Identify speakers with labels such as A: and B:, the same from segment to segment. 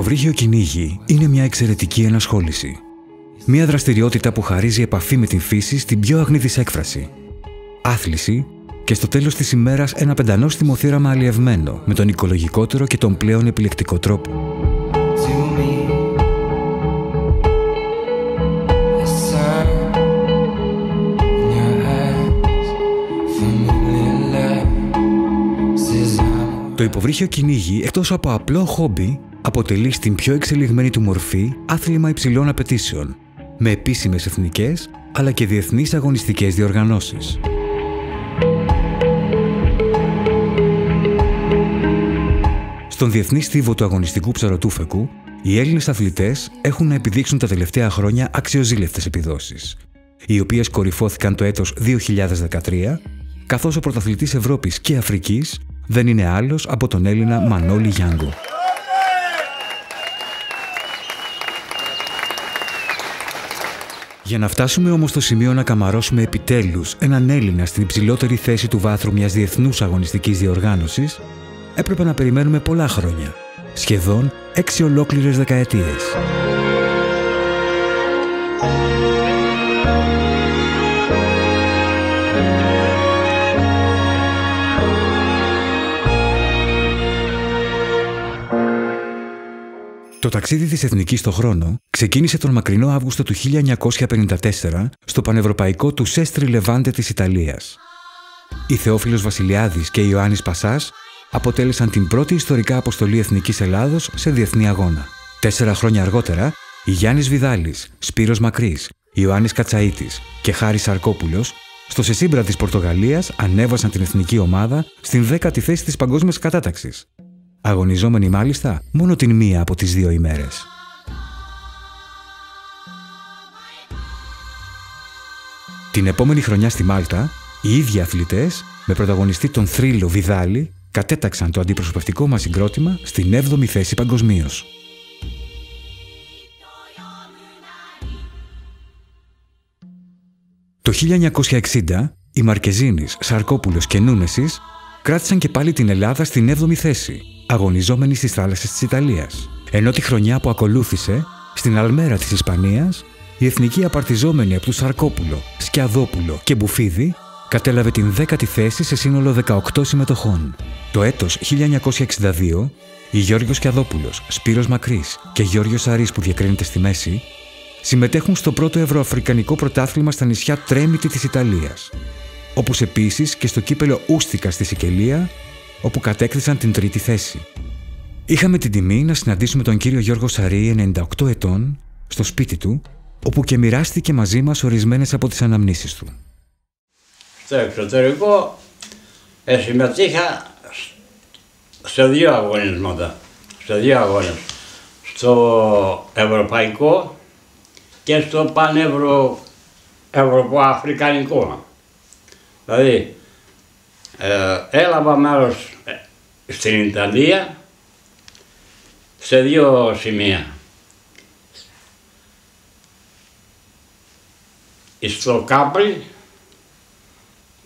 A: υποβρύχιο κυνήγι είναι μια εξαιρετική ενασχόληση. Μια δραστηριότητα που χαρίζει επαφή με την φύση στην πιο αγνή της έκφραση. Άθληση και στο τέλος της ημέρας ένα πεντανόστιμο θύραμα αλλιευμένο με τον οικολογικότερο και τον πλέον επιλεκτικό τρόπο. Το υποβρύχιο κυνήγι, εκτός από απλό χόμπι, αποτελεί στην πιο εξελιγμένη του μορφή άθλημα υψηλών απαιτήσεων, με επίσημες εθνικές αλλά και διεθνείς αγωνιστικές διοργανώσεις. Στον διεθνή στίβο του αγωνιστικού ψαροτούφεκου, οι Έλληνες αθλητές έχουν να επιδείξουν τα τελευταία χρόνια αξιοζήλευτες επιδόσεις, οι οποίες κορυφώθηκαν το έτος 2013, καθώς ο πρωταθλητής Ευρώπης και Αφρικής δεν είναι άλλος από τον Έλληνα Μανώλη Γιάνγκο. Για να φτάσουμε όμως στο σημείο να καμαρώσουμε επιτέλους έναν Έλληνα στην υψηλότερη θέση του βάθρου μιας διεθνούς αγωνιστικής διοργάνωσης, έπρεπε να περιμένουμε πολλά χρόνια, σχεδόν 6 ολόκληρες δεκαετίες. Το ταξίδι της Εθνικής στο χρόνο ξεκίνησε τον μακρινό Αύγουστο του 1954 στο πανευρωπαϊκό του Σέστρι Λεβάντε της Ιταλίας. Οι Θεόφιλος Βασιλιάδης και Ιωάννης Πασάς αποτέλεσαν την πρώτη ιστορικά αποστολή Εθνικής Ελλάδος σε διεθνή αγώνα. 4 χρόνια αργότερα, οι Γιάννης Βιδάλης, Σπύρος Μακρύς, Ιωάννης Κατσαΐτης και Χάρης Σαρκόπουλος στο Σεσίμπρα της Πορτογαλίας ανέβασαν την εθνική ομάδα στην 10η θέση της παγκόσμιας κατάταξης, αγωνιζόμενοι μάλιστα μόνο την μία από τις 2 ημέρες. Την επόμενη χρονιά στη Μάλτα, οι ίδιοι αθλητές, με πρωταγωνιστή τον θρύλο Βιδάλη, κατέταξαν το αντιπροσωπευτικό μας συγκρότημα στην 7η θέση παγκοσμίως. Το 1960, οι Μαρκεζίνης, Σαρκόπουλος και Νούνεσης κράτησαν και πάλι την Ελλάδα στην 7η θέση, αγωνιζόμενοι στις θάλασσες της Ιταλίας. Ενώ τη χρονιά που ακολούθησε, στην Αλμέρα της Ισπανίας, η εθνική απαρτιζόμενη από τους Σαρκόπουλο, Σκιαδόπουλο και Μπουφίδη κατέλαβε την 10η θέση σε σύνολο 18 συμμετοχών. Το έτος 1962, οι Γιώργος Σκιαδόπουλος, Σπύρος Μακρύς και Γιώργος Σαρής που διακρίνεται στη μέση, συμμετέχουν στο πρώτο Ευρωαφρικανικό πρωτάθλημα στα νησιά Τρέμητη της Ιταλίας, όπως επίσης και στο κύπελο Ούστικα στη Σικελία, όπου κατέκτησαν την 3η θέση. Είχαμε την τιμή να συναντήσουμε τον κύριο Γιώργο Σαρή, 98 ετών, στο σπίτι του, όπου και μοιράστηκε μαζί μας ορισμένες από τις αναμνήσεις του.
B: Στο εξωτερικό συμμετείχα σε 2 αγωνίσματα, σε 2 αγώνες, στο ευρωπαϊκό και στο πανευρωπαϊκό. Δηλαδή, έλαβα μέρος στην Ιταλία σε 2 σημεία. Στο Κάπρι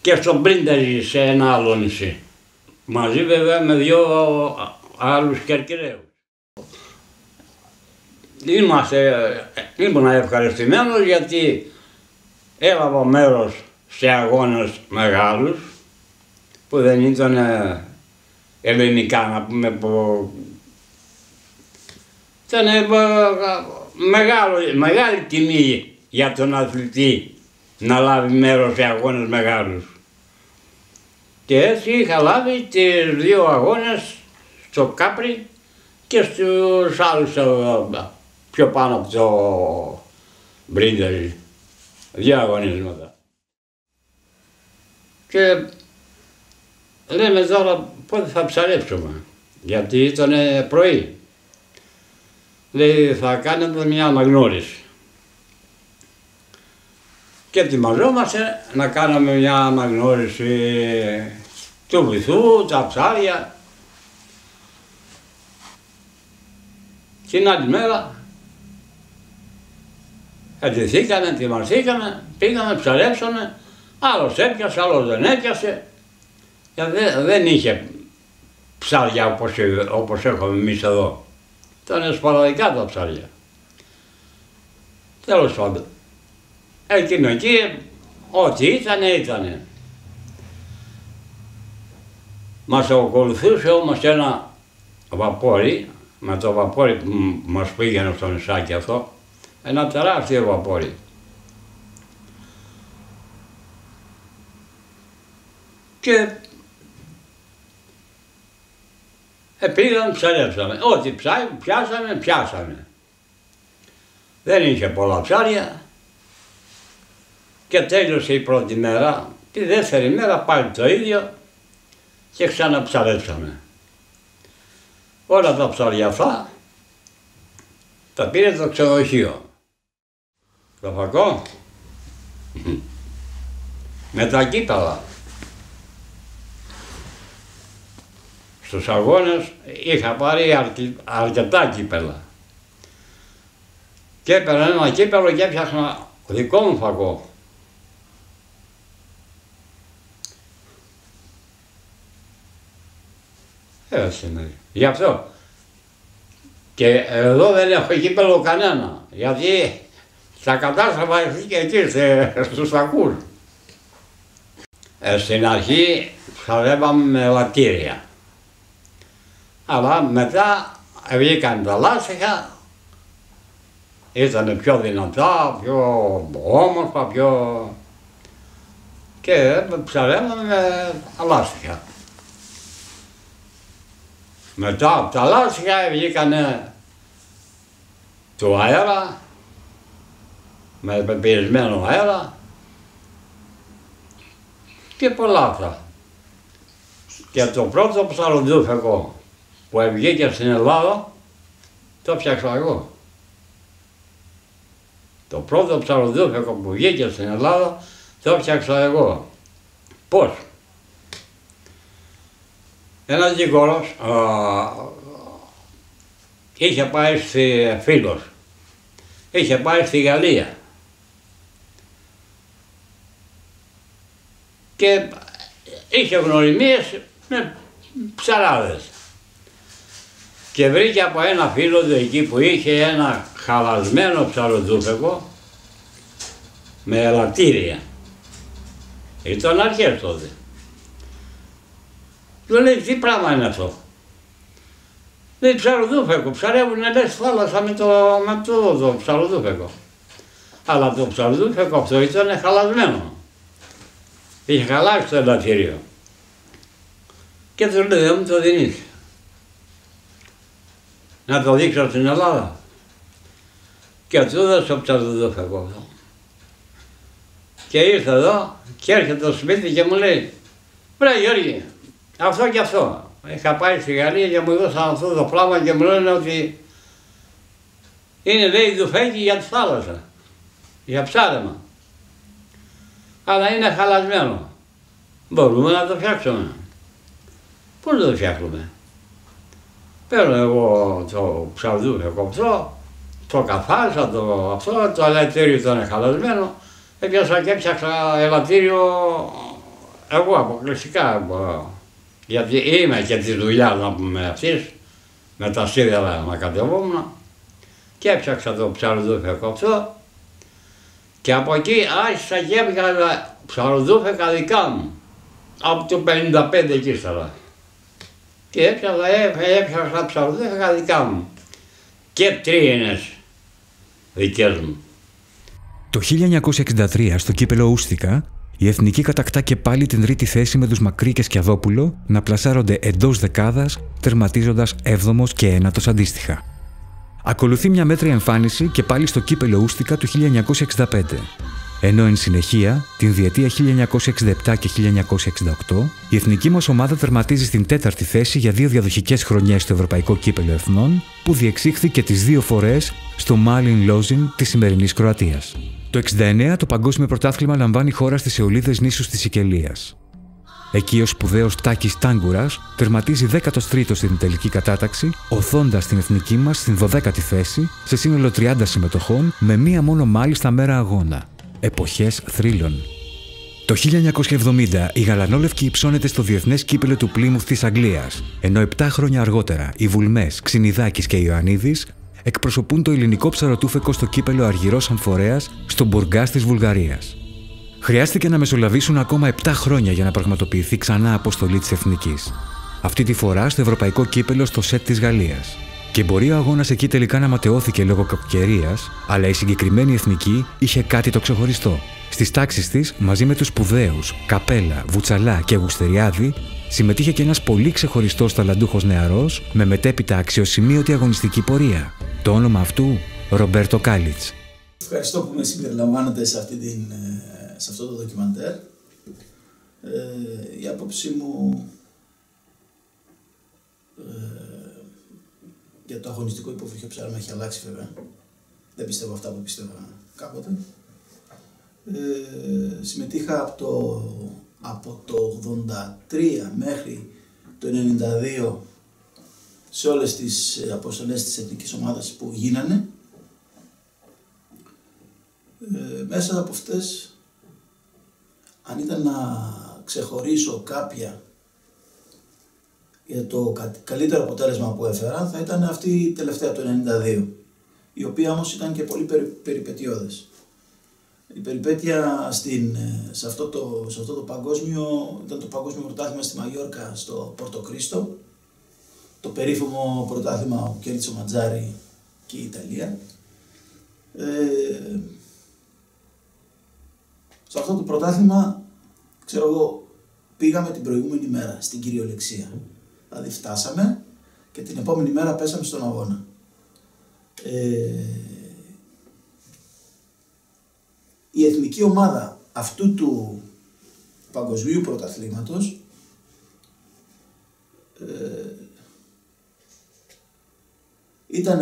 B: και στο Μπρίντερι σε ένα άλλο νησί. Μαζί βέβαια με 2 άλλους Κερκυραίους. Ήμουν ευχαριστημένος γιατί έλαβα μέρος σε αγώνες μεγάλους που δεν ήταν ελληνικά, να πούμε, που ήταν μεγάλη τιμή για τον αθλητή να λάβει μέρος σε αγώνες μεγάλους. Και έτσι είχα λάβει τις 2 αγώνες στο Κάπρι και στους άλλους πιο πάνω από το Μπρίντερι. 2 αγωνίσματα. Και λέμε τώρα πότε θα ψαρέψουμε, γιατί ήταν πρωί. Λέει θα κάνετε μια αναγνώριση. Και ετοιμαζόμαστε να κάνουμε μια αναγνώριση του βυθού, τα ψάρια. Την άλλη μέρα ετηθήκαμε, ετοιμαστήκαμε, πήγαμε, ψαρέψαμε, άλλος έπιασε, άλλος δεν έπιασε. Δεν είχε ψάρια όπως έχουμε εμείς εδώ. Ήταν σπαραδικά τα ψάρια. Τέλος πάντων. Εκείνο εκεί, ό,τι ήτανε. Μας ακολουθούσε όμως ένα βαπόρι, με το βαπόρι που μας πήγαινε στο νησάκι αυτό, ένα τεράστιο βαπόρι. Και πήγαμε, ψαρέψαμε. Ό,τι πιάσαμε. Δεν είχε πολλά ψάρια και τέλειωσε η πρώτη μέρα. Τη δεύτερη μέρα πάλι το ίδιο και ξαναψαρέψαμε. Όλα τα ψάρια αυτά τα πήρε το ξενοδοχείο. Το φακό με τα κύπελα. Στους αγώνες είχα πάρει αρκετά κύπελα. Και έπαιρνα ένα κύπελο και έφτιαχνα δικό μου φακό. Έτσι είναι. Γι' αυτό. Και εδώ δεν έχω κύπελο κανένα. Γιατί τα κατάστραφα εκεί στους φακούς. Στην αρχή ψαρεύαμε με ελαττήρια. Αλλά μετά βγήκαν τα λάστιχα, ήταν πιο δυνατά, πιο όμορφα, και ψαρεύαμε με λάστιχα. Μετά από τα λάστιχα βγήκαν του αέρα, με πεπυρισμένο αέρα και πολλά αυτά. Και το πρώτο ψαροντούφεκο που βγήκε στην Ελλάδα, το φτιάξα εγώ. Το πρώτο ψαροντούφεκο που βγήκε στην Ελλάδα, το φτιάξα εγώ. Πώς? Ένας δικηγόρος είχε πάει φίλος, είχε πάει στη Γαλλία και είχε γνωριμίες με ψαράδες. Και βρήκε από ένα φίλο του εκεί που είχε ένα χαλασμένο ψαροντούφεκο με ελαττήρια. Ήταν αρχές τότε. Του λέει, τι πράγμα είναι αυτό? Λέει, ψαροντούφεκο, ψαρεύουν λες θάλασσα με το ψαροντούφεκο. Αλλά το ψαροντούφεκο αυτό ήταν χαλασμένο. Είχε χαλάσει το ελαττήριο. Και του λέει, δεν μου το δίνεις. Να το δείξω στην Ελλάδα. Και του έδωσε το ψαροντούφεκο αυτό. Και ήρθε εδώ και έρχεται στο σπίτι και μου λέει, βρε Γιώργη, αυτό και αυτό. Είχα πάει στη Γαλλία και μου έδωσαν αυτό το πράγμα και μου λένε ότι είναι, λέει, ντουφέκι για τη θάλασσα, για ψάρεμα. Αλλά είναι χαλασμένο. Μπορούμε να το φτιάξουμε. Πώς να το φτιάξουμε? Παίρνω εγώ το ψαροντούφεκο αυτό, το καθάρισα, το ελαττήριο ήταν χαλασμένο, έπιασα και έφτιαξα ελαττήριο εγώ αποκλειστικά, γιατί είμαι και τη δουλειά να πούμε αυτής, με τα σίδερα να κατεβόμουν και έφτιαξα το ψαροντούφεκο αυτό και από εκεί άρχισα και έβγαλα ψαροντούφεκα δικά μου, από το 55 εκεί ύστερα. Και έφτιαξα ψαροντούφεκα δικά μου και τρίνες δικές μου.
A: Το 1963 στο κύπελο Ούστικα, η Εθνική κατακτά και πάλι την τρίτη θέση με τους Μακρύ και Σκιαδόπουλο να πλασάρονται εντός δεκάδας, τερματίζοντας 7ος και 9ος αντίστοιχα. Ακολουθεί μια μέτρια εμφάνιση και πάλι στο κύπελο Ούστικα του 1965, ενώ εν συνεχεία, την διετία 1967 και 1968, η εθνική μας ομάδα τερματίζει στην 4η θέση για 2 διαδοχικές χρονιές στο Ευρωπαϊκό Κύπελλο Εθνών, που διεξήχθη και τις 2 φορές στο Μάλιν Λόζιν της σημερινής Κροατίας. Το 1969 το παγκόσμιο πρωτάθλημα λαμβάνει χώρα στις Αιωλίδες νήσους της Σικελίας. Εκεί ο σπουδαίος Τάκης Τάγκουρας τερματίζει 13ος στην τελική κατάταξη, οθώντας την εθνική μας στην 12η θέση, σε σύνολο 30 συμμετοχών, με μία μόνο μάλιστα μέρα αγώνα. Εποχές θρύλων. Το 1970 η γαλανόλευκη υψώνεται στο Διεθνές Κύπελλο του Πλίμουθ της Αγγλίας, ενώ 7 χρόνια αργότερα οι Βουλμές, Ξινιδάκης και Ιωαννίδης εκπροσωπούν το ελληνικό ψαρωτούφεκο στο κύπελλο Αργυρός Αμφορέας στο Μπουργκάς της Βουλγαρίας. Χρειάστηκε να μεσολαβήσουν ακόμα 7 χρόνια για να πραγματοποιηθεί ξανά αποστολή της Εθνικής. Αυτή τη φορά στο Ευρωπαϊκό Κύπελλο στο ΣΕΤ της Γαλλίας. Και μπορεί ο αγώνας εκεί τελικά να ματαιώθηκε λόγω κακοκαιρίας, αλλά η συγκεκριμένη Εθνική είχε κάτι το ξεχωριστό. Στις τάξεις της, μαζί με τους Σπουδαίους, Καπέλα, Βουτσαλά και Γουστεριάδη, συμμετείχε και ένας πολύ ξεχωριστός ταλαντούχος νεαρός με μετέπειτα αξιοσημείωτη αγωνιστική πορεία. Το όνομα αυτού, Ρομπέρτο Κάλιτς.
C: Ευχαριστώ που με συμπεριλαμβάνετε σε αυτό το ντοκιμαντέρ. Η άποψή μου για το αγωνιστικό υποβρύχιο ψάρεμα έχει αλλάξει βέβαια. Δεν πιστεύω αυτά που πίστευα κάποτε. Συμμετείχα από το 83 μέχρι το 92 σε όλες τις αποστολές της εθνικής ομάδας που γίνανε. Μέσα από αυτές, αν ήταν να ξεχωρίσω κάποια για το καλύτερο αποτέλεσμα που έφερα, θα ήταν αυτή η τελευταία, το 92, η οποία όμως ήταν και πολύ περιπετειώδες. Η περιπέτεια σε αυτό το παγκόσμιο ήταν το παγκόσμιο πρωτάθλημα στη Μαγιόρκα, στο Πόρτο Κρίστο, το περίφημο πρωτάθλημα που κέρδισε ο Ματζάρη και η Ιταλία. Σε αυτό το πρωτάθλημα, ξέρω εγώ, πήγαμε την προηγούμενη μέρα στην κυριολεξία. Δηλαδή φτάσαμε και την επόμενη μέρα πέσαμε στον αγώνα. Η εθνική ομάδα αυτού του παγκοσμίου πρωταθλήματος ήταν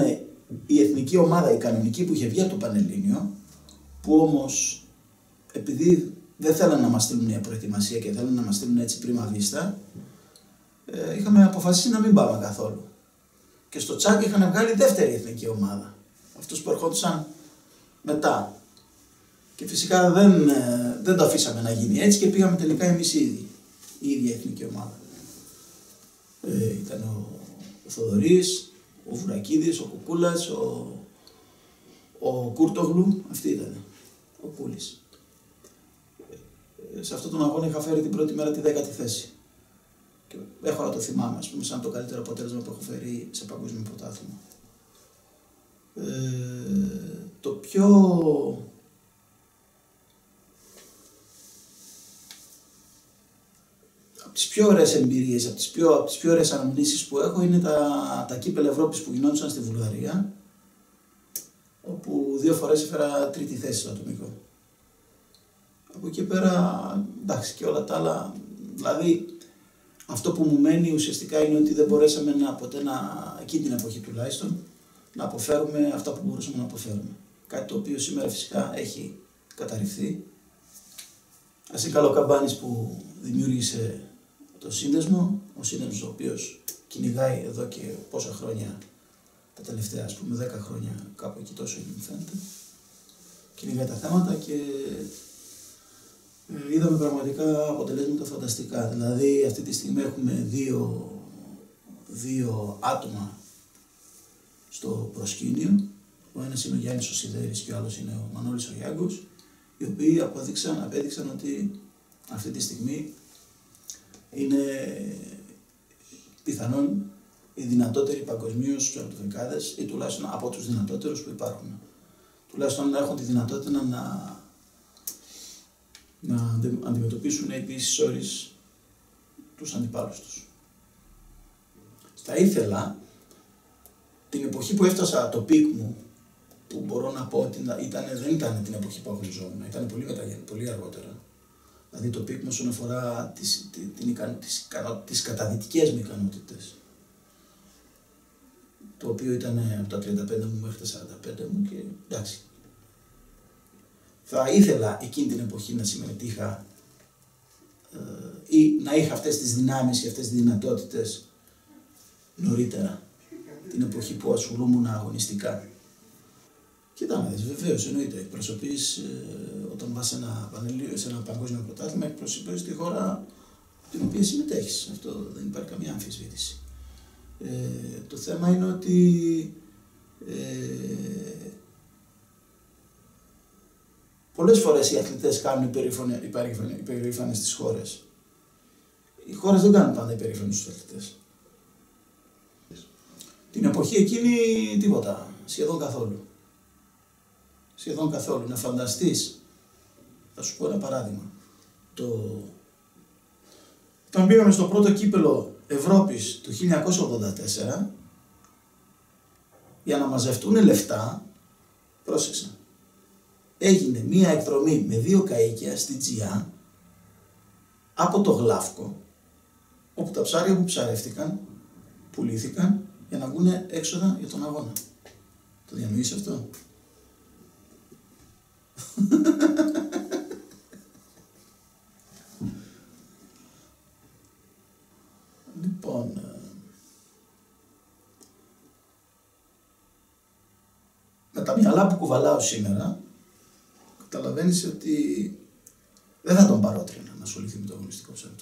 C: η εθνική ομάδα, η κανονική που είχε βγει από το Πανελλήνιο, που όμως επειδή δεν θέλανε να μας στείλουν μια προετοιμασία και θέλανε να μας στείλουν έτσι πρίμα βίστα, είχαμε αποφασίσει να μην πάμε καθόλου. Και στο τσάκ είχαν βγάλει δεύτερη εθνική ομάδα, αυτούς που ερχόντουσαν μετά. Και φυσικά δεν το αφήσαμε να γίνει έτσι και πήγαμε τελικά εμείς ήδη, η ίδια εθνική ομάδα. Ήταν ο Θοδωρής, ο Βουρακίδης, ο Κουκούλας, ο Κούρτογλου, αυτοί ήταν, ο Κούλης. Σε αυτόν τον αγώνα είχα φέρει την πρώτη μέρα τη 10η θέση. Και έχω να το θυμάμαι, ας πούμε, σαν το καλύτερο αποτέλεσμα που έχω φέρει σε παγκόσμιο πρωτάθλημα. Το πιο... Από τις πιο ωραίες εμπειρίες, από τις πιο ωραίες αναμνήσεις που έχω είναι τα κύπελλα Ευρώπης που γινόντουσαν στη Βουλγαρία, όπου 2 φορές έφερα τρίτη θέση στο ατομικό. Από εκεί πέρα, εντάξει, και όλα τα άλλα, δηλαδή αυτό που μου μένει ουσιαστικά είναι ότι δεν μπορέσαμε εκείνη την εποχή τουλάχιστον, να αποφέρουμε αυτά που μπορούσαμε να αποφέρουμε. Κάτι το οποίο σήμερα φυσικά έχει καταρριφθεί. Ας είναι καλό Καμπάνης που δημιούργησε το σύνδεσμο, ο σύνδεσμος ο οποίος κυνηγάει εδώ και πόσα χρόνια, τα τελευταία ας πούμε 10 χρόνια, κάπου εκεί τόσο μου φαίνεται, κυνηγάει τα θέματα και είδαμε πραγματικά αποτελέσματα φανταστικά. Δηλαδή αυτή τη στιγμή έχουμε δύο άτομα στο προσκήνιο, ο ένας είναι ο Γιάννης ο Σιδέρης και ο άλλος είναι ο Μανώλης ο Γιάγκος, οι οποίοι απέδειξαν ότι αυτή τη στιγμή είναι πιθανόν οι δυνατότεροι παγκοσμίως στους ψαροτουφεκάδες ή τουλάχιστον από τους δυνατότερους που υπάρχουν. Τουλάχιστον να έχουν τη δυνατότητα να αντιμετωπίσουν επίσης όρις τους αντιπάλους τους. Θα ήθελα την εποχή που έφτασα το πικ μου, που μπορώ να πω ότι δεν ήταν την εποχή που αγωνιζόμουν, ήταν πολύ αργότερα. Δηλαδή το πικ μου όσον αφορά τις καταδυτικές μου ικανότητες, το οποίο ήταν από τα 35 μου μέχρι τα 45 μου και εντάξει. Θα ήθελα εκείνη την εποχή να συμμετείχα ή να είχα αυτές τις δυνάμεις και αυτές τις δυνατότητες νωρίτερα, την εποχή που ασχολούμουν αγωνιστικά. Κοίτα να δεις, βεβαίως εννοείται, εκπροσωπείς όταν πας σε ένα παγκόσμιο πρωτάθλημα, εκπροσωπείς τη χώρα την οποία συμμετέχεις. Αυτό δεν υπάρχει καμία αμφισβήτηση. Το θέμα είναι ότι πολλές φορές οι αθλητές κάνουν υπερήφανες τις χώρες. Οι χώρες δεν κάνουν πάντα υπερήφανες τους αθλητές. Την εποχή εκείνη τίποτα, σχεδόν καθόλου. Σχεδόν καθόλου. Να φανταστείς, θα σου πω ένα παράδειγμα. Όταν πήγαμε στο πρώτο κύπελο Ευρώπης του 1984, για να μαζευτούν λεφτά, πρόσεξα, έγινε μία εκδρομή με 2 καΐκια στη Τζιά, από το Γλάφκο, όπου τα ψάρια που ψαρεύτηκαν, πουλήθηκαν για να βγουν έξοδα για τον αγώνα. Το διανοείς αυτό? Λοιπόν, με τα μυαλά που κουβαλάω σήμερα, καταλαβαίνεις ότι δεν θα τον παρότρινα να ασχοληθεί με το αγωνιστικό ψάρι.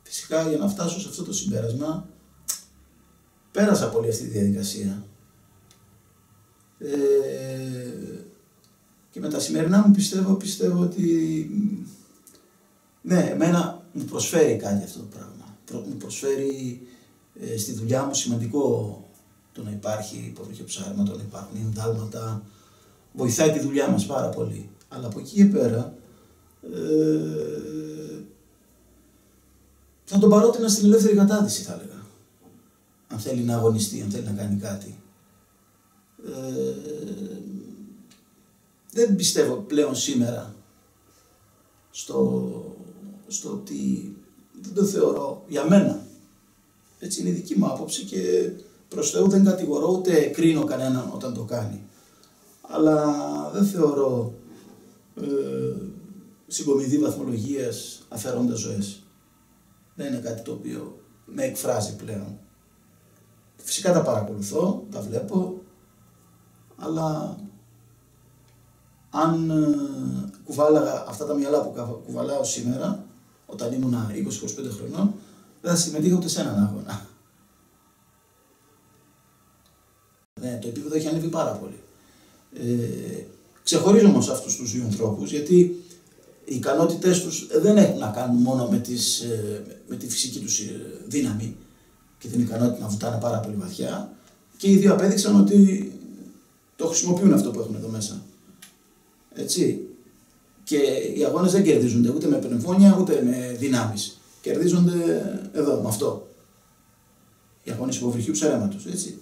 C: Φυσικά, για να φτάσω σε αυτό το συμπέρασμα, πέρασα από όλη αυτή τη διαδικασία. Και με τα σημερινά μου πιστεύω ότι ναι, εμένα μου προσφέρει κάτι αυτό το πράγμα. Μου προσφέρει στη δουλειά μου σημαντικό το να υπάρχει υποβρύχιο ψάρεμα, το να υπάρχουν εντάλματα. Βοηθάει τη δουλειά μας πάρα πολύ. Αλλά από εκεί και πέρα θα τον παρότρινα στην ελεύθερη κατάδυση, θα έλεγα. Αν θέλει να αγωνιστεί, αν θέλει να κάνει κάτι. Δεν πιστεύω πλέον σήμερα στο ότι δεν το θεωρώ για μένα. Έτσι είναι η δική μου άποψη και προς Θεού δεν κατηγορώ ούτε κρίνω κανέναν όταν το κάνει. Αλλά δεν θεωρώ συγκομιδή βαθμολογίας αφαιρώντας ζωές. Δεν είναι κάτι το οποίο με εκφράζει πλέον. Φυσικά τα παρακολουθώ, τα βλέπω, αλλά αν κουβάλαγα αυτά τα μυαλά που κουβαλάω σήμερα, όταν ήμουν 20-25 χρονών, δεν θα συμμετείχα ούτε σε έναν αγώνα. Ναι, το επίπεδο έχει ανέβει πάρα πολύ. Ξεχωρίζω όμως αυτούς τους 2 ανθρώπους, γιατί οι ικανότητές τους δεν έχουν να κάνουν μόνο με τη φυσική τους δύναμη και την ικανότητα να βουτάνε πάρα πολύ βαθιά, και οι 2 απέδειξαν ότι το χρησιμοποιούν αυτό που έχουν εδώ μέσα. Έτσι. Και οι αγώνες δεν κερδίζονται ούτε με πνευμόνια ούτε με δυνάμεις. Κερδίζονται εδώ, με αυτό. Οι αγώνες υποβρυχίου ψαρέματος, έτσι.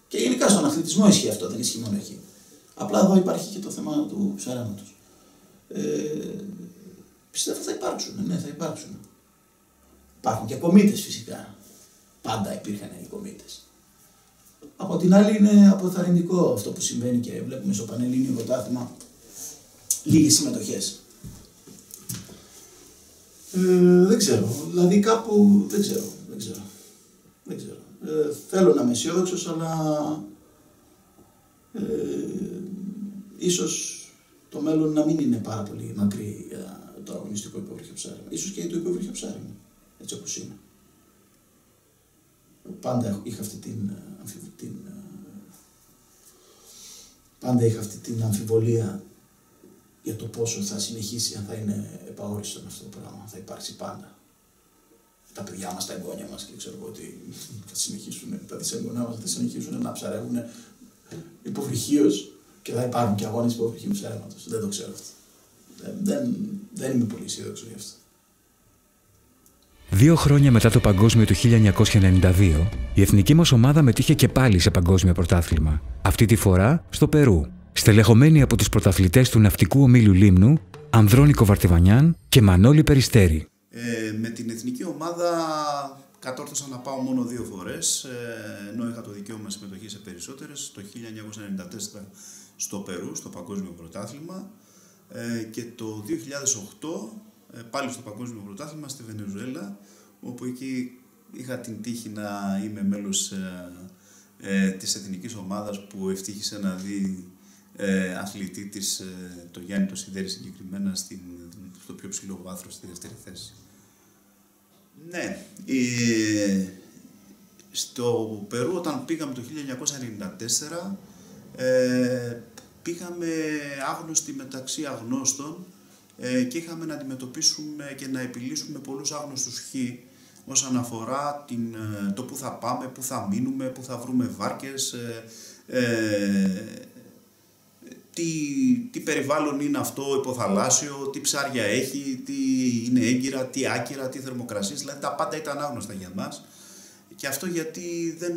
C: Και γενικά στον αθλητισμό ισχύει αυτό, δεν ισχύει μόνο εκεί. Απλά εδώ υπάρχει και το θέμα του ψαρέματος. Πιστεύω θα υπάρξουν, ναι, θα υπάρξουν. Υπάρχουν και κομίτες φυσικά. Πάντα υπήρχαν οι κομίτες. Από την άλλη είναι αποθαρρυντικό αυτό που συμβαίνει και βλέπουμε στο Πανελλήνιο Πρωτάθλημα λίγες συμμετοχές. Δεν ξέρω, δηλαδή κάπου δεν ξέρω. Θέλω να είμαι αισιόδοξος, αλλά ίσως το μέλλον να μην είναι πάρα πολύ μακρύ για το αγωνιστικό υποβρύχιο ψάρεμα. Ίσως και το υποβρύχιο ψάρεμα, έτσι όπως είναι. Πάντα είχα αυτή την αμφιβολία για το πόσο θα συνεχίσει, αν θα είναι επαόριστον αυτό το πράγμα, θα υπάρξει πάντα. Τα παιδιά μας, τα εγγόνια μας, και ξέρω εγώ ότι θα συνεχίσουν, τα δυσέγγονά μας θα συνεχίσουν να ψαρεύουν υποβρυχίως και θα υπάρχουν και αγώνες υποβρυχίου ψαρέματος. Δεν το ξέρω αυτό. Δεν είμαι πολύ αισιόδοξος γι' αυτό.
A: 2 χρόνια μετά το παγκόσμιο του 1992, η εθνική μας ομάδα μετήχε και πάλι σε παγκόσμιο πρωτάθλημα. Αυτή τη φορά στο Περού, στελεχωμένη από τους πρωταθλητές του ναυτικού ομίλου Λίμνου, Ανδρώνικο Βαρτιβανιάν και Μανώλη Περιστέρη.
D: Με την εθνική ομάδα κατόρθωσα να πάω μόνο 2 φορές, ενώ είχα το δικαίωμα συμμετοχή σε περισσότερες, το 1994 στο Περού, στο παγκόσμιο πρωτάθλημα, και το 2008 πάλι στο παγκόσμιο πρωτάθλημα στη Βενεζουέλα, όπου εκεί είχα την τύχη να είμαι μέλος της εθνικής ομάδας που ευτύχησε να δει αθλητή της, το Γιάννη το Σιδέρη συγκεκριμένα, στο πιο ψηλό βάθρο, στη δεύτερη θέση. Ναι, στο Περού όταν πήγαμε το 1994, πήγαμε άγνωστοι μεταξύ αγνώστων και είχαμε να αντιμετωπίσουμε και να επιλύσουμε πολλούς άγνωστους χ όσον αφορά το που θα πάμε, που θα μείνουμε, που θα βρούμε βάρκες, τι περιβάλλον είναι αυτό υποθαλάσσιο, τι ψάρια έχει, τι είναι έγκυρα, τι άκυρα, τι θερμοκρασίες, δηλαδή τα πάντα ήταν άγνωστα για μας. Και αυτό γιατί δεν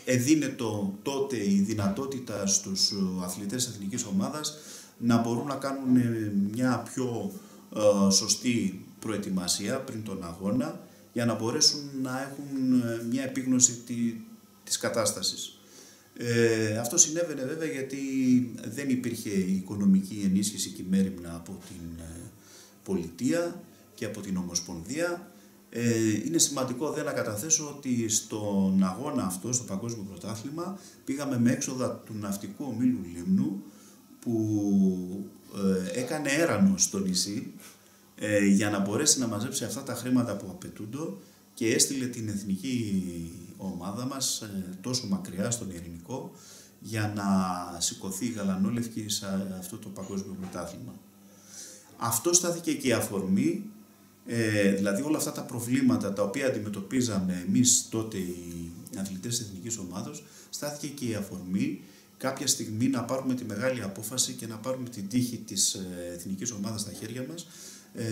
D: εδίνε τότε η δυνατότητα στους αθλητές της εθνικής ομάδας να μπορούν να κάνουν μια πιο σωστή προετοιμασία πριν τον αγώνα για να μπορέσουν να έχουν μια επίγνωση της κατάστασης. Αυτό συνέβαινε βέβαια γιατί δεν υπήρχε οικονομική ενίσχυση και μέριμνα από την πολιτεία και από την Ομοσπονδία. Είναι σημαντικό να καταθέσω ότι στον αγώνα αυτό, στο Παγκόσμιο Πρωτάθλημα, πήγαμε με έξοδα του Ναυτικού Ομίλου Λίμνου που έκανε έρανο στο νησί για να μπορέσει να μαζέψει αυτά τα χρήματα που απαιτούνται και έστειλε την εθνική ομάδα μας τόσο μακριά στον Ειρηνικό για να σηκωθεί η γαλανόλευκη σε αυτό το Παγκόσμιο Πρωτάθλημα. Αυτό στάθηκε και η αφορμή, δηλαδή όλα αυτά τα προβλήματα τα οποία αντιμετωπίζαμε εμείς τότε οι αθλητές της εθνικής ομάδος, στάθηκε και η αφορμή κάποια στιγμή να πάρουμε τη μεγάλη απόφαση και να πάρουμε την τύχη της εθνικής ομάδας στα χέρια μας,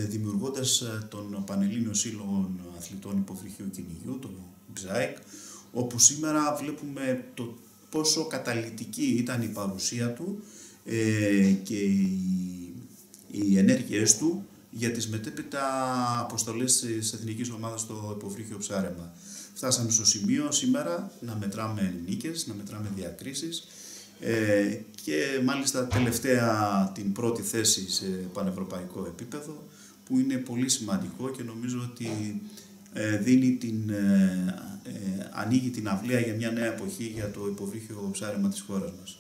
D: δημιουργώντας τον Πανελλήνιο Σύλλογο Αθλητών Υποβρυχίου Κυνηγιού, το ΠΖΑΕΚ, όπου σήμερα βλέπουμε το πόσο καταλυτική ήταν η παρουσία του και οι ενέργειές του για τις μετέπειτα αποστολές της εθνικής ομάδας στο υποβρύχιο ψάρεμα. Φτάσαμε στο σημείο σήμερα να μετράμε νίκες, να μετράμε διακρίσεις και μάλιστα τελευταία την πρώτη θέση σε πανευρωπαϊκό επίπεδο, που είναι πολύ σημαντικό και νομίζω ότι δίνει ανοίγει την αυλαία για μια νέα εποχή για το υποβρύχιο ψάρεμα της χώρας μας.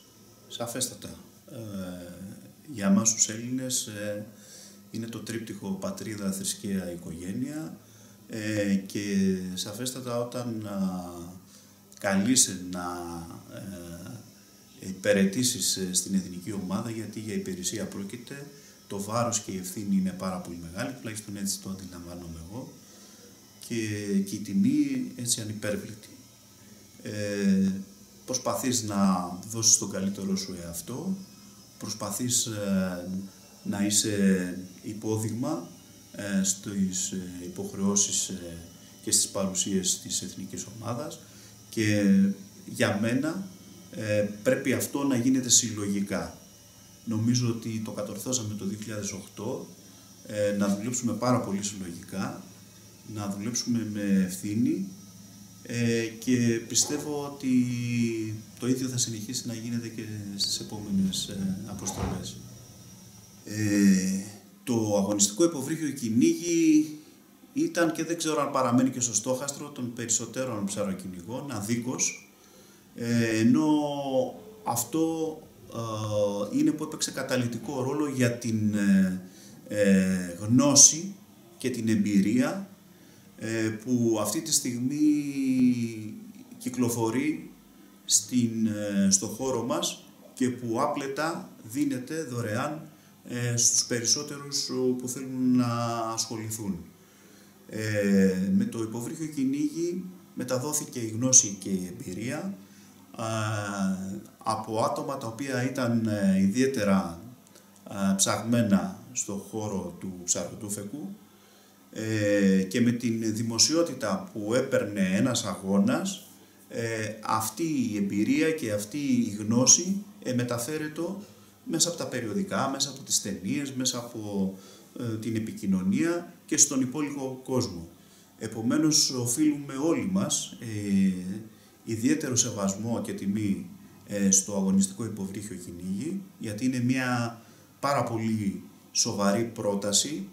D: Σαφέστατα, για εμάς τους Έλληνες είναι το τρίπτυχο πατρίδα, θρησκεία, οικογένεια και σαφέστατα όταν καλείσαι να υπηρετήσεις στην εθνική ομάδα, γιατί για υπηρεσία πρόκειται, το βάρος και η ευθύνη είναι πάρα πολύ μεγάλη, τουλάχιστον έτσι το αντιλαμβάνομαι εγώ, και η τιμή έτσι ανυπέρβλητη. Προσπαθείς να δώσεις τον καλύτερό σου εαυτό, προσπαθείς να είσαι υπόδειγμα στις υποχρεώσεις και στις παρουσίες της εθνικής ομάδας και για μένα πρέπει αυτό να γίνεται συλλογικά. Νομίζω ότι το κατορθώσαμε το 2008, να δουλέψουμε πάρα πολύ συλλογικά, να δουλέψουμε με ευθύνη και πιστεύω ότι το ίδιο θα συνεχίσει να γίνεται και στις επόμενες αποστολές. Το αγωνιστικό υποβρύχιο κυνήγι ήταν και δεν ξέρω αν παραμένει και στο στόχαστρο των περισσότερων ψαροκυνηγών, αδίκως, ενώ αυτό είναι που έπαιξε καταλυτικό ρόλο για την γνώση και την εμπειρία που αυτή τη στιγμή κυκλοφορεί στο χώρο μας και που άπλετα δίνεται δωρεάν στους περισσότερους που θέλουν να ασχοληθούν. Με το υποβρύχιο κυνήγι μεταδόθηκε η γνώση και η εμπειρία από άτομα τα οποία ήταν ιδιαίτερα ψαγμένα στο χώρο του ψαροτούφεκου και με την δημοσιότητα που έπαιρνε ένας αγώνας, αυτή η εμπειρία και αυτή η γνώση μεταφέρεται μέσα από τα περιοδικά, μέσα από τις ταινίες, μέσα από την επικοινωνία και στον υπόλοιπο κόσμο. Επομένως, οφείλουμε όλοι μας ιδιαίτερο σεβασμό και τιμή στο αγωνιστικό υποβρύχιο κυνήγι, γιατί είναι μια πάρα πολύ σοβαρή πρόταση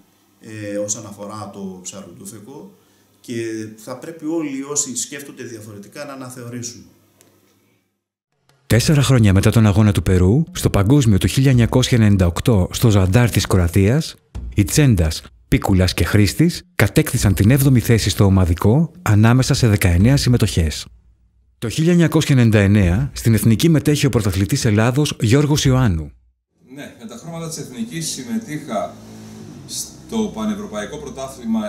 D: όσον αφορά το ψαροτούφεκο και θα πρέπει όλοι όσοι σκέφτονται διαφορετικά να αναθεωρήσουν.
A: 4 χρόνια μετά τον αγώνα του Περού, στο Παγκόσμιο του 1998 στο Ζαντάρ της Κροατίας, οι Τσέντας, Πίκουλας και Χρήστης κατέκτησαν την 7η θέση στο ομαδικό ανάμεσα σε 19 συμμετοχές. Το 1999 στην Εθνική μετέχει ο πρωταθλητής Ελλάδος Γιώργος Ιωάννου.
E: Ναι, με τα χρώματα της Εθνικής συμμετείχα στο Πανευρωπαϊκό Πρωτάθλημα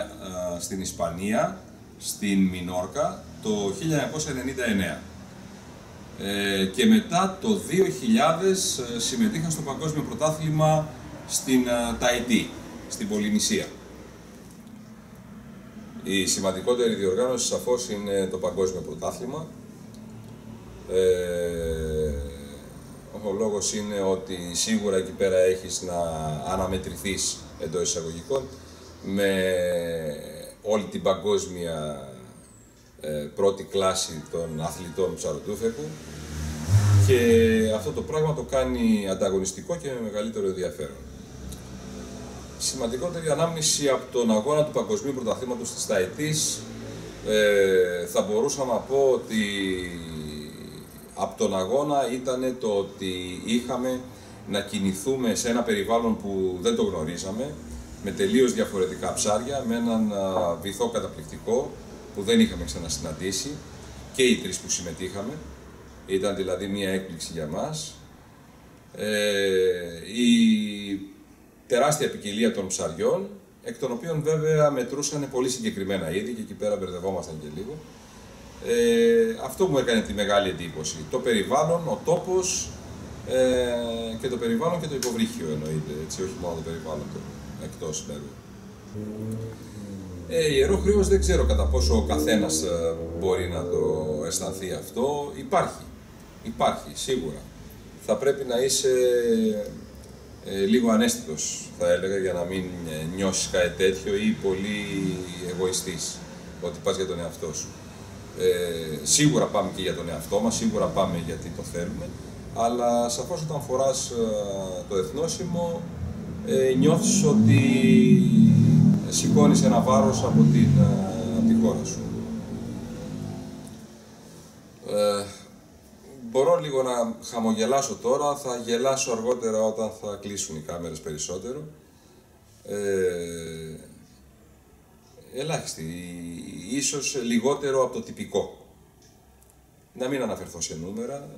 E: στην Ισπανία, στην Μινόρκα, το 1999. Και μετά το 2000 συμμετείχα στο Παγκόσμιο Πρωτάθλημα στην Ταϊτή, στην Πολυνησία. Η σημαντικότερη διοργάνωση σαφώς είναι το Παγκόσμιο Πρωτάθλημα. Ο λόγος είναι ότι σίγουρα εκεί πέρα έχεις να αναμετρηθείς εντός εισαγωγικών με όλη την παγκόσμια πρώτη κλάση των αθλητών ψαροτούφεκου και αυτό το πράγμα το κάνει ανταγωνιστικό και με μεγαλύτερο ενδιαφέρον. Σημαντικότερη ανάμνηση από τον αγώνα του Παγκοσμίου Πρωταθλήματος της Ταϊτής θα μπορούσα να πω ότι από τον αγώνα ήταν το ότι είχαμε να κινηθούμε σε ένα περιβάλλον που δεν το γνωρίζαμε, με τελείως διαφορετικά ψάρια, με έναν βυθό καταπληκτικό που δεν είχαμε ξανασυναντήσει και οι τρεις που συμμετείχαμε. Ήταν δηλαδή μία έκπληξη για μας. Η τεράστια ποικιλία των ψαριών, εκ των οποίων βέβαια μετρούσαν πολύ συγκεκριμένα είδη και εκεί πέρα μπερδευόμασταν και λίγο. Αυτό μου έκανε τη μεγάλη εντύπωση. Το περιβάλλον, ο τόπος και το περιβάλλον και το υποβρύχιο εννοείται, έτσι, όχι μόνο το περιβάλλον, το εκτός βέβαια. Ιερόχρεος δεν ξέρω κατά πόσο ο καθένας μπορεί να το αισθανθεί αυτό. Υπάρχει σίγουρα. Θα πρέπει να είσαι λίγο ανέστητος, θα έλεγα, για να μην νιώσεις κάτι τέτοιο ή πολύ εγωιστής, ότι πας για τον εαυτό σου. Σίγουρα πάμε και για τον εαυτό μας, σίγουρα πάμε γιατί το θέλουμε, αλλά σαφώς όταν φοράς το εθνόσημο νιώθεις ότι σηκώνεις ένα βάρος από τη χώρα σου. Μπορώ λίγο να χαμογελάσω τώρα, θα γελάσω αργότερα όταν θα κλείσουν οι κάμερες περισσότερο. Ελάχιστη, ίσως λιγότερο από το τυπικό. Να μην αναφερθώ σε νούμερα.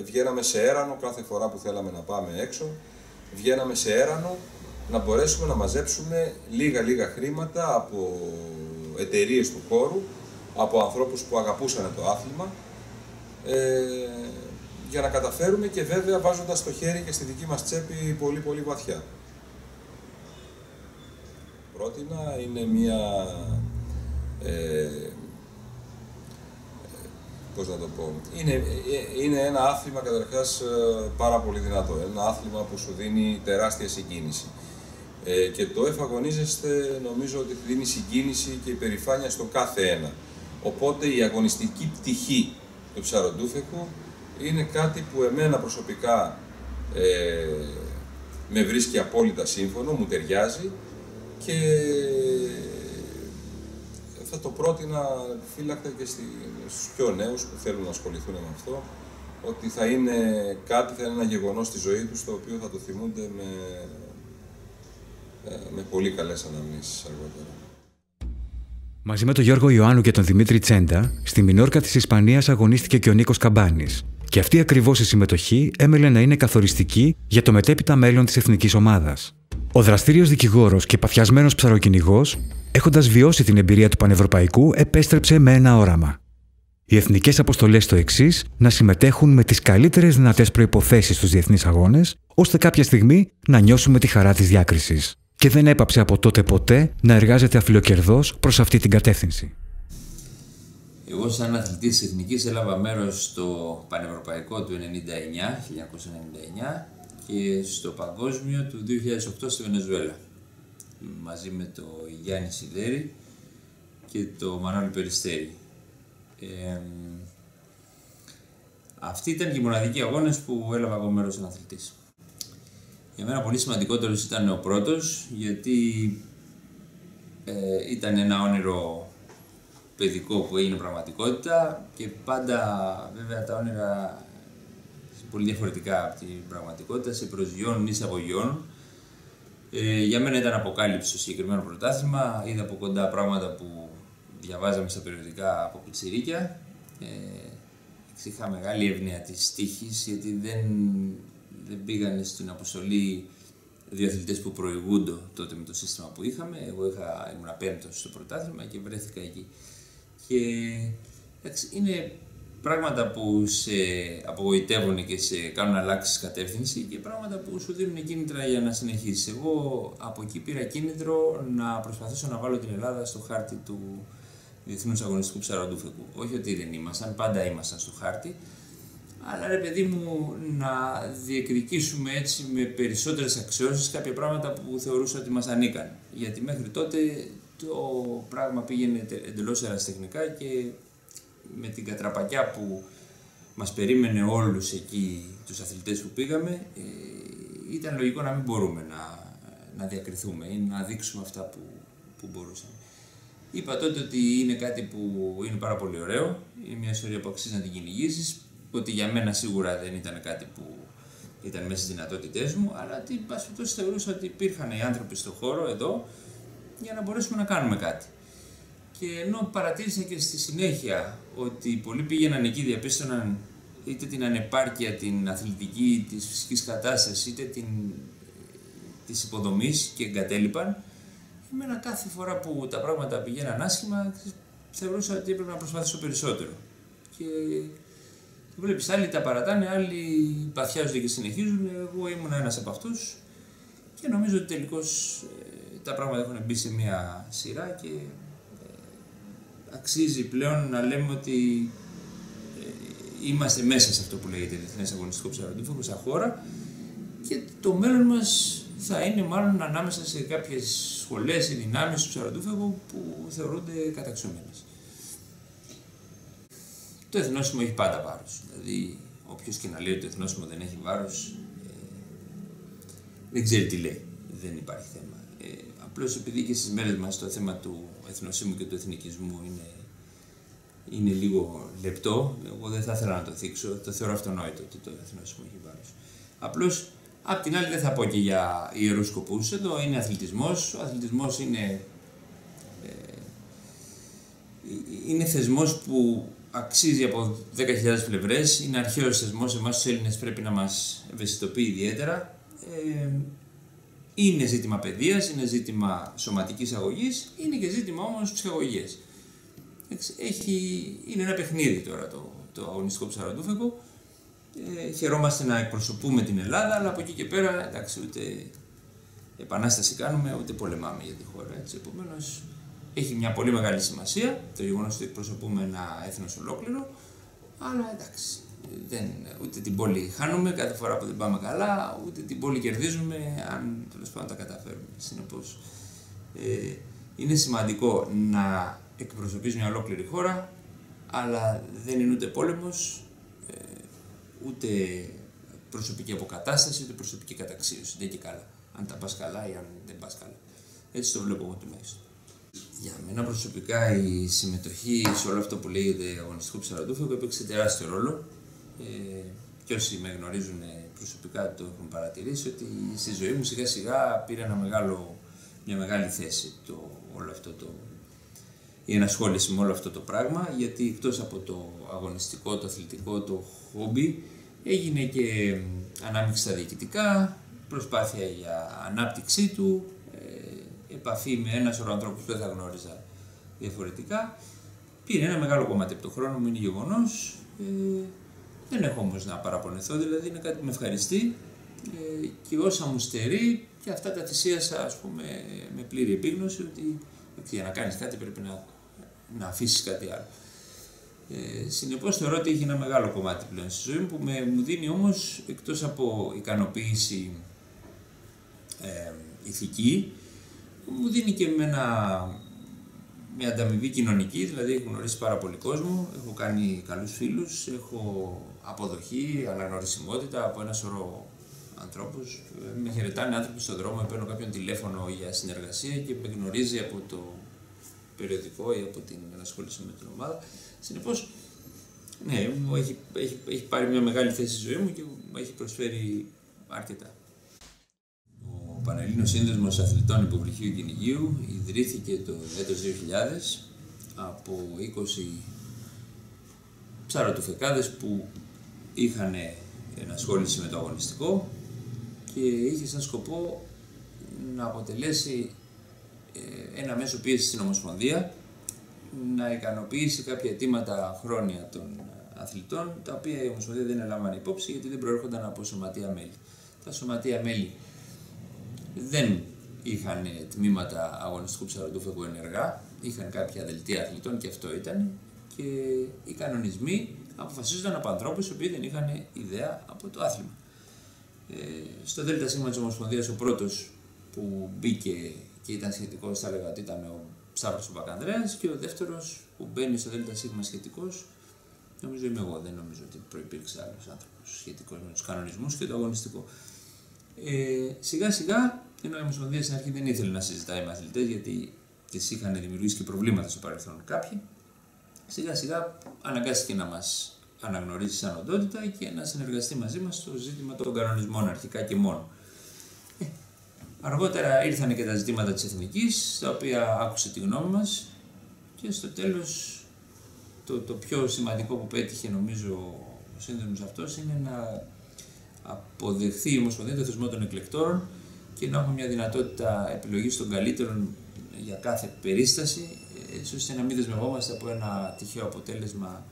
E: Βγαίναμε σε έρανο κάθε φορά που θέλαμε να πάμε έξω. Βγαίναμε σε έρανο να μπορέσουμε να μαζέψουμε λίγα χρήματα από εταιρείες του χώρου, από ανθρώπους που αγαπούσαν το άθλημα, για να καταφέρουμε και βέβαια βάζοντας το χέρι και στη δική μας τσέπη πολύ βαθιά. Πρότεινα είναι μια, πώς να το πω, είναι ένα άθλημα καταρχάς πάρα πολύ δυνατό, ένα άθλημα που σου δίνει τεράστια συγκίνηση. Και το εφαγωνίζεστε νομίζω ότι δίνει συγκίνηση και υπερηφάνεια στο κάθε ένα. Οπότε η αγωνιστική πτυχή του ψαροντούφεκου είναι κάτι που εμένα προσωπικά με βρίσκει απόλυτα σύμφωνο, μου ταιριάζει και θα το πρότεινα φύλακτα και στους πιο νέους που θέλουν να ασχοληθούν με αυτό, ότι θα είναι κάτι, θα είναι ένα γεγονός στη ζωή τους, το οποίο θα το θυμούνται με πολύ καλές αναμνήσεις αργότερα.
A: Μαζί με τον Γιώργο Ιωάννου και τον Δημήτρη Τσέντα, στη Μινόρκα της Ισπανίας αγωνίστηκε και ο Νίκος Καμπάνης. Και αυτή ακριβώς η συμμετοχή έμελε να είναι καθοριστική για το μετέπειτα μέλλον της εθνικής ομάδας. Ο δραστήριος δικηγόρος και παθιασμένος ψαροκυνηγός, έχοντας βιώσει την εμπειρία του πανευρωπαϊκού, επέστρεψε με ένα όραμα. Οι εθνικές αποστολές στο εξής, να συμμετέχουν με τις καλύτερες δυνατές προϋποθέσεις στους διεθνείς αγώνες, ώστε κάποια στιγμή να νιώσουμε τη χαρά της διάκρισης. Και δεν έπαψε από τότε ποτέ να εργάζεται αφιλοκερδώς προς αυτή την κατεύθυνση.
F: Εγώ σαν αθλητής της Εθνικής έλαβα μέρος στο Πανευρωπαϊκό του 1999 και στο Παγκόσμιο του 2008 στη Βενεζουέλα. Μαζί με τον Γιάννη Σιδέρη και τον Μανώλη Περιστέρη. Αυτοί ήταν και οι μοναδικοί αγώνες που έλαβα εγώ μέρος σαν αθλητής. Για μένα πολύ σημαντικότερος ήταν ο πρώτος, γιατί ήταν ένα όνειρο παιδικό που έγινε πραγματικότητα και πάντα βέβαια τα όνειρα πολύ διαφορετικά από την πραγματικότητα, σε προσγειώνουν ή σε απογειώνουν. Για μένα ήταν αποκάλυψη το συγκεκριμένο πρωτάθλημα. Είδα από κοντά πράγματα που διαβάζαμε στα περιοδικά από πιτσιρίκια. Είχα μεγάλη εύνοια της τύχης, γιατί δεν πήγανε στην αποστολή δύο αθλητές που προηγούνται τότε με το σύστημα που είχαμε. Εγώ ήμουν πέμπτος στο πρωτάθλημα και βρέθηκα εκεί. Και είναι πράγματα που σε απογοητεύουν και σε κάνουν να αλλάξεις κατεύθυνση και πράγματα που σου δίνουν κίνητρα για να συνεχίσεις. Εγώ από εκεί πήρα κίνητρο να προσπαθήσω να βάλω την Ελλάδα στο χάρτη του Διεθνούς Αγωνιστικού Ψαροντούφεκου. Όχι ότι δεν ήμασταν, πάντα ήμασταν στο χάρτη, αλλά ρε παιδί μου, να διεκδικήσουμε έτσι με περισσότερες αξιώσεις κάποια πράγματα που θεωρούσα ότι μας ανήκαν. Γιατί μέχρι τότε το πράγμα πήγαινε εντελώς ερασιτεχνικά και με την κατραπακιά που μας περίμενε όλους εκεί, τους αθλητές που πήγαμε, ήταν λογικό να μην μπορούμε να διακριθούμε ή να δείξουμε αυτά που μπορούσαμε. Είπα τότε ότι είναι κάτι που είναι πάρα πολύ ωραίο, είναι μια ιστορία που αξίζει να την κυνηγήσεις, ότι για μένα σίγουρα δεν ήταν κάτι που ήταν μέσα στις δυνατότητές μου, αλλά ότι πάση θεωρούσα ότι υπήρχαν οι άνθρωποι στον χώρο εδώ για να μπορέσουμε να κάνουμε κάτι. Και ενώ παρατήρησα και στη συνέχεια ότι πολλοί πήγαιναν εκεί, διαπίστωναν είτε την ανεπάρκεια, την αθλητική, της φυσικής κατάστασης, είτε της υποδομής και εγκατέλειπαν, εμένα κάθε φορά που τα πράγματα πηγαίναν άσχημα, θεωρούσα ότι έπρεπε να προσπαθήσω περισσότερο. Και βλέπεις, άλλοι τα παρατάνε, άλλοι παθιάζονται και συνεχίζουν. Εγώ ήμουν ένας από αυτούς και νομίζω ότι τελικώς τα πράγματα έχουν μπει σε μια σειρά και αξίζει πλέον να λέμε ότι είμαστε μέσα σε αυτό που λέγεται Διεθνές Αγωνιστικό Ψαροντούφεκο σαν χώρα και το μέλλον μας θα είναι μάλλον ανάμεσα σε κάποιες σχολές ή δυνάμεις του ψαροντούφεκου που θεωρούνται καταξιωμένες. Το εθνόσημο έχει πάντα βάρος. Δηλαδή, όποιος και να λέει ότι το εθνόσημο δεν έχει βάρος, δεν ξέρει τι λέει. Δεν υπάρχει θέμα. Απλώς επειδή και στις μέρες μας το θέμα του εθνοσύμου και του εθνικισμού είναι λίγο λεπτό, εγώ δεν θα ήθελα να το θίξω. Το θεωρώ αυτονόητο ότι το εθνόσημο έχει βάρος. Απλώς, απ' την άλλη δεν θα πω και για ιερούς σκοπούς. Εδώ είναι αθλητισμός. Ο αθλητισμός είναι θεσμός που αξίζει από 10.000 πλευρές. Είναι αρχαίος θεσμός. Εμάς τους Έλληνες πρέπει να μας ευαισθητοποιεί ιδιαίτερα. Είναι ζήτημα παιδείας, είναι ζήτημα σωματικής αγωγής, είναι και ζήτημα όμως ψυχαγωγίας. Είναι ένα παιχνίδι τώρα το αγωνιστικό ψαροντούφεκο. Χαιρόμαστε να εκπροσωπούμε την Ελλάδα, αλλά από εκεί και πέρα, εντάξει, ούτε επανάσταση κάνουμε, ούτε πολεμάμε για τη χώρα. Έτσι. Επομένως, έχει μια πολύ μεγάλη σημασία το γεγονός ότι εκπροσωπούμε ένα έθνος ολόκληρο, αλλά εντάξει, ούτε την πόλη χάνουμε κάθε φορά που δεν πάμε καλά, ούτε την πόλη κερδίζουμε αν τέλος πάντων τα καταφέρουμε. Συνεπώς, είναι σημαντικό να εκπροσωπείς μια ολόκληρη χώρα, αλλά δεν είναι ούτε πόλεμος, ούτε προσωπική αποκατάσταση, ούτε προσωπική καταξίωση. Δεν και καλά. Αν τα πας καλά ή αν δεν πας καλά. Έτσι το βλέπω εγώ τουλάχιστον. Για μένα προσωπικά η συμμετοχή σε όλο αυτό που λέγεται αγωνιστικό ψαροντούφεκο έπαιξε τεράστιο ρόλο. Και όσοι με γνωρίζουν προσωπικά το έχουν παρατηρήσει ότι στη ζωή μου σιγά σιγά πήρε μια μεγάλη θέση η ενασχόληση με όλο αυτό το πράγμα, γιατί εκτός από το αγωνιστικό, το αθλητικό, το χόμπι, έγινε και ανάμειξη στα διοικητικά, προσπάθεια για ανάπτυξή του, επαφή με ένα σωρό ανθρώπους που δεν θα γνώριζα διαφορετικά. Πήρε ένα μεγάλο κομμάτι από το χρόνο μου, είναι γεγονός. Δεν έχω όμως να παραπονεθώ, δηλαδή είναι κάτι που με ευχαριστεί και όσα μου στερεί και αυτά τα θυσίασα, ας πούμε, με πλήρη επίγνωση ότι για να κάνεις κάτι πρέπει να αφήσεις κάτι άλλο. Συνεπώς θεωρώ ότι έχει ένα μεγάλο κομμάτι πλέον στη ζωή μου που μου δίνει όμως, εκτός από ικανοποίηση ηθική, μου δίνει και μια ανταμοιβή κοινωνική, δηλαδή έχω γνωρίσει πάρα πολύ κόσμο, έχω κάνει καλούς φίλους, έχω αποδοχή, αναγνωρισιμότητα από ένα σωρό ανθρώπους. Με χαιρετάνε άνθρωποι στον δρόμο, παίρνω κάποιον τηλέφωνο για συνεργασία και με γνωρίζει από το περιοδικό ή από την ενασχόληση με την ομάδα. Συνεπώς, Ναι, έχει πάρει μια μεγάλη θέση στη ζωή μου και μου έχει προσφέρει αρκετά. Ο Πανελλήνιος Σύνδεσμος Αθλητών Υποβρυχίου Κυνηγείου ιδρύθηκε το έτος 2000 από 20 ψαροτουφεκάδες που είχαν ενασχόληση με το αγωνιστικό και είχε σαν σκοπό να αποτελέσει ένα μέσο πίεσης στην Ομοσπονδία, να ικανοποιήσει κάποια αιτήματα χρόνια των αθλητών, τα οποία η Ομοσπονδία δεν έλαμβανε υπόψη γιατί δεν προέρχονταν από σωματεία μέλη. Τα σωματεία μέλη δεν είχαν τμήματα αγωνιστικού ψαροτούφεκου ενεργά, είχαν κάποια δελτία αθλητών και αυτό ήταν, και οι κανονισμοί αποφασίζονταν από ανθρώπους οι οποίοι δεν είχαν ιδέα από το άθλημα. Στο ΔΣ της Ομοσπονδίας ο πρώτος που μπήκε και ήταν σχετικός, θα έλεγα ότι ήταν ο Ψάβρος ο Παπανδρέας, και ο δεύτερος που μπαίνει στο ΔΣ σχετικός, νομίζω είμαι εγώ, δεν νομίζω ότι προϋπήρξε άλλος άνθρωπος σχετικός με τους κανονισμούς και το αγωνιστικό. Σιγά σιγά, ενώ η Ομοσπονδία στην αρχή δεν ήθελε να συζητάει με αθλητές γιατί τις είχαν δημιουργήσει και προβλήματα στο παρελθόν κάποιοι, σιγά σιγά αναγκάστηκε να μας αναγνωρίσει σαν οντότητα και να συνεργαστεί μαζί μας στο ζήτημα των κανονισμών αρχικά και μόνο. Αργότερα ήρθαν και τα ζητήματα της εθνικής, τα οποία άκουσε τη γνώμη μας, και στο τέλος το πιο σημαντικό που πέτυχε νομίζω ο σύνδεσμος αυτός είναι να αποδεχθεί η Ομοσπονδία το θεσμό των εκλεκτόρων και να έχουμε μια δυνατότητα επιλογής των καλύτερων για κάθε περίσταση, έτσι ώστε να μην δεσμευόμαστε από ένα τυχαίο αποτέλεσμα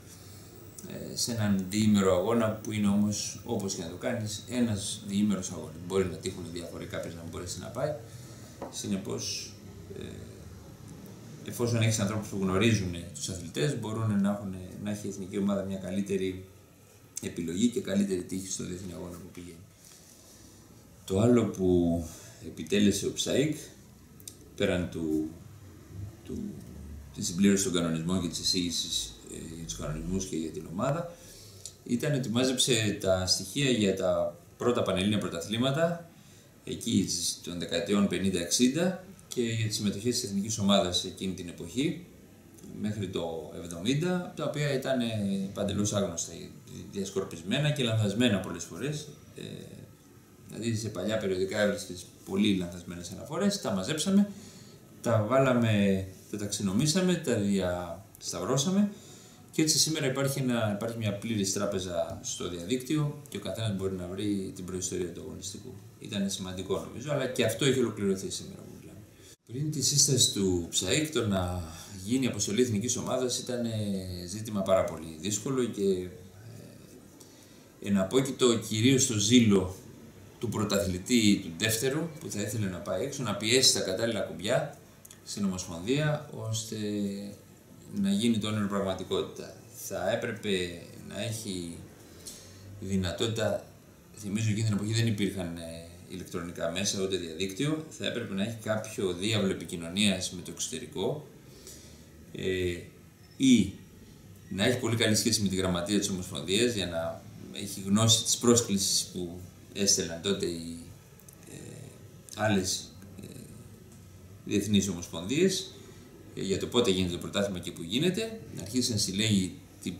F: σε έναν διήμερο αγώνα που είναι όμως, όπως και να το κάνεις, ένας διήμερος αγώνα. Μπορεί να τύχουν διάφοροι, κάποιος να μην μπορέσει να πάει. Συνεπώς, εφόσον έχεις ανθρώπους που γνωρίζουν τους αθλητές, μπορούν να έχει η εθνική ομάδα μια καλύτερη επιλογή και καλύτερη τύχη στο διεθνή αγώνα που πηγαίνει. Το άλλο που επιτέλεσε ο ΨΑΙΚ, πέραν της συμπλήρωσης των κανονισμών και της εισήγησης για τους κανονισμούς και για την ομάδα, ήταν ότι μάζεψε τα στοιχεία για τα πρώτα πανελλήνια πρωταθλήματα εκεί των δεκαετιών 50-60 και για τις συμμετοχές της εθνικής ομάδας εκείνη την εποχή μέχρι το 70, τα οποία ήταν παντελώς άγνωστα, διασκορπισμένα και λανθασμένα πολλές φορές. Δηλαδή σε παλιά περιοδικά έβρισκες πολύ λανθασμένες αναφορές, τα μαζέψαμε, τα βάλαμε, τα ταξινομήσαμε, τα διασταυρώσαμε και έτσι σήμερα υπάρχει μια πλήρης τράπεζα στο διαδίκτυο και ο καθένας μπορεί να βρει την προϊστορία του αγωνιστικού. Ήταν σημαντικό νομίζω, αλλά και αυτό έχει ολοκληρωθεί σήμερα που μιλάμε. Πριν τη σύσταση του ΨΑΙΚ, το να γίνει αποστολή εθνικής ομάδας ήταν ζήτημα πάρα πολύ δύσκολο και εναπόκειτο κυρίως στο ζήλο του πρωταθλητή του δεύτερου που θα ήθελε να πάει έξω, να πιέσει τα κατάλληλα κουμπιά στην Ομοσπονδία ώστε να γίνει το όνειρο πραγματικότητα. Θα έπρεπε να έχει δυνατότητα, θυμίζω εκείνη την εποχή δεν υπήρχαν ηλεκτρονικά μέσα ούτε διαδίκτυο, θα έπρεπε να έχει κάποιο διάβλο επικοινωνίας με το εξωτερικό ή να έχει πολύ καλή σχέση με τη γραμματεία της Ομοσπονδίας για να έχει γνώση της πρόσκλησης που έστελναν τότε οι άλλες διεθνείς ομοσπονδίες για το πότε γίνεται το πρωτάθλημα και που γίνεται, να αρχίσει να συλλέγει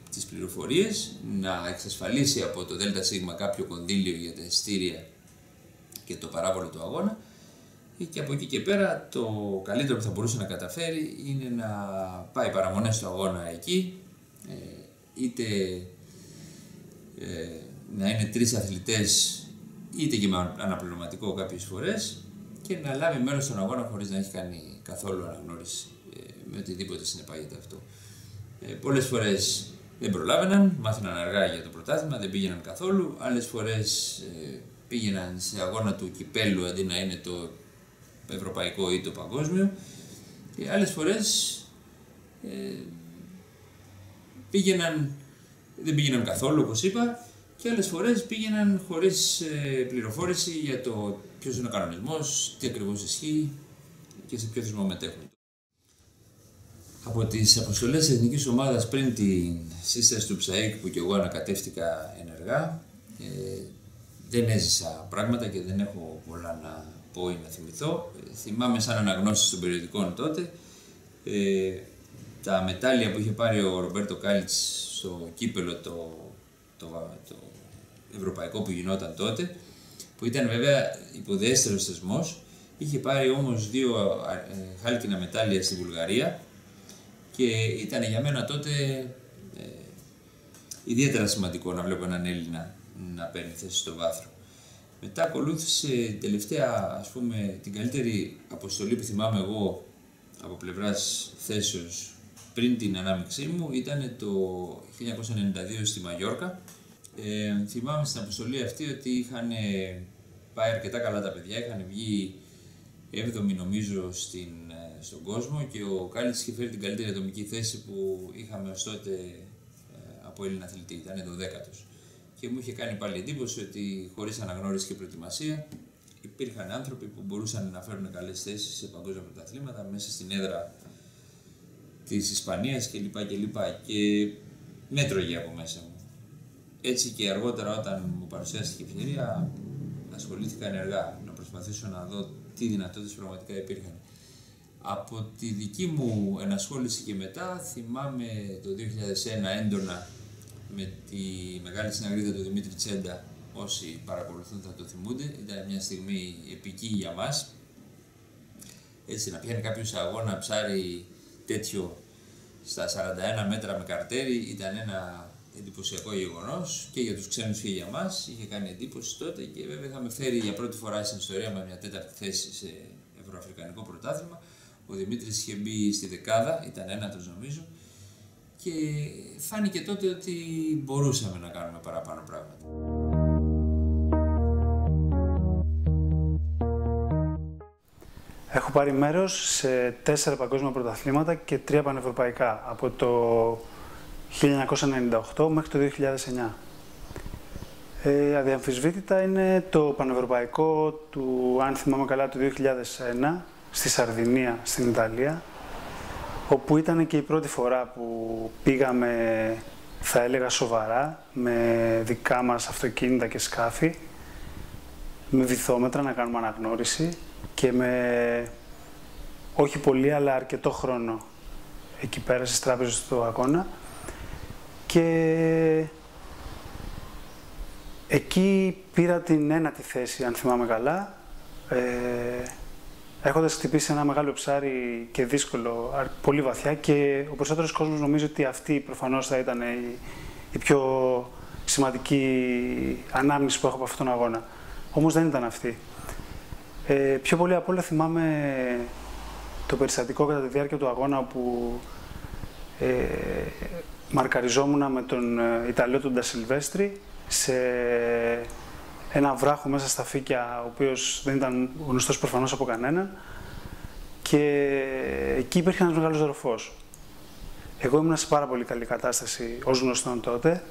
F: τις πληροφορίες, να εξασφαλίσει από το ΔΣ κάποιο κονδύλιο για τα εισιτήρια και το παράβολο του αγώνα και από εκεί και πέρα το καλύτερο που θα μπορούσε να καταφέρει είναι να πάει παραμονές στο αγώνα εκεί, είτε να είναι 3 αθλητές είτε και με αναπληρωματικό κάποιες φορές και να λάβει μέρος στον αγώνα χωρίς να έχει κάνει καθόλου αναγνώριση με οτιδήποτε συνεπάγεται αυτό. Πολλές φορές δεν προλάβαιναν, μάθαιναν αργά για το πρωτάθλημα, δεν πήγαιναν καθόλου. Άλλες φορές πήγαιναν σε αγώνα του κυπέλου αντί να είναι το ευρωπαϊκό ή το παγκόσμιο. Και άλλες φορές δεν πήγαιναν καθόλου όπως είπα και άλλες φορές πήγαιναν χωρίς πληροφόρηση για το ποιος είναι ο κανονισμός, τι ακριβώς ισχύει και σε ποιο θεσμό μετέχουν. Από τις αποστολές της εθνικής ομάδας πριν την σύσταση του ΨΑΙΚ που και εγώ ανακατεύτηκα ενεργά, δεν έζησα πράγματα και δεν έχω πολλά να πω ή να θυμηθώ. Θυμάμαι σαν αναγνώσεις των περιοδικών τότε τα μετάλλια που είχε πάρει ο Ρομπέρτο Κάλιτς στο κύπελο το ευρωπαϊκό που γινόταν τότε, που ήταν βέβαια υποδέστερος θεσμός. Είχε πάρει όμως 2 χάλκινα μετάλλια στη Βουλγαρία και ήταν για μένα τότε ιδιαίτερα σημαντικό να βλέπω έναν Έλληνα να παίρνει θέση στο βάθρο. Μετά ακολούθησε τελευταία, ας πούμε, την καλύτερη αποστολή που θυμάμαι εγώ από πλευράς θέσεως πριν την ανάμειξή μου, ήταν το 1992 στη Μαγιόρκα. Θυμάμαι στην αποστολή αυτή ότι είχαν πάει αρκετά καλά τα παιδιά, είχαν βγει 7η νομίζω στον κόσμο και ο Κάλιτς είχε φέρει την καλύτερη ατομική θέση που είχαμε ως τότε από Έλληνα αθλητή, ήταν το 10ος. Και μου είχε κάνει πάλι εντύπωση ότι χωρίς αναγνώριση και προετοιμασία υπήρχαν άνθρωποι που μπορούσαν να φέρουν καλές θέσεις σε παγκόσμια πρωταθλήματα μέσα στην έδρα της Ισπανίας κλπ. Και με έτρωγε από μέσα μου. Έτσι και αργότερα, όταν μου παρουσιάστηκε η ευκαιρία, ασχολήθηκα ενεργά να προσπαθήσω να δω τι δυνατότητες πραγματικά υπήρχαν. Από τη δική μου ενασχόληση και μετά, θυμάμαι το 2001 έντονα με τη μεγάλη συναγρίδα του Δημήτρη Τσέντα. Όσοι παρακολουθούν θα το θυμούνται, ήταν μια στιγμή επική για μας. Έτσι, να πιάνει κάποιος αγώνα ψάρι τέτοιο στα 41 μέτρα με καρτέρι ήταν ένα εντυπωσιακό γεγονός και για τους ξένους και για μας. Είχε κάνει εντύπωση τότε και βέβαια είχαμε φέρει για πρώτη φορά στην ιστορία με μια 4η θέση σε ευρωαφρικανικό πρωτάθλημα. Ο Δημήτρης είχε μπει στη δεκάδα, ήταν 9ος νομίζω, και φάνηκε τότε ότι μπορούσαμε να κάνουμε παραπάνω πράγματα.
G: Έχω πάρει μέρος σε 4 παγκόσμια πρωταθλήματα και 3 πανευρωπαϊκά από το 1998 μέχρι το 2009. Αδιαμφισβήτητα είναι το πανευρωπαϊκό του, αν θυμάμαι καλά, του 2001 στη Σαρδινία, στην Ιταλία, όπου ήταν και η πρώτη φορά που πήγαμε, θα έλεγα σοβαρά, με δικά μας αυτοκίνητα και σκάφη, με βυθόμετρα να κάνουμε αναγνώριση και με όχι πολύ αλλά αρκετό χρόνο εκεί πέρα στις τράπεζες του αγώνα. Και εκεί πήρα την 9η θέση, αν θυμάμαι καλά, έχοντας χτυπήσει ένα μεγάλο ψάρι και δύσκολο, πολύ βαθιά, και ο περισσότερος κόσμος νομίζει ότι αυτή προφανώς θα ήταν η πιο σημαντική ανάμνηση που έχω από αυτόν τον αγώνα. Όμως δεν ήταν αυτή. Πιο πολύ απ' όλα θυμάμαι το περιστατικό κατά τη διάρκεια του αγώνα, όπου μαρκαριζόμουν με τον Ιταλό τον Ντασιλβέστρη σε ένα βράχο μέσα στα φύκια, ο οποίος δεν ήταν γνωστός προφανώς από κανέναν, και εκεί υπήρχε ένας μεγάλος δροφός. Εγώ ήμουν σε πάρα πολύ καλή κατάσταση ως γνωστόν τότε,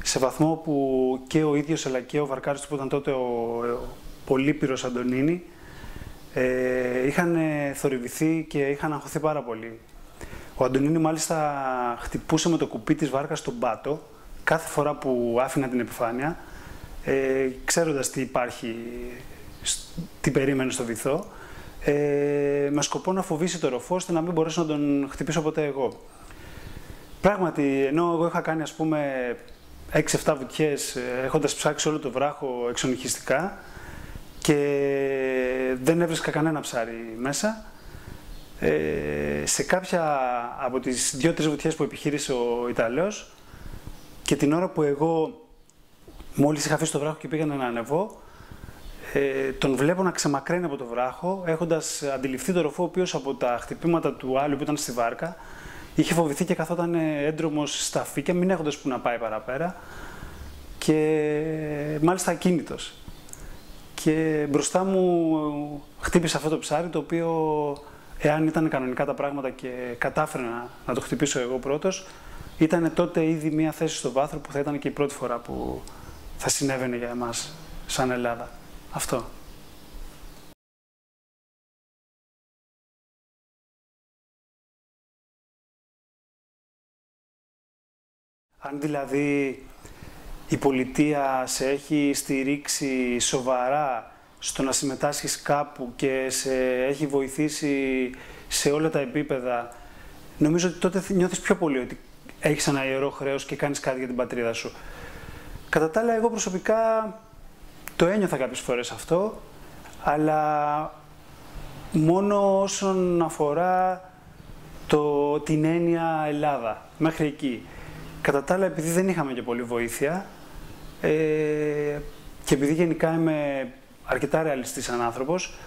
G: σε βαθμό που και ο ίδιος αλλά και ο βαρκάρης του που ήταν τότε ο Πολύπυρος Αντωνίνη είχαν θορυβηθεί και είχαν αγχωθεί πάρα πολύ. Ο Αντωνίνη μάλιστα χτυπούσε με το κουπί της βάρκας στον πάτο κάθε φορά που άφηνα την επιφάνεια, ξέροντας τι υπάρχει, τι περίμενε στο βυθό, με σκοπό να φοβήσει το ροφό, ώστε να μην μπορέσω να τον χτυπήσω ποτέ εγώ. Πράγματι, ενώ εγώ είχα κάνει, ας πούμε, 6-7 βουτιές, έχοντας ψάξει όλο το βράχο εξονυχιστικά και δεν έβρισκα κανένα ψάρι μέσα, σε κάποια από τις 2-3 βουτιές που επιχείρησε ο Ιταλός, και την ώρα που εγώ μόλις είχα αφήσει το βράχο και πήγαινα να ανεβώ, τον βλέπω να ξεμακραίνει από το βράχο, έχοντας αντιληφθεί το ροφό, ο οποίος από τα χτυπήματα του άλλου που ήταν στη βάρκα είχε φοβηθεί και καθόταν έντρομος στα φύκια, μην έχοντας που να πάει παραπέρα, και μάλιστα ακίνητος. Και μπροστά μου χτύπησε αυτό το ψάρι, το οποίο, εάν ήταν κανονικά τα πράγματα και κατάφερα να το χτυπήσω εγώ πρώτος, ήταν τότε ήδη μία θέση στο βάθρο που θα ήταν και η πρώτη φορά που θα συνέβαινε για εμάς σαν Ελλάδα. Αυτό. Αν δηλαδή η πολιτεία σε έχει στηρίξει σοβαρά στο να συμμετάσχεις κάπου και σε έχει βοηθήσει σε όλα τα επίπεδα νομίζω ότι τότε νιώθεις πιο πολύ ότι έχεις ένα ιερό χρέος και κάνεις κάτι για την πατρίδα σου. Κατά τα άλλα, εγώ προσωπικά το ένιωθα κάποιες φορές αυτό, αλλά μόνο όσον αφορά την έννοια Ελλάδα, μέχρι εκεί. Κατά τα άλλα, επειδή δεν είχαμε και πολύ βοήθεια και επειδή γενικά είμαι αρκετά ρεαλιστής σαν άνθρωπος,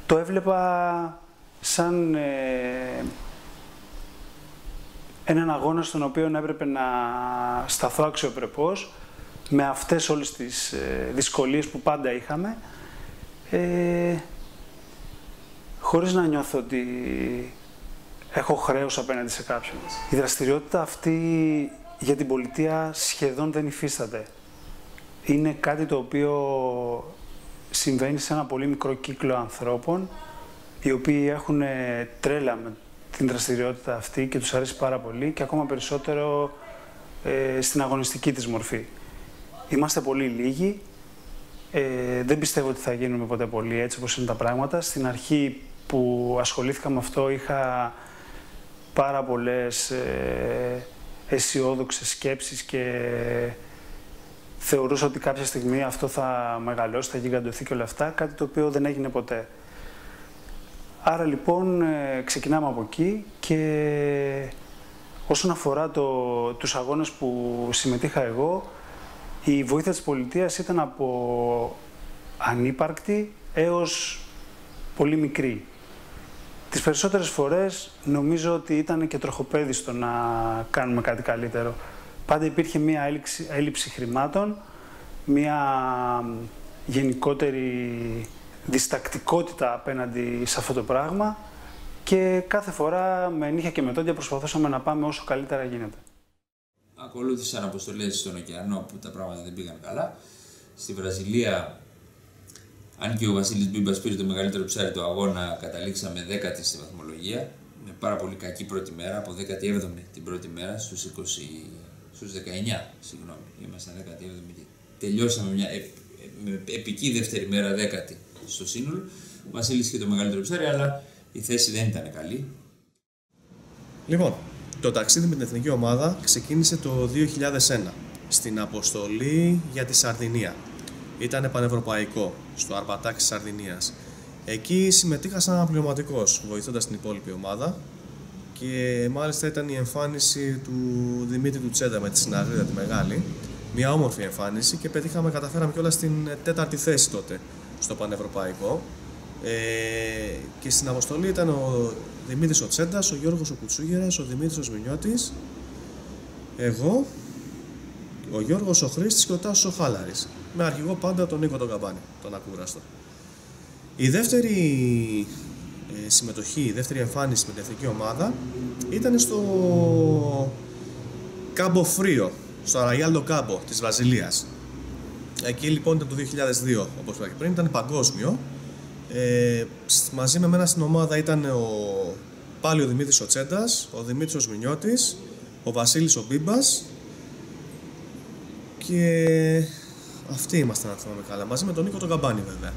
G: το έβλεπα σαν έναν αγώνα στον οποίο έπρεπε να σταθώ αξιοπρεπώς, με αυτές όλες τις δυσκολίες που πάντα είχαμε, χωρίς να νιώθω ότι έχω χρέος απέναντι σε κάποιον. Η δραστηριότητα αυτή για την πολιτεία σχεδόν δεν υφίσταται. Είναι κάτι το οποίο συμβαίνει σε ένα πολύ μικρό κύκλο ανθρώπων, οι οποίοι έχουν τρέλα με την δραστηριότητα αυτή και τους αρέσει πάρα πολύ, και ακόμα περισσότερο στην αγωνιστική της μορφή. Είμαστε πολύ λίγοι, δεν πιστεύω ότι θα γίνουμε ποτέ πολλοί έτσι όπως είναι τα πράγματα. Στην αρχή που ασχολήθηκα με αυτό είχα πάρα πολλές αισιόδοξες σκέψεις και θεωρούσα ότι κάποια στιγμή αυτό θα μεγαλώσει, θα γιγαντωθεί και όλα αυτά, κάτι το οποίο δεν έγινε ποτέ. Άρα λοιπόν ξεκινάμε από εκεί, και όσον αφορά τους αγώνες που συμμετείχα εγώ, η βοήθεια της πολιτείας ήταν από ανύπαρκτη έως πολύ μικρή. Τις περισσότερες φορές νομίζω ότι ήταν και τροχοπέδιστο να κάνουμε κάτι καλύτερο. Πάντα υπήρχε μία έλλειψη χρημάτων, μία γενικότερη διστακτικότητα απέναντι σε αυτό το πράγμα, και κάθε φορά με νύχια και με δόντια προσπαθούσαμε να πάμε όσο καλύτερα γίνεται.
F: Ακολούθησαν αποστολές στον ωκεανό που τα πράγματα δεν πήγαν καλά. Στη Βραζιλία, αν και ο Βασίλης Μπίμπας πήρε το μεγαλύτερο ψάρι του αγώνα, καταλήξαμε 10η στη βαθμολογία, με πάρα πολύ κακή πρώτη μέρα, από 17η την πρώτη μέρα στους 19, συγγνώμη, ήμασταν 17η και τελειώσαμε μια επική δεύτερη μέρα, 10η στο σύνολο. Ο Βασίλης είχε το μεγαλύτερο ψάρι, αλλά η θέση δεν ήταν καλή.
H: Λοιπόν, το ταξίδι με την εθνική ομάδα ξεκίνησε το 2001 στην αποστολή για τη Σαρδινία. Ήταν πανευρωπαϊκό, στο Αρμπατάκι της Σαρδινίας. Εκεί συμμετείχα σαν αναπληρωματικός, βοηθώντας την υπόλοιπη ομάδα, και μάλιστα ήταν η εμφάνιση του Δημήτρη του Τσέντα με τη Συναγρίδα τη Μεγάλη. Μια όμορφη εμφάνιση, και καταφέραμε κιόλας στην 4η θέση τότε στο πανευρωπαϊκό. Και στην αποστολή ήταν ο Δημήτρης ο Τσέντας, ο Γιώργος ο Κουτσούγερας, ο Δημήτρης ο Σμινιώτης, εγώ, ο Γιώργος ο Χρήστης και ο Τάσος ο Χάλαρης, με αρχηγό πάντα τον Νίκο τον Καμπάνη, τον ακούραστο. Η δεύτερη συμμετοχή, η δεύτερη εμφάνιση με την εθνική ομάδα ήταν στο Κάμπο Φρίο, στο Αραγιάλντο Κάμπο της Βραζιλίας. Εκεί λοιπόν ήταν το 2002, όπως είπα και πριν, ήταν παγκόσμιο. Μαζί με μένα στην ομάδα ήταν πάλι ο Δημήτρης ο Τσέντας, ο Δημήτρης ο Σμινιώτης, ο Βασίλης ο Μπίμπας, και αυτοί ήμασταν, να θυμάμαι καλά, μαζί με τον Νίκο τον Καμπάνη βέβαια.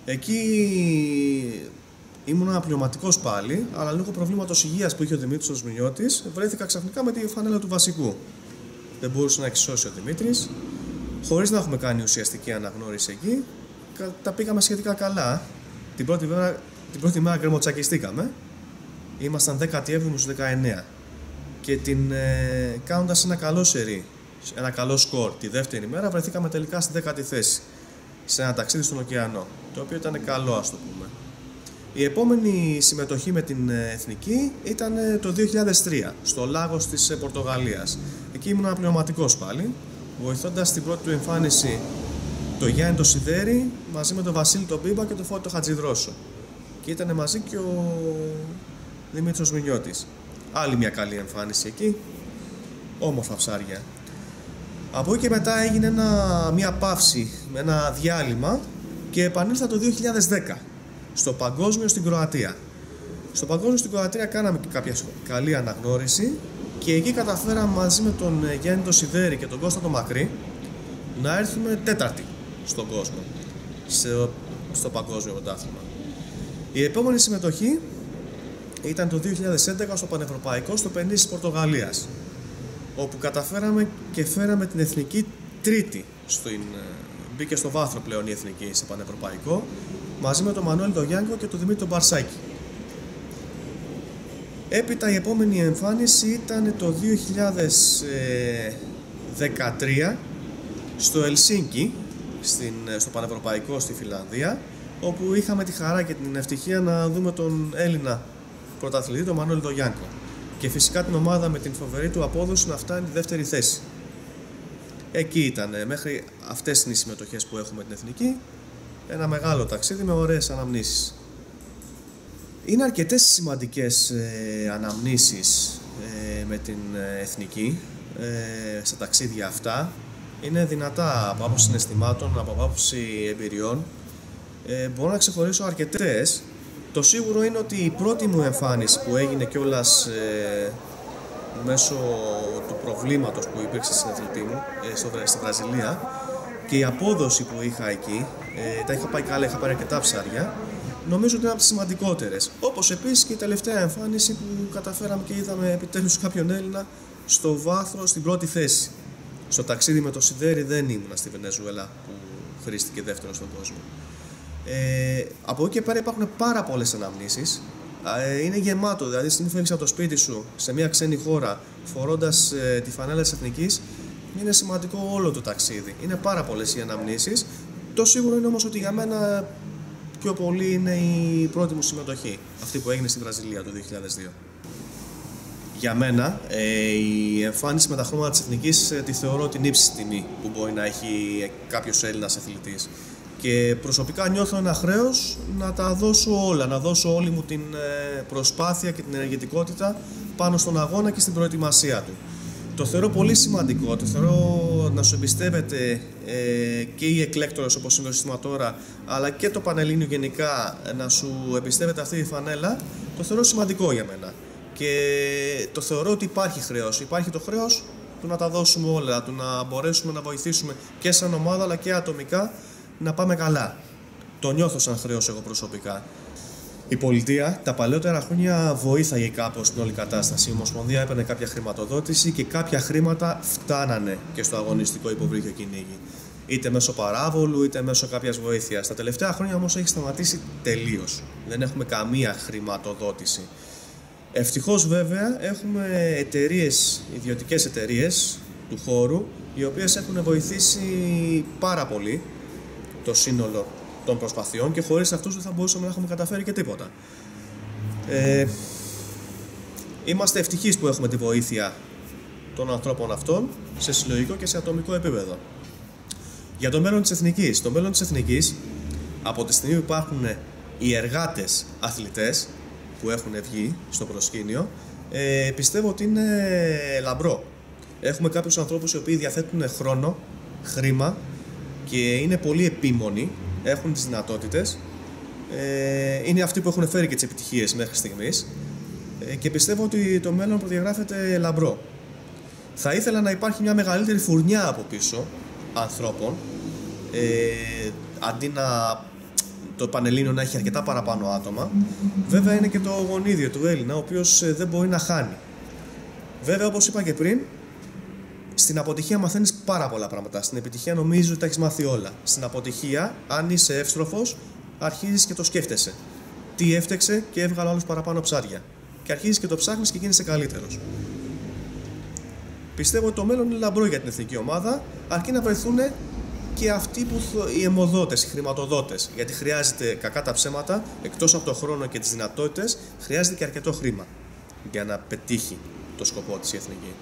H: Εκεί ήμουν αναπληρωματικός πάλι, αλλά λόγω προβλήματος υγείας που είχε ο Δημήτρης ο Σμινιώτης, βρέθηκα ξαφνικά με τη φανέλα του βασικού. Δεν μπορούσε να εξισώσει ο Δημήτρης, χωρίς να έχουμε κάνει ουσιαστική αναγνώριση εκεί. Τα πήγαμε σχετικά καλά. Την πρώτη μέρα γκρεμοτσακιστήκαμε. Ήμασταν 17η στους 19. Και κάνοντας ένα καλό σερί, ένα καλό σκορ τη δεύτερη μέρα, βρεθήκαμε τελικά στη 10η θέση. Σε ένα ταξίδι στον ωκεανό, το οποίο ήταν καλό, ας το πούμε. Η επόμενη συμμετοχή με την εθνική ήταν το 2003, στο Λάγος της Πορτογαλίας. Εκεί ήμουν αναπληρωματικός πάλι, βοηθώντας την πρώτη του εμφάνιση το Γιάννη το Σιδέρη, μαζί με τον Βασίλη τον Μπίμπα και τον Φώτη το Χατζηδρόσο. Και ήταν μαζί και ο Δημήτρης ο Σμινιώτης. Άλλη μια καλή εμφάνιση εκεί, όμορφα ψάρια. Από εκεί και μετά έγινε μια παύση, ένα διάλειμμα, και επανήλθα το 2010 στο Παγκόσμιο στην Κροατία. Στο Παγκόσμιο στην Κροατία κάναμε και κάποια καλή αναγνώριση, και εκεί καταφέραμε μαζί με τον Γιάννη το Σιδέρη και τον Κώστα το Μακρύ να έρθουμε 4η στον κόσμο, στο Παγκόσμιο Πρωτάθλημα. Η επόμενη συμμετοχή ήταν το 2011 στο Πανευρωπαϊκό στο Πενήσι της Πορτογαλίας, όπου καταφέραμε και φέραμε την εθνική τρίτη. Μπήκε στο βάθρο πλέον η εθνική σε Πανευρωπαϊκό, μαζί με τον Μανουέλ Ντογιάνκο και τον Δημήτρη Μπαρσάκη. Έπειτα η επόμενη εμφάνιση ήταν το 2013 στο Ελσίνκι, στο Πανευρωπαϊκό στη Φιλανδία, όπου είχαμε τη χαρά και την ευτυχία να δούμε τον Έλληνα πρωταθλητή, τον Μανουέλ Ντογιάνκο, και φυσικά την ομάδα με την φοβερή του απόδοση να φτάνει τη δεύτερη θέση. Εκεί ήταν, μέχρι αυτές είναι οι συμμετοχές που έχουμε την εθνική, ένα μεγάλο ταξίδι με ωραίες αναμνήσεις. Είναι αρκετές σημαντικές αναμνήσεις με την εθνική στα ταξίδια αυτά. Είναι δυνατά από άποψη συναισθημάτων, από άποψη εμπειριών. Μπορώ να ξεχωρίσω αρκετές. Το σίγουρο είναι ότι η πρώτη μου εμφάνιση που έγινε κιόλας μέσω του προβλήματος που υπήρξε στην αθλητή μου στη Βραζιλία και η απόδοση που είχα εκεί, τα είχα πάει καλά, είχα πάρει αρκετά ψάρια, νομίζω ότι είναι από τις σημαντικότερες. Όπως επίσης και η τελευταία εμφάνιση που καταφέραμε και είδαμε επιτέλους κάποιον Έλληνα στο βάθρο στην πρώτη θέση. Στο ταξίδι με το Σιδέρι δεν ήμουνα στη Βενεζουέλα που χρήστηκε δεύτερο στον κόσμο. Από εκεί και πέρα υπάρχουν πάρα πολλές αναμνήσεις. Είναι γεμάτο, δηλαδή στην φεύγεις από το σπίτι σου σε μια ξένη χώρα φορώντας τη φανέλα της εθνικής, είναι σημαντικό όλο το ταξίδι. Είναι πάρα πολλές οι αναμνήσεις. Το σίγουρο είναι όμως ότι για μένα πιο πολύ είναι η πρώτη μου συμμετοχή, αυτή που έγινε στη Βραζιλία το 2002. Για μένα η εμφάνιση με τα χρώματα της εθνικής τη θεωρώ την ύψιστη τιμή που μπορεί να έχει κάποιος Έλληνας αθλητής. Και προσωπικά νιώθω ένα χρέος να τα δώσω όλα, να δώσω όλη μου την προσπάθεια και την ενεργητικότητα πάνω στον αγώνα και στην προετοιμασία του. Το θεωρώ πολύ σημαντικό, το θεωρώ να σου εμπιστεύεται και οι εκλέκτορες όπως είναι το σύστημα τώρα, αλλά και το Πανελλήνιο γενικά να σου εμπιστεύεται αυτή η φανέλα, το θεωρώ σημαντικό για μένα. Και το θεωρώ ότι υπάρχει χρέος, υπάρχει το χρέος του να τα δώσουμε όλα, του να μπορέσουμε να βοηθήσουμε και σαν ομάδα αλλά και ατομικά να πάμε καλά. Το νιώθω σαν χρέος εγώ προσωπικά. Η πολιτεία τα παλαιότερα χρόνια βοήθαγε κάπως την όλη κατάσταση. Η Ομοσπονδία έπαιρνε κάποια χρηματοδότηση και κάποια χρήματα φτάνανε και στο αγωνιστικό υποβρύχιο κυνήγι. Είτε μέσω παράβολου είτε μέσω κάποιας βοήθειας. Τα τελευταία χρόνια όμως έχει σταματήσει τελείως. Δεν έχουμε καμία χρηματοδότηση. Ευτυχώς βέβαια έχουμε εταιρείες, ιδιωτικές εταιρείες του χώρου, οι οποίες έχουν βοηθήσει πάρα πολύ το σύνολο των προσπαθειών και χωρίς αυτούς δεν θα μπορούσαμε να έχουμε καταφέρει και τίποτα. Είμαστε ευτυχείς που έχουμε τη βοήθεια των ανθρώπων αυτών σε συλλογικό και σε ατομικό επίπεδο. Για το μέλλον της εθνικής. Το μέλλον της εθνικής, από τη στιγμή που υπάρχουν οι εργάτες αθλητές που έχουν βγει στο προσκήνιο, πιστεύω ότι είναι λαμπρό. Έχουμε κάποιους ανθρώπους οι οποίοι διαθέτουν χρόνο, χρήμα και είναι πολύ επίμονοι, έχουν τις δυνατότητες, είναι αυτοί που έχουν φέρει και τις επιτυχίες μέχρι στιγμής και πιστεύω ότι το μέλλον προδιαγράφεται λαμπρό. Θα ήθελα να υπάρχει μια μεγαλύτερη φουρνιά από πίσω ανθρώπων, αντί να το Πανελλήνιο να έχει αρκετά παραπάνω άτομα. Βέβαια είναι και το γονίδιο του Έλληνα, ο οποίος δεν μπορεί να χάνει. Βέβαια, όπως είπα και πριν, στην αποτυχία μαθαίνεις πάρα πολλά πράγματα. Στην επιτυχία νομίζεις ότι τα έχεις μάθει όλα. Στην αποτυχία, αν είσαι εύστροφος, αρχίζεις και το σκέφτεσαι. Τι έφτεξε και έβγαλε άλλους παραπάνω ψάρια. Και αρχίζεις και το ψάχνεις και γίνεσαι καλύτερος. Πιστεύω ότι το μέλλον είναι λαμπρό για την εθνική ομάδα, αρκεί να βρεθούν και αυτοί που οι αιμοδότες, οι χρηματοδότες. Γιατί χρειάζεται, κακά τα ψέματα, εκτός από το χρόνο και τις δυνατότητες, χρειάζεται και αρκετό χρήμα για να πετύχει το σκοπό της η εθνική.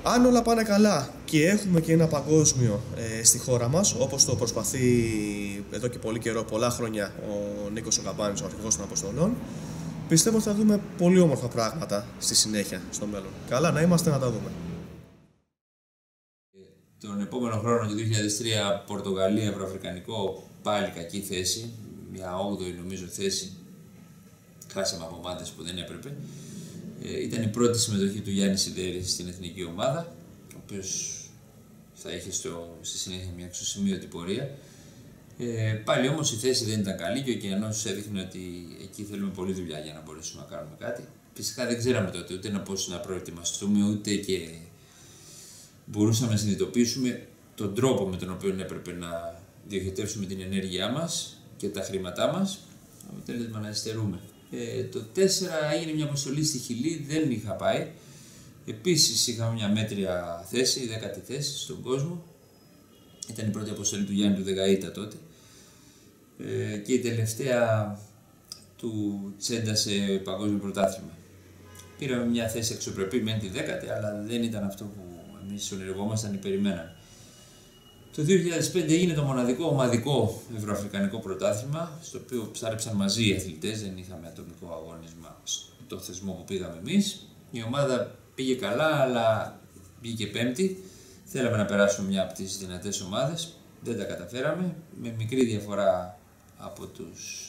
H: Αν όλα πάνε καλά και έχουμε και ένα παγκόσμιο στη χώρα μας, όπως το προσπαθεί εδώ και πολύ καιρό, πολλά χρόνια, ο Νίκος ο Καμπάνης, ο αρχηγός των Αποστολών, πιστεύω ότι θα δούμε πολύ όμορφα πράγματα στη συνέχεια στο μέλλον. Καλά να είμαστε να τα δούμε.
F: Τον επόμενο χρόνο, το 2003, Πορτογαλία, Ευρωαφρικανικό, πάλι κακή θέση, μια 8η νομίζω θέση, χάσαμε από ομάδες που δεν έπρεπε. Ήταν η πρώτη συμμετοχή του Γιάννη Σιδέρη στην εθνική ομάδα, ο οποίος θα είχε στη συνέχεια μια εξωσημείωτη πορεία. Πάλι όμως η θέση δεν ήταν καλή και ο ωκεανός έδειχνε ότι εκεί θέλουμε πολλή δουλειά για να μπορέσουμε να κάνουμε κάτι. Φυσικά δεν ξέραμε τότε ούτε πώς να προετοιμαστούμε, ούτε και μπορούσαμε να συνειδητοποιήσουμε τον τρόπο με τον οποίο έπρεπε να διοχετεύσουμε την ενέργειά μας και τα χρήματά μας. Αποτέλεσμα να υστερούμε. Το 4 έγινε μια αποστολή στη Χιλή, δεν είχα πάει. Επίσης είχαμε μια μέτρια θέση, η 10η θέση στον κόσμο. Ήταν η πρώτη αποστολή του Γιάννη του Δεγαΐτα τότε. Και η τελευταία του Τσέντα σε παγκόσμιο πρωτάθλημα. Πήραμε μια θέση αξιοπρεπή, μεν τη 10η, αλλά δεν ήταν αυτό που εμείς ονειρευόμασταν ή περιμέναμε. Το 2005 έγινε το μοναδικό ομαδικό ευρωαφρικανικό πρωτάθλημα, στο οποίο ψάρεψαν μαζί οι αθλητές, δεν είχαμε ατομικό αγώνισμα στο θεσμό που πήγαμε εμείς. Η ομάδα πήγε καλά, αλλά βγήκε πέμπτη. Θέλαμε να περάσουμε μια από τις δυνατές ομάδες, δεν τα καταφέραμε. Με μικρή διαφορά από τους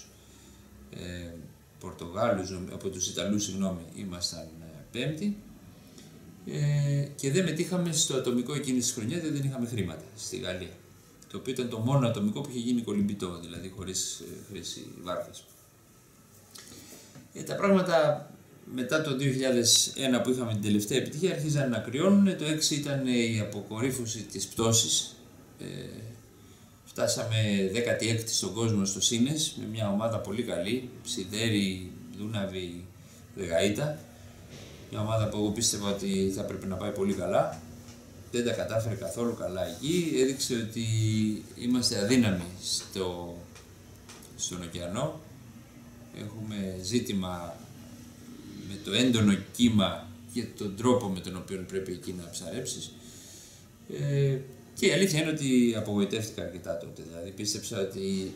F: από τους Ιταλούς, ήμασταν πέμπτη. Και δεν μετήχαμε στο ατομικό εκείνης της χρονιάς, γιατί δεν είχαμε χρήματα στη Γαλλία. Το οποίο ήταν το μόνο ατομικό που είχε γίνει κολυμπητό, δηλαδή χωρίς χρήση βάρκας. Τα πράγματα μετά το 2001 που είχαμε την τελευταία επιτυχία αρχίζαν να κρυώνουν. Το 6 ήταν η αποκορύφωση της πτώσης. Φτάσαμε 16η στον κόσμο στο Σίνες με μια ομάδα πολύ καλή, Σιδέρι, Δούναβη, Δεγαΐτα. Μια ομάδα που εγώ πίστευα ότι θα πρέπει να πάει πολύ καλά. Δεν τα κατάφερε καθόλου καλά εκεί. Έδειξε ότι είμαστε αδύναμοι στον ωκεανό. Έχουμε ζήτημα με το έντονο κύμα και τον τρόπο με τον οποίο πρέπει εκεί να ψαρέψεις. Και η αλήθεια είναι ότι απογοητεύτηκα αρκετά τότε. Δηλαδή πίστεψα ότι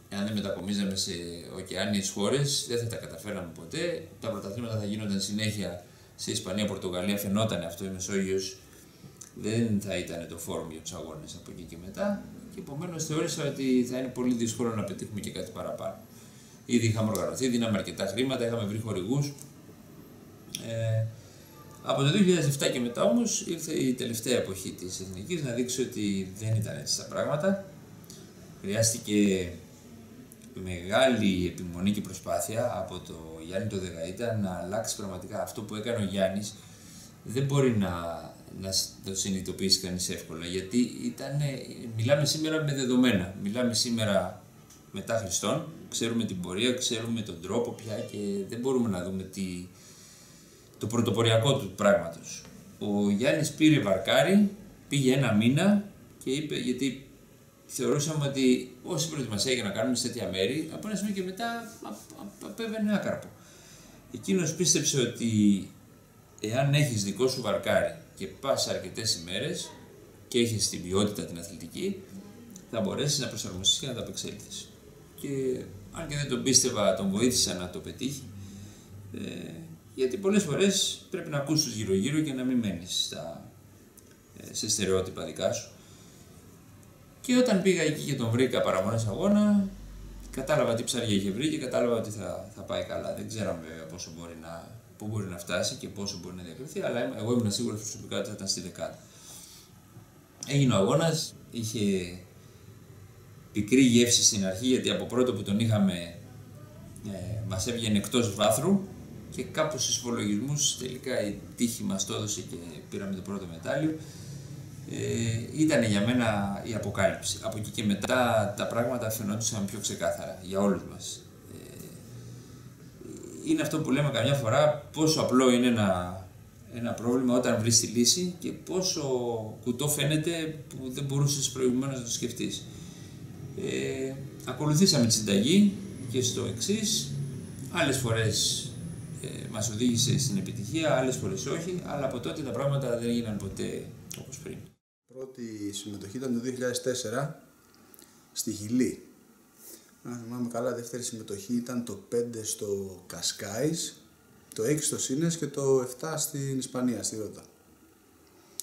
F: αν δεν μετακομίζαμε σε ωκεάνιες χώρες δεν θα τα καταφέραμε ποτέ. Τα πρωταθλήματα θα γίνονταν συνέχεια σε Ισπανία, Πορτογαλία, φαινόταν αυτό, η Μεσόγειος δεν θα ήταν το φόρουμ για τους αγώνες από εκεί και μετά. Και επομένως θεώρησα ότι θα είναι πολύ δύσκολο να πετύχουμε και κάτι παραπάνω. Ήδη είχαμε οργανωθεί, δίναμε αρκετά χρήματα, είχαμε βρει χορηγούς. Από το 2007 και μετά όμως ήρθε η τελευταία εποχή της Εθνικής να δείξει ότι δεν ήταν έτσι τα πράγματα. Χρειάστηκε μεγάλη επιμονή και προσπάθεια από το Γιάννη το Δεγαΐτα να αλλάξει πραγματικά αυτό που έκανε ο Γιάννης. Δεν μπορεί να το συνειδητοποιήσει κανείς εύκολα, γιατί μιλάμε σήμερα με δεδομένα, μιλάμε σήμερα μετά Χριστόν, ξέρουμε την πορεία, ξέρουμε τον τρόπο πια και δεν μπορούμε να δούμε το πρωτοποριακό του πράγματος. Ο Γιάννης πήρε βαρκάρι, πήγε ένα μήνα και είπε, γιατί θεωρούσαμε ότι όση προετοιμασία για να κάνουμε σε τέτοια μέρη, από ένα σημείο και μετά απέβαινε άκαρπο. Εκείνος πίστεψε ότι εάν έχεις δικό σου βαρκάρι και πας αρκετές ημέρες και έχεις την ποιότητα την αθλητική, θα μπορέσεις να προσαρμοστείς και να τα απεξέλθεις. Και αν και δεν τον πίστευα, τον βοήθησα να το πετύχει, γιατί πολλές φορές πρέπει να ακούσεις τους γύρω-γύρω και να μην μένεις σε στερεότυπα δικά σου. Και όταν πήγα εκεί και τον βρήκα παραμονές αγώνα, κατάλαβα τι ψάρια είχε βρει και κατάλαβα ότι θα πάει καλά. Δεν ξέραμε πού μπορεί να φτάσει και πόσο μπορεί να διακριθεί, αλλά εγώ ήμουν σίγουρος προσωπικά ότι θα ήταν στη δεκάδα. Έγινε ο αγώνας, είχε πικρή γεύση στην αρχή, γιατί από πρώτο που τον είχαμε μας έβγαινε εκτός βάθρου και κάπως στους υπολογισμούς τελικά η τύχη μας το έδωσε και πήραμε το πρώτο μετάλλιο. Ήταν για μένα η αποκάλυψη. Από εκεί και μετά τα πράγματα φαινόντουσαν πιο ξεκάθαρα για όλους μας. Είναι αυτό που λέμε καμιά φορά, πόσο απλό είναι ένα πρόβλημα όταν βρεις τη λύση και πόσο κουτό φαίνεται που δεν μπορούσες προηγουμένως να το σκεφτείς. Ακολουθήσαμε τη συνταγή και στο εξής, άλλες φορές μας οδήγησε στην επιτυχία, άλλες φορές όχι, αλλά από τότε τα πράγματα δεν έγιναν ποτέ όπως πριν.
D: Πρώτη συμμετοχή ήταν το 2004 στη Χιλή. Αν θυμάμαι καλά, δεύτερη συμμετοχή ήταν το 5 στο Κασκάις, το 6 στο Σίνες και το 7 στην Ισπανία, στη Ρώτα.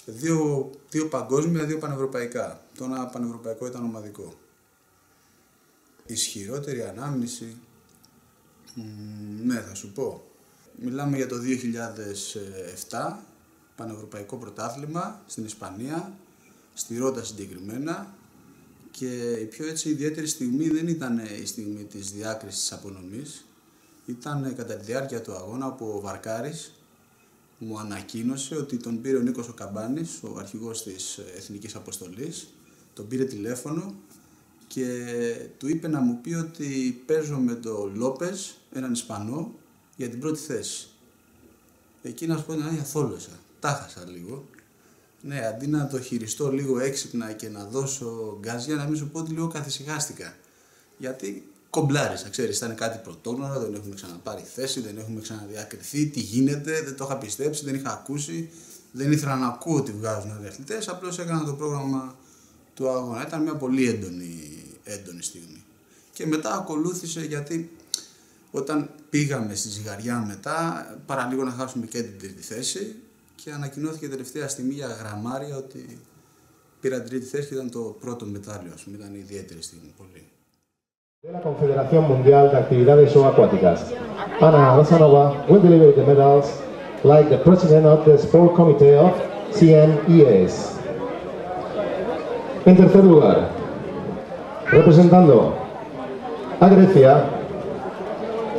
D: Δύο παγκόσμια, δύο πανευρωπαϊκά. Το ένα πανευρωπαϊκό ήταν ομαδικό. Ισχυρότερη ανάμνηση, ναι, θα σου πω. Μιλάμε για το 2007, πανευρωπαϊκό πρωτάθλημα στην Ισπανία, στη Ρώτα συγκεκριμένα,
I: Και η πιο έτσι ιδιαίτερη στιγμή δεν ήταν η στιγμή της διάκρισης της απονομής. Ήταν κατά τη διάρκεια του αγώνα που ο Βαρκάρης μου ανακοίνωσε ότι τον πήρε ο Νίκος ο Καμπάνης, ο αρχηγός της Εθνικής Αποστολής, τον πήρε τηλέφωνο και του είπε να μου πει ότι παίζω με τον Λόπες, έναν Ισπανό, για την πρώτη θέση. Εκεί να σου πω την αλήθεια, θόλωσα, τάχασα λίγο. Ναι, αντί να το χειριστώ λίγο έξυπνα και να δώσω γκάζια, να μην σου πω ότι λίγο καθησυχάστηκα. Γιατί κομπλάρισα, ξέρεις, ήταν κάτι πρωτόγνωρο, δεν έχουμε ξαναπάρει θέση, δεν έχουμε ξαναδιακριθεί, τι γίνεται, δεν το είχα πιστέψει, δεν είχα ακούσει, δεν ήθελα να ακούω ότι βγάζουν αθλητές, απλώς έκανα το πρόγραμμα του αγώνα. Ήταν μια πολύ έντονη στιγμή. Και μετά ακολούθησε, γιατί όταν πήγαμε στη ζυγαριά μετά, παραλίγο να χάσουμε και την τρίτη θέση και ανακοινώθηκε τελευταία στιγμή για γραμμάρια ότι πήρα την τρίτη θέση και ήταν το πρώτο μετάλλιο, ας πούμε, ήταν ιδιαίτερη στιγμή, πολύ.
J: De la Confederación Mundial de Actividades Subacuáticas. Ana Razanova will deliver the medals like the president of the Sport Committee of CNES. En tercer lugar, representando a Grecia,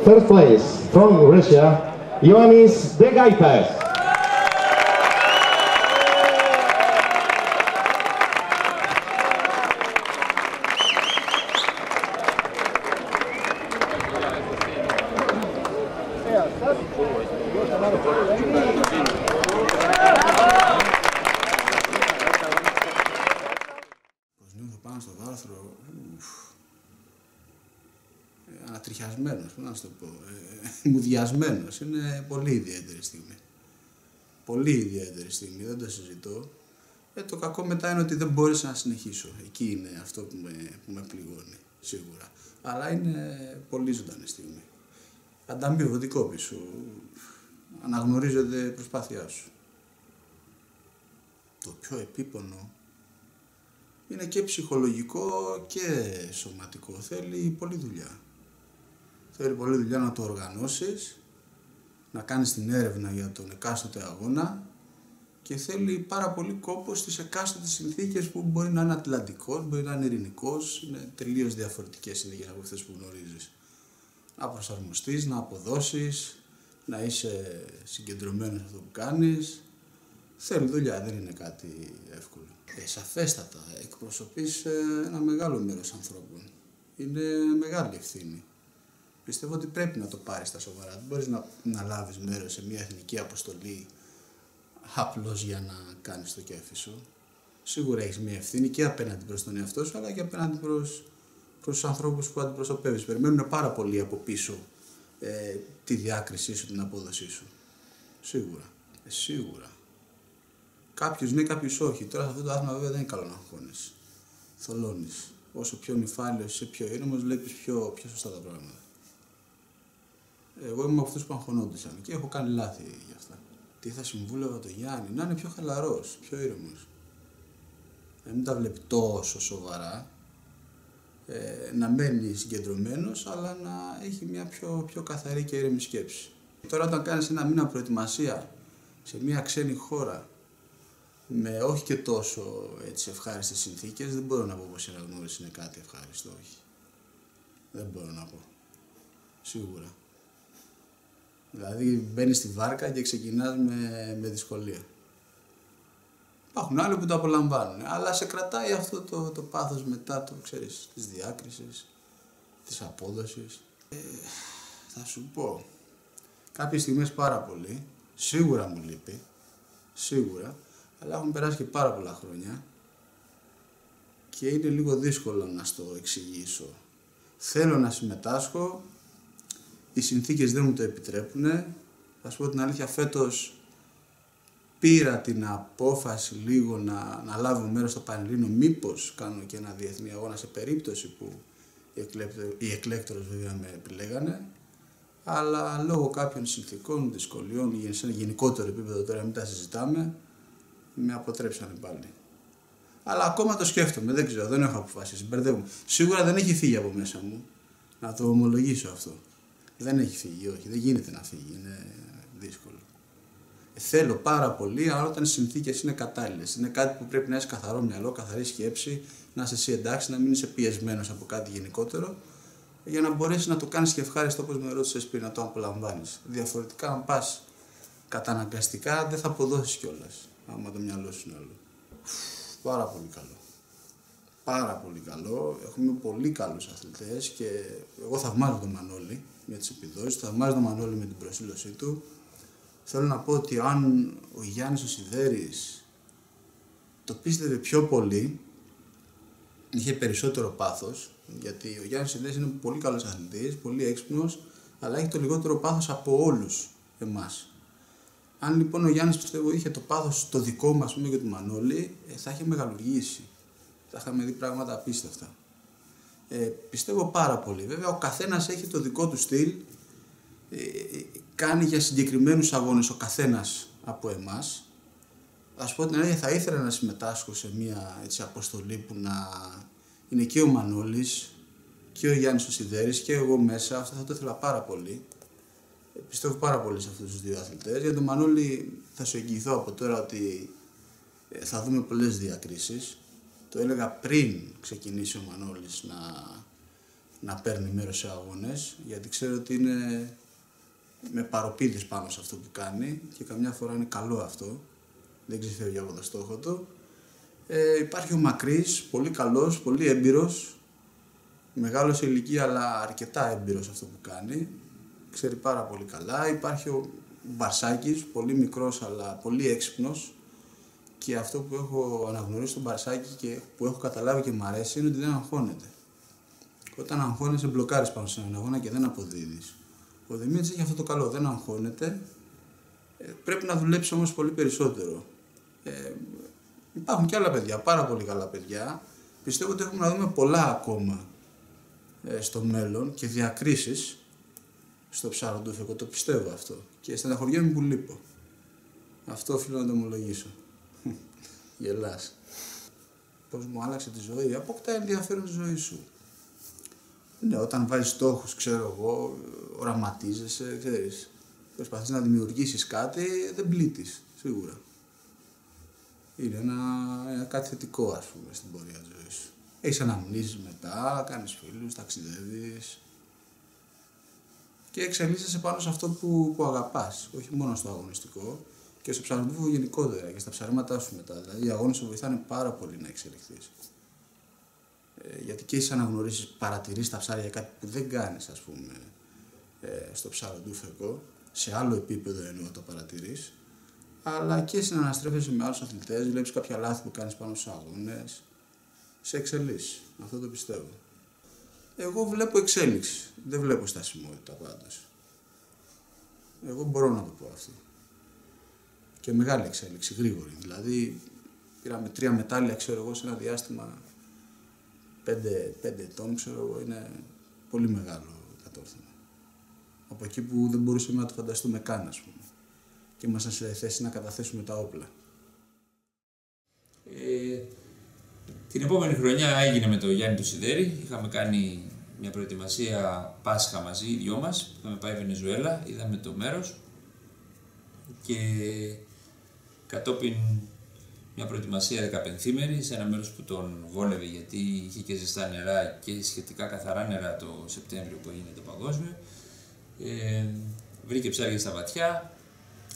J: third place from Russia, Ioannis Degaitas.
I: Ανατριχιασμένος, να σου το πω, μουδιασμένος. Είναι πολύ ιδιαίτερη στιγμή. Πολύ ιδιαίτερη στιγμή, δεν το συζητώ. Το κακό μετά είναι ότι δεν μπόρεσα να συνεχίσω. Εκεί είναι αυτό που με πληγώνει, σίγουρα. Αλλά είναι πολύ ζωντανή στιγμή. Ανταμοιβωτικό πίσω. Αναγνωρίζεται η προσπάθειά σου. Το πιο επίπονο είναι και ψυχολογικό και σωματικό. Θέλει πολλή δουλειά. Θέλει πολλή δουλειά να το οργανώσεις, να κάνεις την έρευνα για τον εκάστοτε αγώνα και θέλει πάρα πολύ κόπο στις εκάστοτε συνθήκες που μπορεί να είναι ατλαντικός, μπορεί να είναι ειρηνικός, είναι τελείως διαφορετικές συνθήκες από αυτές που γνωρίζεις. Να προσαρμοστείς, να αποδώσεις, να είσαι συγκεντρωμένος σε αυτό που κάνεις. Θέλει δουλειά, δεν είναι κάτι εύκολο. Σαφέστατα, εκπροσωπείς ένα μεγάλο μέρος ανθρώπων. Είναι μεγάλη ευθύνη. Πιστεύω ότι πρέπει να το πάρεις στα σοβαρά. Δεν μπορείς να λάβεις μέρος σε μια εθνική αποστολή απλώς για να κάνεις το κέφι σου. Σίγουρα έχεις μια ευθύνη και απέναντι προς τον εαυτό σου, αλλά και απέναντι προς τους ανθρώπους που αντιπροσωπεύεις. Περιμένουν πάρα πολύ από πίσω τη διάκρισή σου, την απόδοσή σου. Σίγουρα. Σίγουρα. Κάποιους ναι, κάποιους όχι. Τώρα σε αυτό το άθλημα βέβαια δεν είναι καλό να αγχώνεις. Θολώνεις. Όσο πιο νυφάλιος είσαι, πιο ήρεμος, βλέπεις πιο σωστά τα πράγματα. Εγώ είμαι από αυτούς που αγχωνόντουσαν και έχω κάνει λάθη γι' αυτά. Τι θα συμβούλευα το Γιάννη, να είναι πιο χαλαρός, πιο ήρεμος. Να μην τα βλέπει τόσο σοβαρά, να μένει συγκεντρωμένος, αλλά να έχει μια πιο καθαρή και ήρεμη σκέψη. Τώρα όταν κάνεις ένα μήνα προετοιμασία σε μια ξένη χώρα, με όχι και τόσο έτσι, ευχάριστες συνθήκες, δεν μπορώ να πω πως η αναγνώριση είναι κάτι ευχάριστο, όχι. Δεν μπορώ να πω. Σίγουρα. Δηλαδή μπαίνεις στη βάρκα και ξεκινάς με δυσκολία. Υπάρχουν άλλοι που το απολαμβάνουν, αλλά σε κρατάει αυτό το πάθος μετά της διάκρισης, της απόδοσης. Θα σου πω, κάποιες στιγμές πάρα πολύ, σίγουρα μου λείπει, σίγουρα, αλλά έχουν περάσει και πάρα πολλά χρόνια και είναι λίγο δύσκολο να στο εξηγήσω. Θέλω να συμμετάσχω, οι συνθήκες δεν μου το επιτρέπουν. Θα σου πω την αλήθεια, φέτος πήρα την απόφαση λίγο να λάβω μέρος στο Πανελλήνιο, μήπως κάνω και ένα διεθνή αγώνα σε περίπτωση που οι εκλέκτορες βέβαια με επιλέγανε, αλλά λόγω κάποιων συνθήκων, δυσκολιών, σε ένα γενικότερο επίπεδο τώρα μην τα συζητάμε, με αποτρέψανε πάλι. Αλλά ακόμα το σκέφτομαι, δεν ξέρω, δεν έχω αποφασίσει, μπερδεύομαι. Σίγουρα δεν έχει φύγει από μέσα μου, να το ομολογήσω αυτό. Δεν έχει φύγει, όχι, δεν γίνεται να φύγει, είναι δύσκολο. Θέλω πάρα πολύ, αλλά όταν οι συνθήκες είναι κατάλληλες. Είναι κάτι που πρέπει να έχει καθαρό μυαλό, καθαρή σκέψη, να είσαι εσύ εντάξει, να μην είσαι πιεσμένος από κάτι γενικότερο, για να μπορέσεις να το κάνεις και ευχάριστο, όπως με ρώτησες πριν, να το απολαμβάνεις. Διαφορετικά, αν πας καταναγκαστικά, δεν θα αποδώσεις κιόλας, άμα το μυαλό σου είναι άλλο. Πάρα πολύ καλό. Πάρα πολύ καλό. Έχουμε πολύ καλούς αθλητές και εγώ θαυμάζω τον Μανώλη με τις επιδόσεις, θαυμάζω τον Μανώλη με την προσήλωσή του. Θέλω να πω ότι αν ο Γιάννης ο Σιδέρης το πίστευε πιο πολύ, είχε περισσότερο πάθος, γιατί ο Γιάννης ο Σιδέρης είναι πολύ καλός αθλητής, πολύ έξυπνος, αλλά έχει το λιγότερο πάθος από όλους εμάς. Αν λοιπόν ο Γιάννης, πιστεύω, είχε το πάθος το δικό μας, πούμε, για τον Μανώλη, θα είχε μεγαλουργήσει. Θα είχαμε δει πράγματα απίστευτα. Πιστεύω πάρα πολύ. Βέβαια, ο καθένας έχει το δικό του στυλ, κάνει για συγκεκριμένους αγώνες ο καθένας από εμάς. Ας πω την αλήθεια, θα ήθελα να συμμετάσχω σε μια έτσι, αποστολή που να είναι και ο Μανώλης και ο Γιάννης ο Σιδέρης και εγώ μέσα. Αυτό θα το ήθελα πάρα πολύ. Πιστεύω πάρα πολύ σε αυτούς τους δύο αθλητές. Για τον Μανώλη θα σου εγγυηθώ από τώρα ότι θα δούμε πολλές διακρίσεις. Το έλεγα πριν ξεκινήσει ο Μανώλης να παίρνει μέρος σε αγώνες, γιατί ξέρω ότι είναι με παροπίδες πάνω σε αυτό που κάνει και καμιά φορά είναι καλό αυτό, δεν ξεφεύγει από το στόχο του. Υπάρχει ο Μακρύς, πολύ καλός, πολύ έμπειρος, μεγάλος σε ηλικία αλλά αρκετά έμπειρος σε αυτό που κάνει, ξέρει πάρα πολύ καλά. Υπάρχει ο Μπαρσάκης, πολύ μικρός αλλά πολύ έξυπνος, και αυτό που έχω αναγνωρίσει στον Μπαρσάκη και που έχω καταλάβει και μου αρέσει είναι ότι δεν αγχώνεται. Όταν αγχώνεσαι, μπλοκάρεις πάνω σε έναν αγώνα και δεν αποδίδεις. Ο Δημήτρης έχει αυτό το καλό, δεν αγχώνεται. Πρέπει να δουλέψει όμως πολύ περισσότερο. Υπάρχουν και άλλα παιδιά, πάρα πολύ καλά παιδιά. Πιστεύω ότι έχουμε να δούμε πολλά ακόμα στο μέλλον και διακρίσεις στο ψαροντούφεκο, το πιστεύω αυτό. Και στεναχωριέμαι που λείπω. Αυτό οφείλω να το ομολογήσω. Γελάς. Πώς μου άλλαξε τη ζωή, αποκτά ενδιαφέρον τη ζωή σου. Ναι, όταν βάζεις στόχους, ξέρω εγώ, οραματίζεσαι, ξέρεις, προσπαθείς να δημιουργήσεις κάτι, δεν πλήττεις, σίγουρα. Είναι ένα κάτι θετικό, ας πούμε, στην πορεία της ζωής σου. Έχεις αναμνήσεις μετά, κάνεις φίλους, ταξιδεύεις και εξελίσσεσαι πάνω σε αυτό που αγαπάς, όχι μόνο στο αγωνιστικό, και στο ψαροντούφεκο γενικότερα και στα ψαρέματά σου μετά. Δηλαδή, οι αγώνες σου βοηθάνε πάρα πολύ να εξελιχθείς. Γιατί και έχεις αναγνωρίσεις, παρατηρείς τα ψάρια για κάτι που δεν κάνεις, ας πούμε, στο ψαροντούφεκο, σε άλλο επίπεδο εννοώ το παρατηρείς, αλλά και συναναστρέφεσαι με άλλους αθλητές, βλέπεις κάποια λάθη που κάνεις πάνω στους αγώνες, σε εξελίσσεις. Αυτό το πιστεύω. Εγώ βλέπω εξέλιξη, δεν βλέπω στασιμότητα πάντως. Εγώ μπορώ να το πω αυτό. Και μεγάλη εξέλιξη, γρήγορη. Δηλαδή, πήραμε 3 μετάλλια, ξέρω εγώ, σε ένα διάστημα 5 ετών, ξέρω εγώ, είναι πολύ μεγάλο κατόρθωμα. Από εκεί που δεν μπορούσαμε να το φανταστούμε καν, ας πούμε. Και ήμασταν σε θέση να καταθέσουμε τα όπλα.
F: Την επόμενη χρονιά έγινε με τον Γιάννη του Σιδέρη. Είχαμε κάνει μια προετοιμασία Πάσχα μαζί, οι δυο μας. Είχαμε πάει Βενεζουέλα, είδαμε το μέρος. Και κατόπιν μια προετοιμασία 15ημερη σε ένα μέρος που τον βόλευε, γιατί είχε και ζεστά νερά και σχετικά καθαρά νερά το Σεπτέμβριο που έγινε το παγκόσμιο. Βρήκε ψάρια στα βαθιά,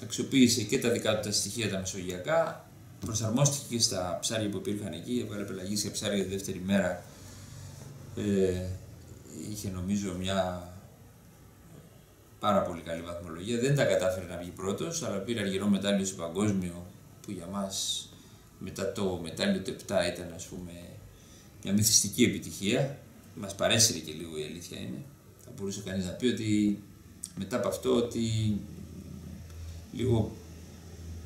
F: αξιοποίησε και τα δικά του τα στοιχεία τα μεσογειακά, προσαρμόστηκε και στα ψάρια που υπήρχαν εκεί, έβγαλε πελαγίσια ψάρια τη δεύτερη μέρα. Είχε νομίζω μια πάρα πολύ καλή βαθμολογία. Δεν τα κατάφερε να βγει πρώτος, αλλά πήρε αργυρό μετάλλιο σε παγκόσμιο, που για μας μετά το μετάλλιο του 7 ήταν, ας πούμε, μια μυθιστική επιτυχία. Μας παρέσυρε και λίγο, η αλήθεια είναι. Θα μπορούσε κανείς να πει ότι μετά από αυτό ότι λίγο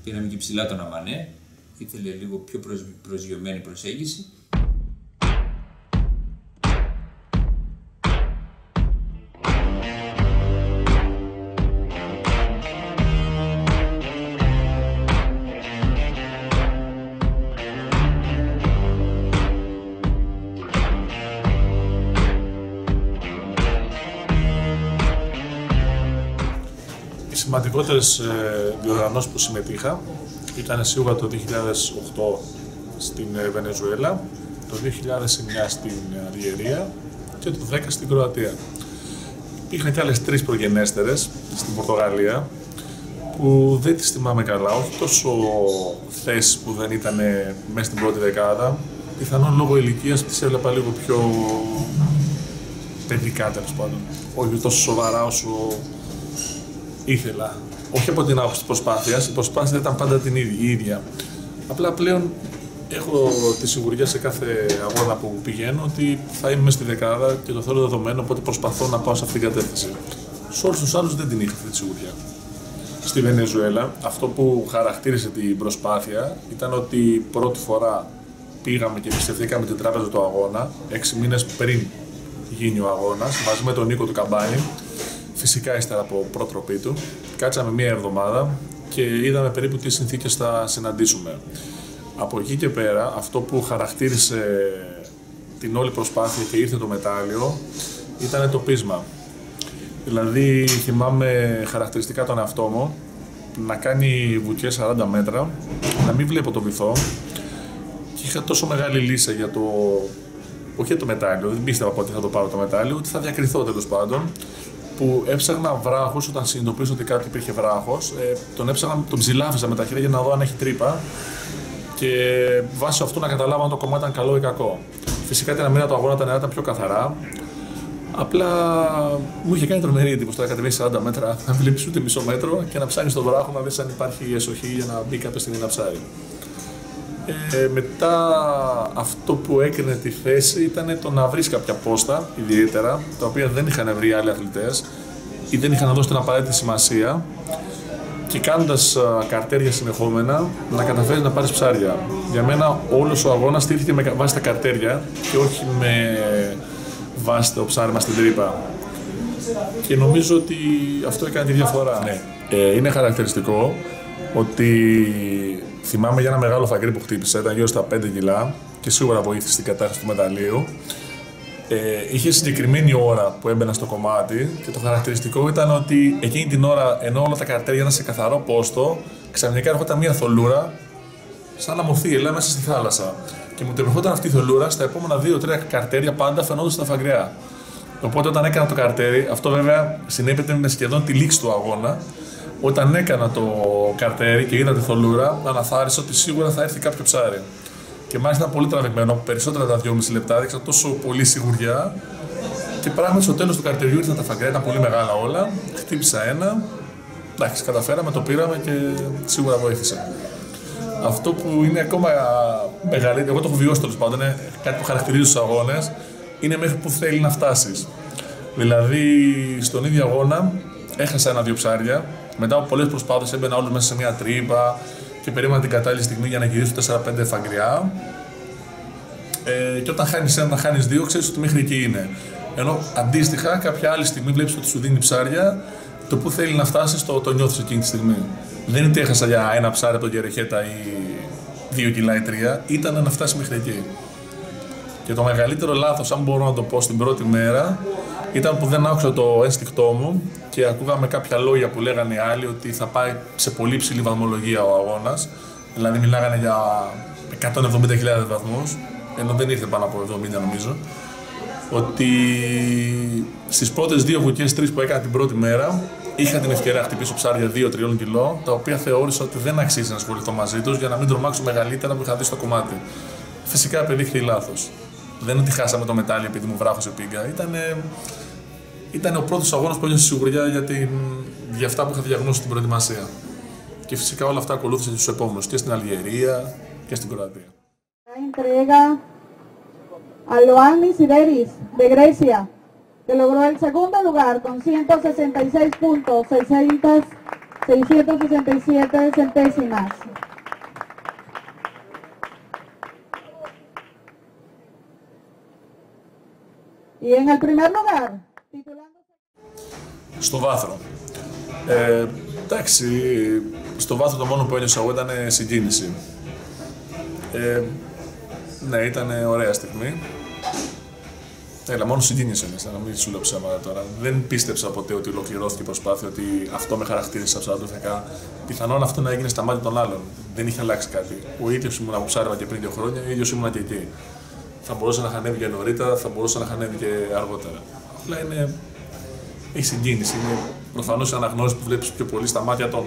F: πήραμε και ψηλά τον Αμανέ, ήθελε λίγο πιο προσγειωμένη προσέγγιση.
K: σημαντικότερες διοργανώσεις που συμμετείχα ήταν σίγουρα το 2008 στην Βενεζουέλα, το 2009 στην Αλγερία και το 2010 στην Κροατία. Υπήρχαν και άλλες 3 προγενέστερες στην Πορτογαλία που δεν τις θυμάμαι καλά, όχι τόσο θέσεις που δεν ήταν μέσα στην πρώτη δεκάδα, πιθανόν λόγω ηλικίας τις έβλεπα λίγο πιο παιδικά τέλος πάντων, όχι τόσο σοβαρά όσο ήθελα. Όχι από την άποψη της προσπάθειας, η προσπάθεια ήταν πάντα η ίδια. Απλά πλέον έχω τη σιγουριά σε κάθε αγώνα που πηγαίνω ότι θα είμαι μέσα στη δεκάδα και το θέλω δεδομένο, οπότε προσπαθώ να πάω σε αυτήν την κατεύθυνση. Σε όλους τους άλλους δεν την είχα αυτή τη σιγουριά. Στη Βενεζουέλα, αυτό που χαρακτήρισε την προσπάθεια ήταν ότι πρώτη φορά πήγαμε και επισκεφθήκαμε την τράπεζα του αγώνα 6 μήνες πριν γίνει ο αγώνας, μαζί με τον Νίκο του Καμπάνη. Φυσικά ύστερα από πρότροπή του. Κάτσαμε μία εβδομάδα και είδαμε περίπου τι συνθήκες θα συναντήσουμε. Από εκεί και πέρα, αυτό που χαρακτήρισε την όλη προσπάθεια και ήρθε το μετάλλιο ήταν το πείσμα. Δηλαδή, θυμάμαι χαρακτηριστικά τον εαυτό μου να κάνει βουτιές 40 μέτρα, να μην βλέπω το βυθό και είχα τόσο μεγάλη λύση για το. Όχι για το μετάλλιο, δεν πίστευα ότι θα το πάρω το μετάλλιο, ότι θα διακριθώ τέλος πάντων. Που έψαχνα βράχος όταν συνειδητοποίησα ότι κάτι υπήρχε βράχος. Τον ψηλάφιζα με τα χέρια για να δω αν έχει τρύπα και βάσει αυτού να καταλάβω αν το κομμάτι ήταν καλό ή κακό. Φυσικά την αμήνα του αγώνα τα νερά ήταν πιο καθαρά. Απλά μου είχε κάνει τρομερή εντύπωση να κατεβείς 40 μέτρα, να βλέπεις ούτε μισό μέτρο και να ψάχνεις τον βράχο να δεις αν υπάρχει εσοχή για να μπει κάποια στιγμή να ψάρει. Μετά αυτό που έκρινε τη θέση ήταν το να βρεις κάποια πόστα ιδιαίτερα, τα οποία δεν είχαν βρει άλλοι αθλητές ή δεν είχαν δώσει την απαραίτητη σημασία και κάνοντας καρτέρια συνεχόμενα να καταφέρεις να πάρεις ψάρια. Για μένα όλος ο αγώνας στήθηκε με βάση τα καρτέρια και όχι με βάση το ψάρεμα στην τρύπα. Και νομίζω ότι αυτό έκανε τη διαφορά. Ναι. Είναι χαρακτηριστικό ότι θυμάμαι για ένα μεγάλο φαγκρί που χτύπησε, ήταν γύρω στα 5 κιλά και σίγουρα βοήθησε στην κατάσταση του μεταλλίου. Είχε συγκεκριμένη ώρα που έμπαινα στο κομμάτι και το χαρακτηριστικό ήταν ότι εκείνη την ώρα, ενώ όλα τα καρτέρια ήταν σε καθαρό πόστο, ξαφνικά έρχονταν μια θολούρα, σαν αμοθίελα μέσα στη θάλασσα. Και μου τρεπερχόταν αυτή η θολούρα, στα επόμενα 2-3 καρτέρια πάντα φαινόντουσαν στα φαγκριά. Οπότε όταν έκανα το καρτέρι, αυτό βέβαια συνέπεται με σχεδόν τη λήξη του αγώνα. Όταν έκανα το καρτέρι και είδα τη θολούρα, αναθάρισα ότι σίγουρα θα έρθει κάποιο ψάρι. Και μάλιστα ήταν πολύ τραβηγμένο, περισσότερα τα 2,5 λεπτά, έδειξα τόσο πολύ σιγουριά. Και πράγματι στο τέλος του καρτεριού ήρθαν τα φαγκριά, ήταν πολύ μεγάλα όλα. Χτύπησα ένα. Εντάξει, καταφέραμε, το πήραμε και σίγουρα βοήθησε. Αυτό που είναι ακόμα μεγαλύτερο, εγώ το έχω βιώσει τέλος πάντων, είναι κάτι που χαρακτηρίζει τους αγώνες, είναι μέχρι που θέλει να φτάσεις. Δηλαδή, στον ίδιο αγώνα έχασα 1-2 ψάρια. Μετά από πολλές προσπάθειες έμπαινα όλους μέσα σε μια τρύπα και περίμενα την κατάλληλη στιγμή για να γυρίσω 4-5 φαγκριά. Και όταν χάνεις ένα, χάνεις δύο, ξέρεις ότι μέχρι εκεί είναι. Ενώ αντίστοιχα, κάποια άλλη στιγμή βλέπεις ότι σου δίνει ψάρια, το που θέλει να φτάσεις το νιώθεις εκείνη τη στιγμή. Δεν είναι ότι έχασα για ένα ψάρι από τον Γερεχέτα ή 2 κιλά ή 3, ήταν να φτάσει μέχρι εκεί. Και το μεγαλύτερο λάθος, αν μπορώ να το πω, στην πρώτη μέρα ήταν που δεν άκουσα το ένστικτό μου και ακούγαμε κάποια λόγια που λέγανε οι άλλοι ότι θα πάει σε πολύ ψηλή βαθμολογία ο αγώνας. Δηλαδή μιλάγανε για 170.000 βαθμούς, ενώ δεν ήρθε πάνω από 70 νομίζω. Ότι στις πρώτες 2 βουτιές, 3 που έκανα την πρώτη μέρα, είχα την ευκαιρία να χτυπήσω ψάρια 2-3 κιλό, τα οποία θεώρησα ότι δεν αξίζει να ασχοληθώ μαζί τους για να μην τρομάξω μεγαλύτερα που είχα δει στο κομμάτι. Φυσικά απεδείχθη λάθος. Δεν είναι ότι χάσαμε το μετάλλιο επειδή μου βράχωσε πήγα. Ήταν ο πρώτος αγώνας που ένιωσα σιγουριά για αυτά που είχα διαγνώσει στην προετοιμασία. Και φυσικά όλα αυτά ακολούθησαν στους επόμενους και στην Αλγερία και στην Κροατία.
L: A Loani Sideris, de Grecia, que logró el segundo lugar con 166.667 centésimas. Y en el primer lugar, titulándose...
K: Στο βάθρο. Εντάξει, στο βάθρο το μόνο που ένιωσα εγώ ήταν συγκίνηση. Ναι, ήταν ωραία στιγμή. Έλα, μόνο συγκίνησε μέσα, να μην σου λέω ψέματα τώρα. Δεν πίστεψα ποτέ ότι ολοκληρώθηκε η προσπάθεια, ότι αυτό με χαρακτήρισε στα ψαραδοφικά. Πιθανόν αυτό να έγινε στα μάτια των άλλων. Δεν είχε αλλάξει κάτι. Ο ίδιος ήμουν που ψάρευα και πριν 2 χρόνια, ο ίδιος ήμουν και εκεί. Θα μπορούσε να είχαν και νωρίτερα, θα μπορούσε να είχαν και αργότερα. Απλά έχει συγκίνηση. Είναι προφανώς η αναγνώριση που βλέπεις πιο πολύ στα μάτια των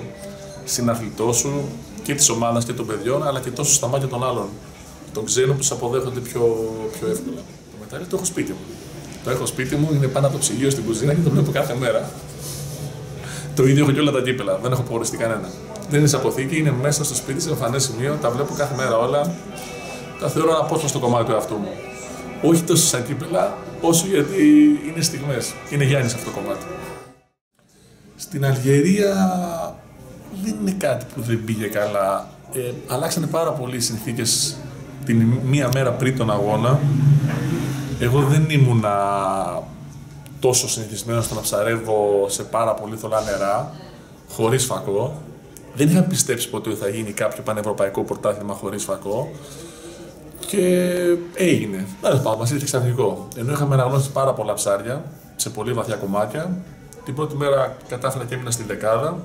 K: συναθλητών σου και της ομάδας και των παιδιών, αλλά και τόσο στα μάτια των άλλων. Των ξένων που σε αποδέχονται πιο εύκολα. Το μετάλλιο το έχω σπίτι μου. Το έχω σπίτι μου, είναι πάνω από το ψυγείο στην κουζίνα και το βλέπω κάθε μέρα. Το ίδιο έχω και όλα τα κύπελα, δεν έχω απογορευτεί κανένα. Δεν είναι σε αποθήκη, είναι μέσα στο σπίτι, σε εμφανές σημείο, τα βλέπω κάθε μέρα όλα. Τα θεωρώ ένα απόσπαστο κομμάτι του εαυτού μου. Όχι τόσο σαν κύπελα, όσο γιατί είναι στιγμές. Είναι Γιάννης αυτό το κομμάτι. Στην Αλγερία δεν είναι κάτι που δεν πήγε καλά. Αλλάξανε πάρα πολύ οι συνθήκες την μία μέρα πριν τον αγώνα. Εγώ δεν ήμουνα τόσο συνηθισμένος στο να ψαρεύω σε πάρα πολύ θολά νερά, χωρίς φακό. Δεν είχα πιστέψει ποτέ ότι θα γίνει κάποιο πανευρωπαϊκό πρωτάθλημα χωρίς φακό. Και έγινε. Τέλος πάντων, μας ήρθε ξαφνικό. Ενώ είχαμε αναγνώσει πάρα πολλά ψάρια, σε πολύ βαθιά κομμάτια, την πρώτη μέρα κατάφερα και έμεινα στη δεκάδα.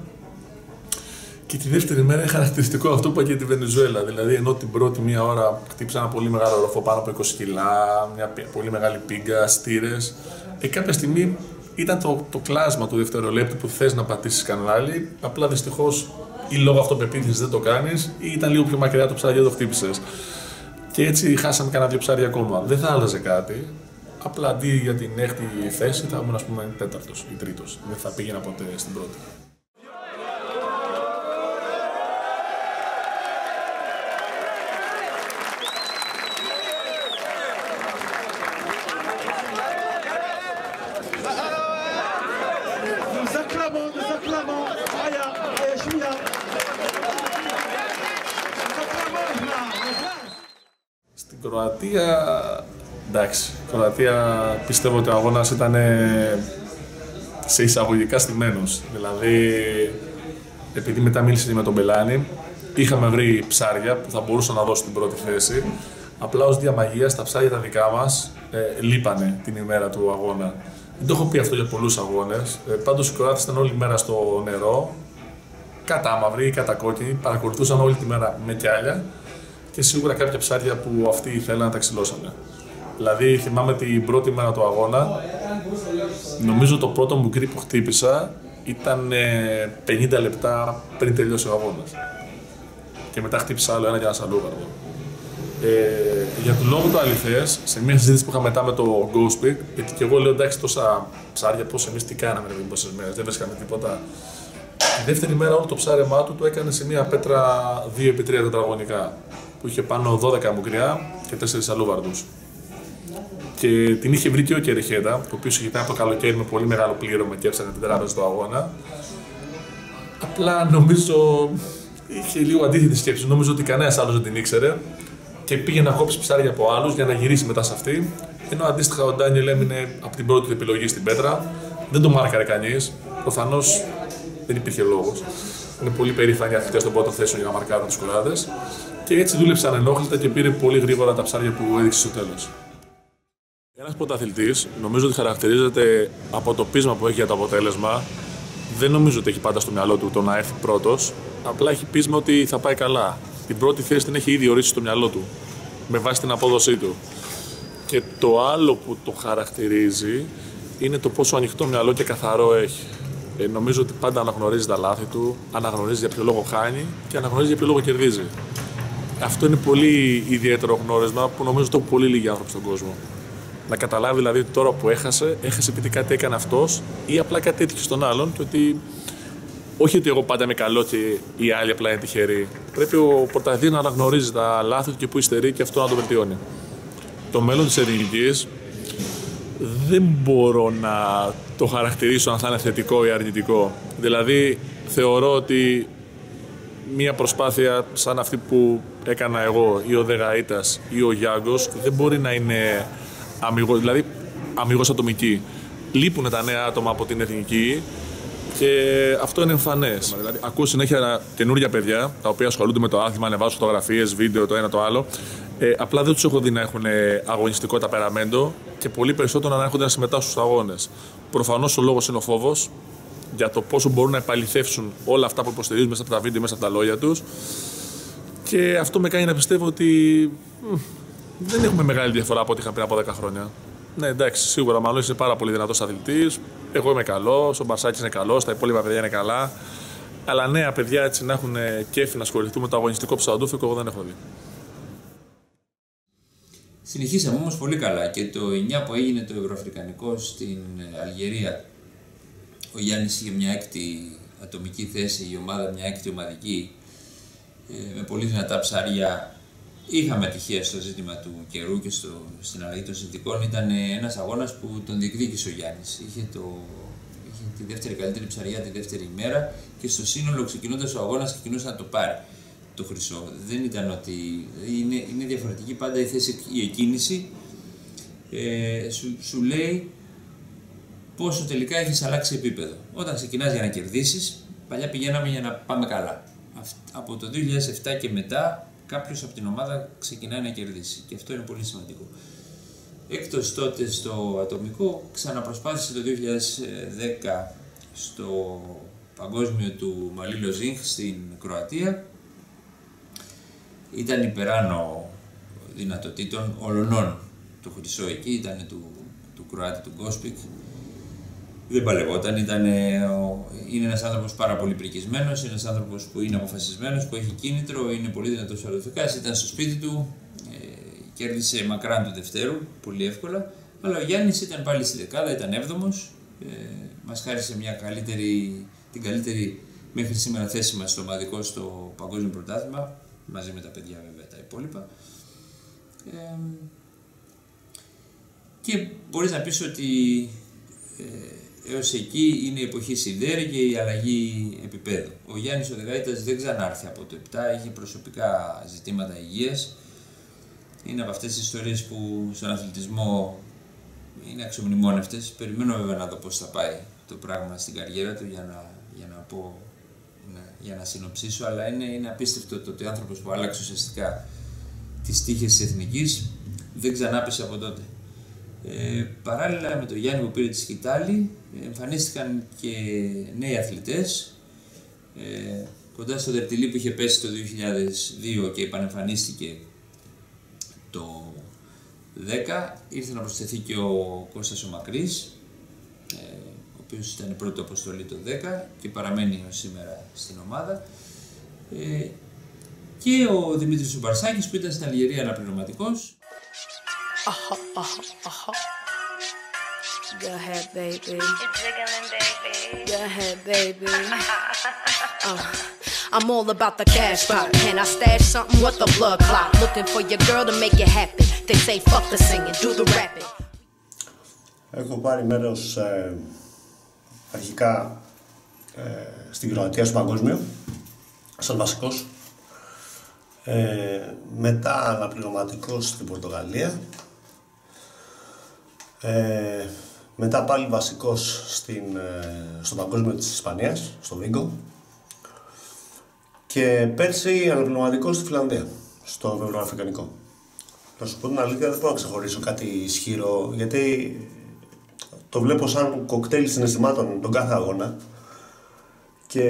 K: Και τη δεύτερη μέρα είναι χαρακτηριστικό αυτό που έγινε τη Βενεζουέλα. Δηλαδή, ενώ την πρώτη μία ώρα χτύπησα ένα πολύ μεγάλο ροφό πάνω από 20 κιλά, μια πολύ μεγάλη πίγκα, στήρες. Κάποια στιγμή ήταν το κλάσμα του δευτερολέπτου που θες να πατήσεις κανάλι. Απλά δυστυχώς ή λόγω αυτοπεποίθησης δεν το κάνεις, ή ήταν λίγο πιο μακριά το ψάρι και το χτύπησες. Και έτσι χάσαμε κανένα 2 ψάρια ακόμα. Δεν θα άλλαζε κάτι. Απλά αντί για την 6η θέση θα ήμουν, ας πούμε, 4ος ή 3ος. Δεν θα πήγαινα ποτέ στην πρώτη. Στην Κροατία, εντάξει, Κροατία πιστεύω ότι ο αγώνας ήταν σε εισαγωγικά στημένος. Δηλαδή, επειδή μετά μίλησε και με τον Μπελάνη, είχαμε βρει ψάρια που θα μπορούσαν να δώσουν την πρώτη θέση. Απλά ως διαμαγείας τα ψάρια τα δικά μας λείπανε την ημέρα του αγώνα. Δεν το έχω πει αυτό για πολλούς αγώνες. Πάντως οι Κροάτες ήταν όλη μέρα στο νερό, κατά μαύρη ή κατά κόκκινη, παρακολουθούσαν όλη τη μέρα με κιάλια και σίγουρα κάποια ψάρια που αυτοί ήθελαν να τα ξυλώσανε. Δηλαδή θυμάμαι την πρώτη μέρα του αγώνα, νομίζω το πρώτο μου γκρι που χτύπησα ήταν 50 λεπτά πριν τελειώσει ο αγώνας. Και μετά χτύπησα άλλο ένα για ένα σαλούβαρδο. Για τον λόγο του αληθές, σε μια συζήτηση που είχα μετά με το Ghost Peak, γιατί και εγώ λέω εντάξει τόσα ψάρια, πώς εμείς τι κάναμε πόσες μέρες, δεν βρίσκαμε τίποτα. Τη δεύτερη μέρα όλο το ψάρεμά του το έκανε σε μια πέτρα 2x3 τετραγωνικά, που είχε πάνω 12 μουγκριά και 4 σαλούβαρδους. Και την είχε βρει και ο Κερεχέτα, ο οποίος είχε πάει από το καλοκαίρι με πολύ μεγάλο πλήρωμα και έψανε την τράπεζα του αγώνα. Απλά νομίζω είχε λίγο αντίθετη σκέψη. Νομίζω ότι κανένας άλλος δεν την ήξερε και πήγε να κόψει ψάρια από άλλους για να γυρίσει μετά σε αυτή. Ενώ αντίστοιχα ο Ντάνιελ έμεινε από την πρώτη επιλογή στην πέτρα. Δεν τον μάρκαρε κανείς. Προφανώς δεν υπήρχε λόγος. Είναι πολύ περήφανοι αθλητές των πρώτων θέσεων για να μαρκάρουν τους Κροάτες. Και έτσι δούλεψε ανενόχλητα και πήρε πολύ γρήγορα τα ψάρια που έδειξε στο τέλος. Ένας πρωταθλητής νομίζω ότι χαρακτηρίζεται από το πείσμα που έχει για το αποτέλεσμα. Δεν νομίζω ότι έχει πάντα στο μυαλό του το να έρθει πρώτος. Απλά έχει πείσμα ότι θα πάει καλά. Την πρώτη θέση την έχει ήδη ορίσει στο μυαλό του, με βάση την απόδοσή του. Και το άλλο που το χαρακτηρίζει είναι το πόσο ανοιχτό μυαλό και καθαρό έχει. Νομίζω ότι πάντα αναγνωρίζει τα λάθη του, αναγνωρίζει για ποιο λόγο χάνει και αναγνωρίζει για ποιο λόγο κερδίζει. Αυτό είναι πολύ ιδιαίτερο γνώρισμα που νομίζω το έχουν πολύ λίγοι άνθρωποι στον κόσμο. Να καταλάβει δηλαδή ότι τώρα που έχασε επειδή κάτι έκανε αυτός ή απλά κάτι έτυχε στον άλλον και ότι όχι ότι εγώ πάντα είμαι καλό και οι άλλοι απλά είναι τυχεροί. Πρέπει ο πρωταθλητής να αναγνωρίζει τα λάθη του και που υστερεί και αυτό να το βελτιώνει. Το μέλλον της εθνικής δεν μπορώ να το χαρακτηρίσω αν θα είναι θετικό ή αρνητικό. Δηλαδή θεωρώ ότι μία προσπάθεια σαν αυτή που έκανα εγώ ή ο Δεγαΐτας ή ο Γιάγκος δεν μπορεί να είναι αμιγώς, δηλαδή αμιγώς ατομική. Λείπουν τα νέα άτομα από την εθνική και αυτό είναι εμφανές. Δηλαδή, ακούω συνέχεια καινούργια παιδιά τα οποία ασχολούνται με το άθλημα, ανεβάζουν φωτογραφίες, βίντεο, το ένα το άλλο. Απλά δεν τους έχω δει να έχουν αγωνιστικό ταπεραμέντο και πολύ περισσότερο να έρχονται να συμμετάσχουν στους αγώνες. Προφανώς ο λόγος είναι ο φόβος για το πόσο μπορούν να επαληθεύσουν όλα αυτά που υποστηρίζουν μέσα από τα βίντεο, μέσα από τα λόγια τους. Και αυτό με κάνει να πιστεύω ότι δεν έχουμε μεγάλη διαφορά από ό,τι είχα πριν από 10 χρόνια. Ναι, εντάξει, σίγουρα ο Μανώλης είναι πάρα πολύ δυνατός αθλητής. Εγώ είμαι καλός, ο Μπαρσάκης είναι καλός, τα υπόλοιπα παιδιά είναι καλά. Αλλά νέα παιδιά έτσι να έχουν κέφι να ασχοληθούν με το αγωνιστικό ψαροντούφικο, εγώ δεν έχω δει.
F: Συνεχίσαμε όμως πολύ καλά και το 9 που έγινε το Ευρωαφρικανικό στην Αλγερία, ο Γιάννης είχε μια έκτη ατομική θέση, η ομάδα μια έκτη ομαδική, με πολύ δυνατά ψάρια. Είχαμε ατυχία στο ζήτημα του καιρού και στην αλλαγή των συνθηκών. Ήταν ένας αγώνας που τον διεκδίκησε ο Γιάννης. Είχε τη δεύτερη καλύτερη ψαριά τη δεύτερη ημέρα και στο σύνολο ξεκινώντας ο αγώνας ξεκινούσε να το πάρει το χρυσό. Δεν ήταν ότι... Είναι διαφορετική πάντα η θέση, η εκκίνηση. Σου λέει πόσο τελικά έχεις αλλάξει επίπεδο. Όταν ξεκινάς για να κερδίσεις, παλιά πηγαίναμε για να πάμε καλά. Από το 2007 και μετά κάποιος από την ομάδα ξεκινάει να κερδίσει και αυτό είναι πολύ σημαντικό. Έκτος τότε στο ατομικό, ξαναπροσπάθησε το 2010 στο παγκόσμιο του Μαλίλο Ζίνχ στην Κροατία. Ήταν υπεράνω δυνατοτήτων ολονών το χρυσό εκεί, ήταν του Κροάτη, του Γκόσπικ. Δεν παλευόταν, είναι ένας άνθρωπος πάρα πολύ πρικισμένος, είναι ένας άνθρωπος που είναι αποφασισμένος, που έχει κίνητρο, είναι πολύ δυνατός αλωθηκάς, ήταν στο σπίτι του, κέρδισε μακράν του Δευτέρου, πολύ εύκολα, αλλά ο Γιάννης ήταν πάλι στη δεκάδα, ήταν 7ος, μας χάρισε την καλύτερη μέχρι σήμερα θέση μας στο ομαδικό στο παγκόσμιο πρωτάθλημα, μαζί με τα παιδιά βέβαια τα υπόλοιπα. Και μπορείς να πεις ότι έως εκεί είναι η εποχή Σιδέρη και η αλλαγή επίπεδου. Ο Γιάννης ο Δεκαήτας δεν ξανάρθει από το 7, έχει προσωπικά ζητήματα υγείας. Είναι από αυτές τις ιστορίες που στον αθλητισμό είναι αξιομνημόνευτες. Περιμένω βέβαια να δω πώς θα πάει το πράγμα στην καριέρα του για να συνοψίσω, αλλά είναι απίστευτο το ότι ο άνθρωπος που άλλαξε ουσιαστικά τις τύχες της εθνικής δεν ξανάπεσε από τότε. Παράλληλα με τον Γιάννη που πήρε τη σκητάλη, εμφανίστηκαν και νέοι αθλητές. Κοντά στο Δερτιλή που είχε πέσει το 2002 και επανεμφανίστηκε το 10, ήρθε να προσθεθεί και ο Κώστας ο Μακρύς, ο οποίος ήταν η πρώτη αποστολή το 10 και παραμένει ως σήμερα στην ομάδα. Και ο Δημήτρης ο Μπαρσάκης που ήταν στην Αλγερία αναπληρωματικός.
M: Go ahead, baby. It's jiggling, baby. Go ahead, baby. I'm all about the cash pot. Can I stash something? What the blood clot? Looking for your girl to make it happen. They say fuck the singing, do the rapping.
H: Έχω πάρει μέρος αρχικά στην Κροατία στο παγκόσμιο, σαν βασικός. Μετά αναπληρωματικός στην Πορτογαλία. Μετά πάλι βασικός στο παγκόσμιο της Ισπανίας, στο Βίγκο. Και πέρσι αναπληρωματικός στη Φιλανδία, στο Ευρωαφρικανικό. Να σου πω την αλήθεια, δεν μπορώ να ξεχωρίσω κάτι ισχυρό, γιατί το βλέπω σαν κοκτέιλ συναισθημάτων τον κάθε αγώνα. Και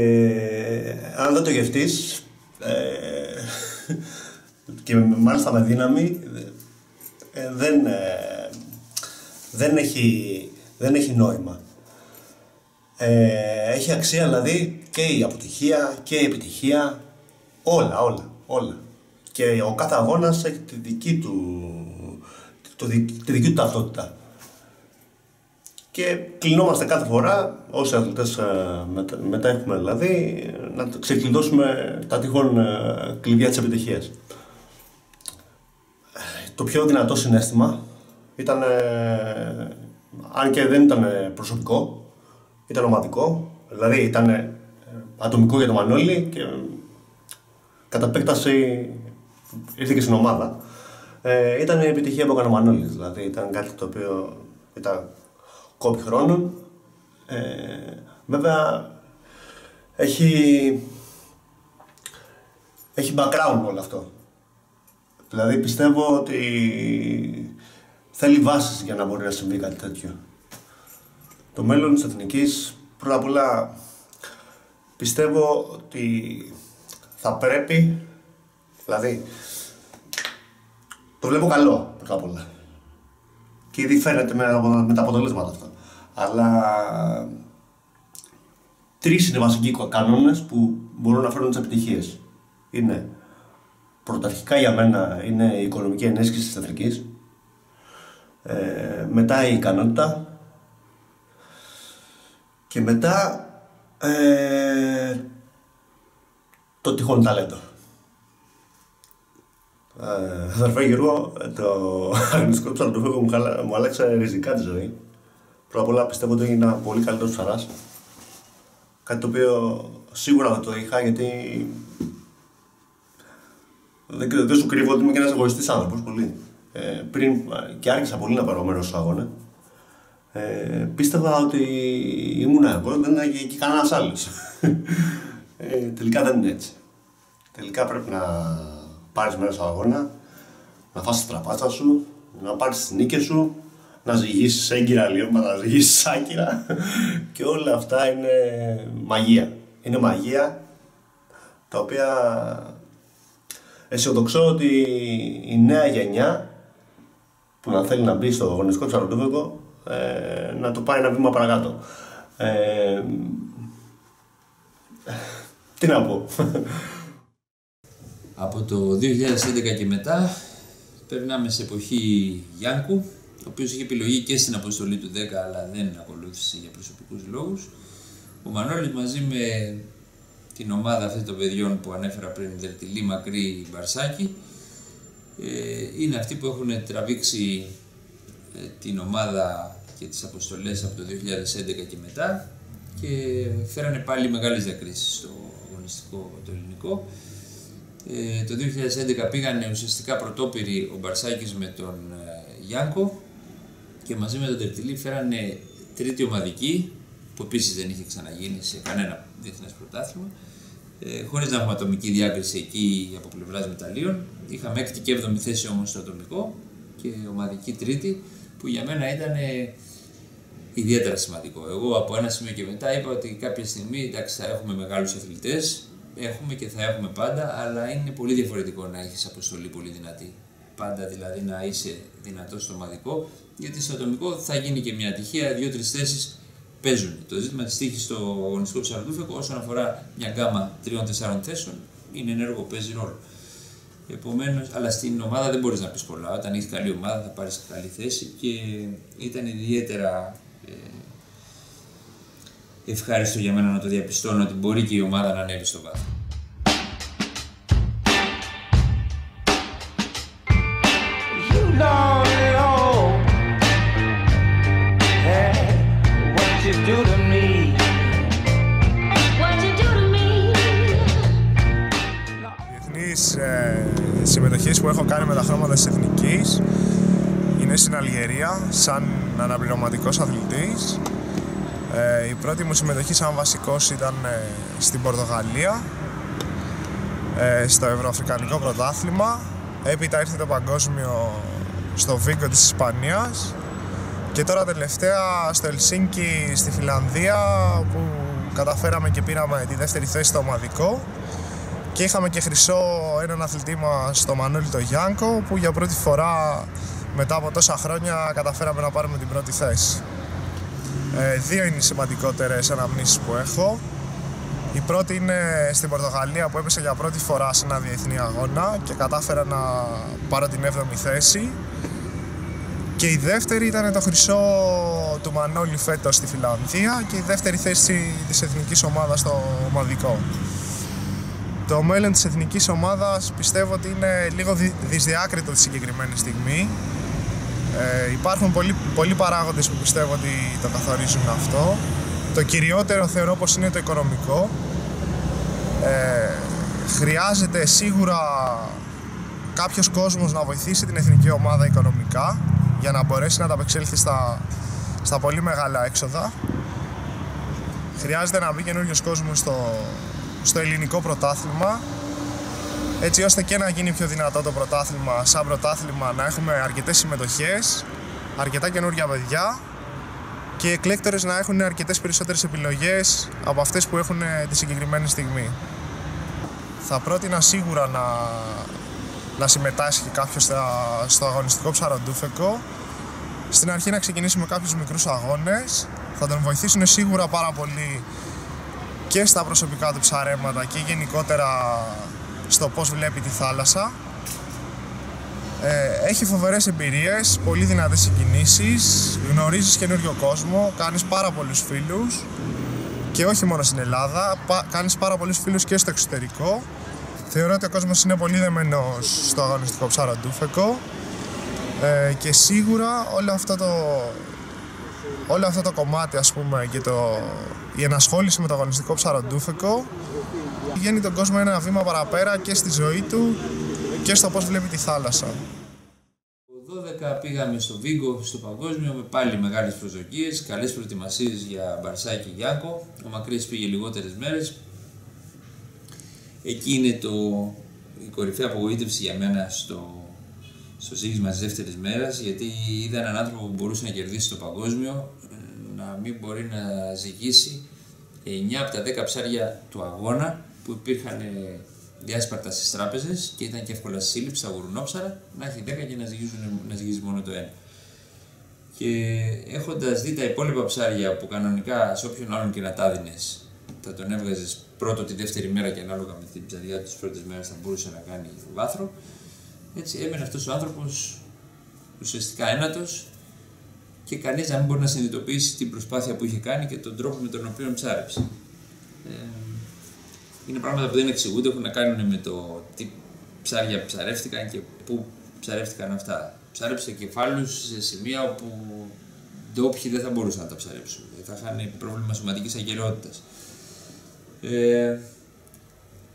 H: αν δεν το γευτείς, και μάλιστα με δύναμη, δεν έχει νόημα. Έχει αξία δηλαδή και η αποτυχία και η επιτυχία, όλα. Και ο κάθε αγώνας έχει τη δική του ταυτότητα. Και κλεινόμαστε κάθε φορά, όσοι αθλητές μετέχουμε δηλαδή, να ξεκλειδώσουμε τα τυχόν κλειδιά της επιτυχίας. Το πιο δυνατό συναίσθημα ήταν, αν και δεν ήταν προσωπικό, ήταν ομαδικό, δηλαδή ήταν ατομικό για τον Μανώλη και κατά επέκταση ήρθε και στην ομάδα. Ήταν η επιτυχία που έκανε ο Μανώλης, δηλαδή ήταν κάτι το οποίο ήταν κόπη χρόνων. Βέβαια έχει background όλο αυτό. Δηλαδή πιστεύω ότι θέλει βάσεις για να μπορεί να συμβεί κάτι τέτοιο. Το μέλλον της Εθνικής, πρώτα απ' όλα, πιστεύω ότι θα πρέπει, δηλαδή, το βλέπω καλό πρώτα απ' όλα. Και ήδη φαίνεται με τα αποτελέσματα αυτά. Αλλά 3 είναι βασικοί κανόνες που μπορούν να φέρουν τις επιτυχίες. Είναι, πρωταρχικά για μένα, είναι η οικονομική ενίσχυση της Εθνικής. Μετά η ικανότητα. Και μετά το τυχόν ταλέντο. Αδερφέ Γιώργο, το αγωνιστικό ψαροτούφεκο μου άλλαξε ριζικά τη ζωή. Πρώτα απ' όλα πιστεύω ότι έγινα πολύ καλύτερος ψαράς. Κάτι το οποίο σίγουρα δεν το είχα, γιατί δεν σου κρύβω ότι είμαι και ένας εγωιστής άνθρωπος πολύ. Πριν και άρχισα πολύ να πάρω μέρος στους αγώνες, πίστευα ότι ήμουν εγώ, δεν ήταν και κανένας άλλος. Τελικά δεν είναι έτσι. Τελικά πρέπει να πάρεις μέρος στον αγώνα, να φας τη τραπάτσα σου, να πάρεις τις νίκες σου, να ζυγίσεις έγκυρα λιώματα, να ζυγίσεις άκυρα, και όλα αυτά είναι μαγεία. Είναι μαγεία τα οποία αισιοδοξώ ότι η νέα γενιά που να θέλει να μπει στο αγωνιστικό ψαροτούφεκο να το πάει ένα βήμα παρακάτω. Τι να πω.
F: Από το 2011 και μετά περνάμε σε εποχή Γιάνκου, ο οποίος είχε επιλογή και στην αποστολή του 10, αλλά δεν ακολούθησε για προσωπικούς λόγους. Ο Μανώλης μαζί με την ομάδα αυτή των παιδιών που ανέφερα πριν, Δερτιλή, Μακρύ, Μπαρσάκη, είναι αυτοί που έχουν τραβήξει την ομάδα και τις αποστολές από το 2011 και μετά, και φέρανε πάλι μεγάλες διακρίσεις στο αγωνιστικό το ελληνικό. Το 2011 πήγανε ουσιαστικά πρωτόπυροι ο Μπαρσάκης με τον Γιάνκο, και μαζί με τον Τερτιλή φέρανε τρίτη ομαδική, που επίσης δεν είχε ξαναγίνει σε κανένα διεθνές πρωτάθλημα, χωρίς να έχουμε ατομική διάκριση εκεί από πλευράς μεταλλίων. Είχαμε 6η και 7η θέση όμως στο ατομικό και ομαδική τρίτη, που για μένα ήταν ιδιαίτερα σημαντικό. Εγώ από ένα σημείο και μετά είπα ότι κάποια στιγμή, εντάξει, θα έχουμε μεγάλους αθλητές, έχουμε και θα έχουμε πάντα, αλλά είναι πολύ διαφορετικό να έχεις αποστολή πολύ δυνατή. Πάντα δηλαδή να είσαι δυνατός στο ομαδικό, γιατί στο ατομικό θα γίνει και μια ατυχία, 2-3 θέσεις παίζουν. Το ζήτημα της τύχης στο αγωνιστικό ψαροτούφεκο, όσον αφορά μια γκάμα 3-4 θέσεων, είναι ενέργο, παίζει ρόλο. Επομένως, αλλά στην ομάδα δεν μπορείς να πεις πολλά. Όταν έχεις καλή ομάδα θα πάρεις καλή θέση, και ήταν ιδιαίτερα ευχάριστο για μένα να το διαπιστώνω ότι μπορεί και η ομάδα να ανέβει στο βάθρο.
N: Διεθνείς συμμετοχές που έχω κάνει με τα χρώματα της Εθνικής είναι στην Αλγερία σαν αναπληρωματικός αθλητής. Η πρώτη μου συμμετοχή σαν βασικός ήταν στην Πορτογαλία, στο Ευρωαφρικανικό Πρωτάθλημα. Έπειτα ήρθε το παγκόσμιο στο Βίγκο της Ισπανίας, και τώρα τελευταία στο Ελσίνκι στη Φιλανδία, που καταφέραμε και πήραμε τη δεύτερη θέση στο ομαδικό, και είχαμε και χρυσό έναν αθλητή μας, το Μανώλη το Γιάνκο, που για πρώτη φορά μετά από τόσα χρόνια καταφέραμε να πάρουμε την πρώτη θέση. Δύο είναι οι σημαντικότερες αναμνήσεις που έχω. Η πρώτη είναι στην Πορτογαλία, που έπεσα για πρώτη φορά σε ένα διεθνή αγώνα και κατάφερα να πάρω την 7η θέση. Και η δεύτερη ήταν το χρυσό του Μανώλη φέτος στη Φιλανδία, και η δεύτερη θέση της εθνικής ομάδας στο ομαδικό. Το μέλλον της εθνικής ομάδας πιστεύω ότι είναι λίγο δυσδιάκριτο τη συγκεκριμένη στιγμή. Υπάρχουν πολλοί παράγοντες που πιστεύω ότι το καθορίζουν αυτό. Το κυριότερο θεωρώ πως είναι το οικονομικό. Χρειάζεται σίγουρα κάποιος κόσμος να βοηθήσει την εθνική ομάδα οικονομικά, για να μπορέσει να ανταπεξέλθει στα πολύ μεγάλα έξοδα. Χρειάζεται να μπει καινούριος κόσμος στο ελληνικό πρωτάθλημα. έτσι ώστε και να γίνει πιο δυνατό το πρωτάθλημα, σαν πρωτάθλημα να έχουμε αρκετές συμμετοχές, αρκετά καινούργια παιδιά και οι εκλέκτορες να έχουν αρκετές περισσότερες επιλογές από αυτές που έχουν τη συγκεκριμένη στιγμή. Θα πρότεινα σίγουρα να συμμετάσχει κάποιος στο αγωνιστικό ψαροντούφεκο. Στην αρχή να ξεκινήσει με κάποιους μικρούς αγώνες, θα τον βοηθήσουν σίγουρα πάρα πολύ και στα προσωπικά του ψαρέματα και γενικότερα στο πώς βλέπει τη θάλασσα. Έχει φοβερές εμπειρίες, πολύ δυνατές συγκινήσεις, γνωρίζεις καινούριο κόσμο, κάνεις πάρα πολλούς φίλους και όχι μόνο στην Ελλάδα, κάνεις πάρα πολλούς φίλους και στο εξωτερικό. Θεωρώ ότι ο κόσμος είναι πολύ δεμένος στο αγωνιστικό ψαροντούφεκο και σίγουρα όλο αυτό το κομμάτι, ας πούμε, και η ενασχόληση με το αγωνιστικό ψαροντούφεκο βγαίνει τον κόσμο ένα βήμα παραπέρα και στη ζωή του και στο πώς βλέπει τη θάλασσα.
F: Το 12 πήγαμε στο Βίγκο, στο παγκόσμιο, με πάλι μεγάλες προσδοκίες, καλές προετοιμασίες για Μπαρσά και Γιάνκο. Ο Μακρύς πήγε λιγότερες μέρες. Εκεί είναι η κορυφαία απογοήτευση για μένα στο ζύγισμα της δεύτερης μέρας, γιατί είδα έναν άνθρωπο που μπορούσε να κερδίσει το παγκόσμιο, να μην μπορεί να ζυγίσει 9 από τα 10 ψάρια του αγώνα που υπήρχαν διάσπαρτα στις τράπεζες και ήταν και εύκολα στη σύλληψη, στα γουρουνόψαρα, να έχει 10 και να ζυγίζει μόνο το ένα. Και έχοντας δει τα υπόλοιπα ψάρια που κανονικά σε όποιον άλλον και να τα δίνες, θα τον έβγαζες πρώτο τη δεύτερη μέρα και ανάλογα με την ψαριά του τις πρώτες μέρες θα μπορούσε να κάνει βάθρο. Έτσι έμενε αυτός ο άνθρωπος ουσιαστικά ένατος και κανείς να μην μπορεί να συνειδητοποιήσει την προσπάθεια που είχε κάνει και τον τρόπο με τον οποίο ψάρεψε. Είναι πράγματα που δεν εξηγούνται, έχουν να κάνουν με το τι ψάρια ψαρεύτηκαν και πού ψαρεύτηκαν αυτά. Ψάρεψε κεφάλους σε σημεία όπου ντόπιοι δεν θα μπορούσαν να τα ψαρέψουν. Θα είχαν πρόβλημα σωματικής αγκαιρότητας.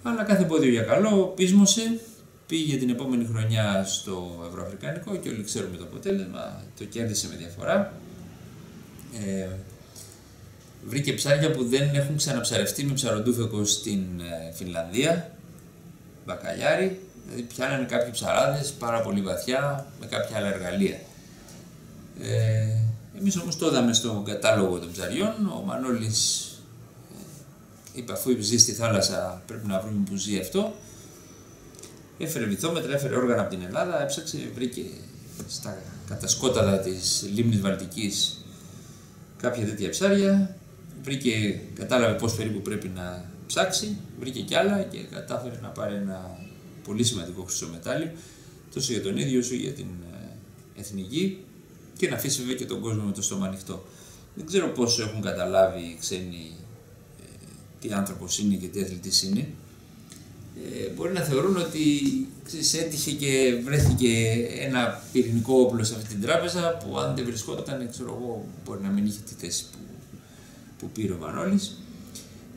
F: Αλλά κάθε πόδιο για καλό, πείσμωσε, πήγε την επόμενη χρονιά στο Ευρωαφρικανικό και όλοι ξέρουμε το αποτέλεσμα, το κέρδισε με διαφορά. Βρήκε ψάρια που δεν έχουν ξαναψαρευτεί με ψαροντούφεκο στην Φινλανδία, μπακαλιάρι, δηλαδή πιάνανε κάποιοι ψαράδες πάρα πολύ βαθιά με κάποια άλλα εργαλεία. Εμείς όμως το είδαμε στον κατάλογο των ψαριών, ο Μανώλης είπε αφού ζει στη θάλασσα πρέπει να βρούμε που ζει αυτό. Έφερε βυθόμετρα, έφερε όργανα από την Ελλάδα, έψαξε, βρήκε στα κατασκόταδα της λίμνης Βαλτικής κάποια τέτοια ψάρια, κατάλαβε πώς περίπου πρέπει να ψάξει, βρήκε κι άλλα και κατάφερε να πάρει ένα πολύ σημαντικό χρυσό μετάλλιο, τόσο για τον ίδιο όσο για την εθνική και να αφήσει βέβαια και τον κόσμο με το στόμα ανοιχτό. Δεν ξέρω πόσο έχουν καταλάβει οι ξένοι τι άνθρωπος είναι και τι αθλητής είναι. Μπορεί να θεωρούν ότι έτυχε και βρέθηκε ένα πυρηνικό όπλο σε αυτή την τράπεζα που αν δεν βρισκόταν, ξέρω εγώ, μπορεί να μην είχε τη θέση που πήρε ο Μανώλης.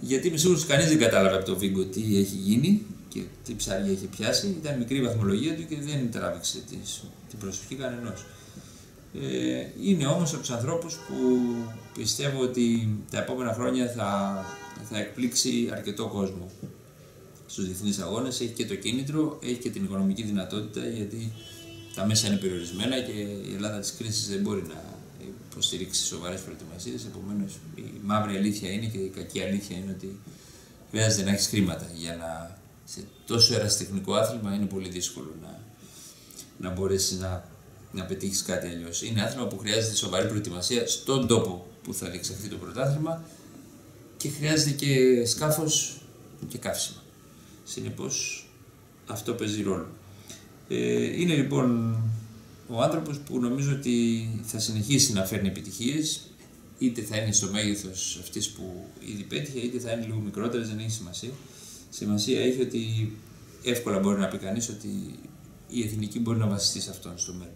F: Γιατί είμαι σίγουρος ότι κανείς δεν κατάλαβε από το Βίγκο τι έχει γίνει και τι ψάρια έχει πιάσει. Ήταν μικρή η βαθμολογία του και δεν τράβηξε την προσοχή κανενός. Είναι όμως από τους ανθρώπους που πιστεύω ότι τα επόμενα χρόνια θα εκπλήξει αρκετό κόσμο στους διεθνείς αγώνες. Έχει και το κίνητρο, έχει και την οικονομική δυνατότητα, γιατί τα μέσα είναι περιορισμένα και η Ελλάδα της κρίσης δεν μπορεί να υποστηρίξει σοβαρές προετοιμασίες. Επομένως, η μαύρη αλήθεια είναι και η κακή αλήθεια είναι ότι χρειάζεται να έχεις χρήματα για σε τόσο ερασιτεχνικό άθλημα είναι πολύ δύσκολο να μπορέσεις να πετύχεις κάτι αλλιώς. Είναι άθλημα που χρειάζεται σοβαρή προετοιμασία στον τόπο που θα διεξαχθεί το πρωτάθλημα και χρειάζεται και σκάφος και καύσιμα. Συνεπώς αυτό παίζει ρόλο. Είναι λοιπόν ο άνθρωπος που νομίζω ότι θα συνεχίσει να φέρνει επιτυχίες, είτε θα είναι στο μέγεθος αυτής που ήδη πέτυχε, είτε θα είναι λίγο μικρότερες, δεν έχει σημασία. Σημασία έχει ότι εύκολα μπορεί να πει κανείς ότι η εθνική μπορεί να βασιστεί σε αυτόν στο μέλλον.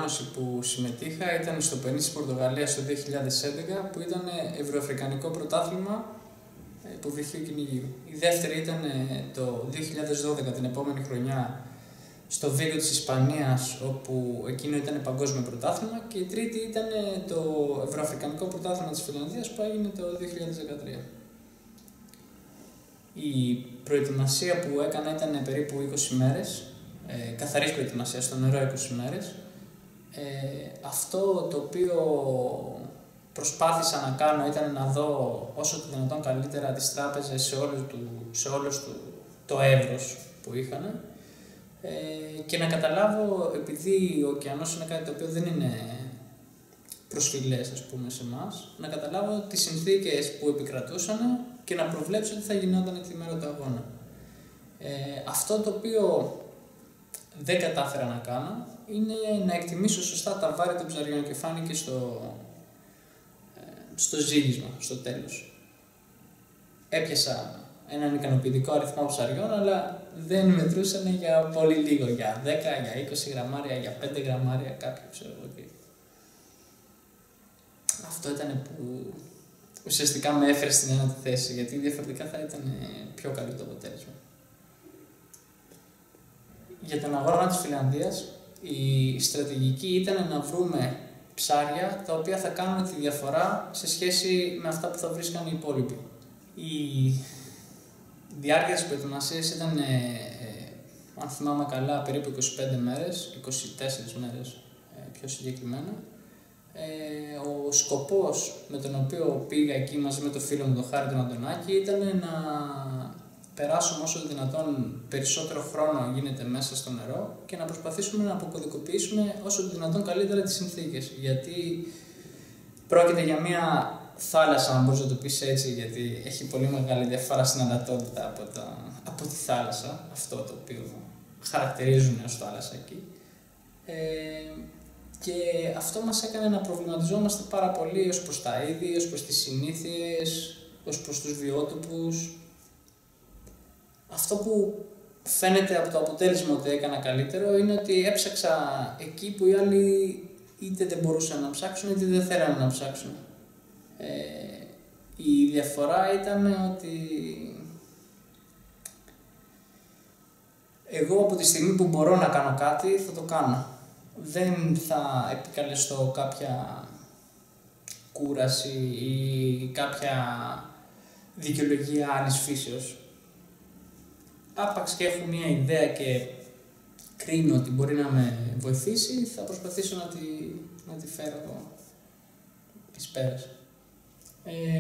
O: διοργάνωση που συμμετείχα ήταν στο Πενί της Πορτογαλίας το 2011, που ήταν Ευρωαφρικανικό Πρωτάθλημα Υποβρυχίου Κυνηγίου. Η δεύτερη ήταν το 2012, την επόμενη χρονιά, στο Βίγκο της Ισπανίας, όπου εκείνο ήταν παγκόσμιο πρωτάθλημα, και η τρίτη ήταν το Ευρωαφρικανικό Πρωτάθλημα της Φιλανδίας, που έγινε το 2013. Η προετοιμασία που έκανα ήταν περίπου 20 μέρες, καθαρής προετοιμασία, στο νερό 20 μέρες. Αυτό το οποίο προσπάθησα να κάνω ήταν να δω όσο το δυνατόν καλύτερα τις τράπεζες σε όλο το εύρος που είχαν, και να καταλάβω, επειδή ο ωκεανός είναι κάτι το οποίο δεν είναι προσφυλές, ας πούμε, σε εμάς, να καταλάβω τις συνθήκες που επικρατούσαν και να προβλέψω τι θα γινόταν τη μέρα του αγώνα. Αυτό το οποίο δεν κατάφερα να κάνω είναι να εκτιμήσω σωστά τα βάρη των ψαριών, και φάνηκε στο ζύγισμα, στο τέλος. Έπιασα έναν ικανοποιητικό αριθμό ψαριών, αλλά δεν μετρούσαν για πολύ λίγο, για 10, για 20 γραμμάρια, για 5 γραμμάρια, κάποιο ξέρω εγώ τι. Αυτό ήταν που ουσιαστικά με έφερε στην ένατη θέση, γιατί διαφορετικά θα ήταν πιο καλό το αποτέλεσμα. Για τον αγώνα της Φιλανδίας, η στρατηγική ήταν να βρούμε ψάρια τα οποία θα κάνουν τη διαφορά σε σχέση με αυτά που θα βρίσκαν οι υπόλοιποι. Η διάρκεια της προετοιμασίας ήταν, αν θυμάμαι καλά, περίπου 25 μέρες, 24 μέρες πιο συγκεκριμένα. Ο σκοπός με τον οποίο πήγα εκεί μαζί με το φίλο μου τον Χάρη τον Αντωνάκη ήταν να περάσουμε όσο το δυνατόν περισσότερο χρόνο γίνεται μέσα στο νερό και να προσπαθήσουμε να αποκωδικοποιήσουμε όσο το δυνατόν καλύτερα τις συνθήκες. Γιατί πρόκειται για μια θάλασσα, αν μπορείς να το πεις έτσι, γιατί έχει πολύ μεγάλη διαφορά στην ανατότητα από τη θάλασσα, αυτό το οποίο χαρακτηρίζουν ως θάλασσα εκεί. Και αυτό μας έκανε να προβληματιζόμαστε πάρα πολύ ως προς τα είδη, ως προς τις συνήθειες, ως προς τους βιότοπους. Αυτό που φαίνεται από το αποτέλεσμα ότι έκανα καλύτερο είναι ότι έψαξα εκεί που οι άλλοι είτε δεν μπορούσαν να ψάξουν είτε δεν θέλανε να ψάξουν. Η διαφορά ήταν ότι εγώ από τη στιγμή που μπορώ να κάνω κάτι θα το κάνω. Δεν θα επικαλεστώ κάποια κούραση ή κάποια δικαιολογία άλλης φύσεως. Άπαξ και έχω μια ιδέα και κρίνω ότι μπορεί να με βοηθήσει, θα προσπαθήσω να τη φέρω εις πέρας.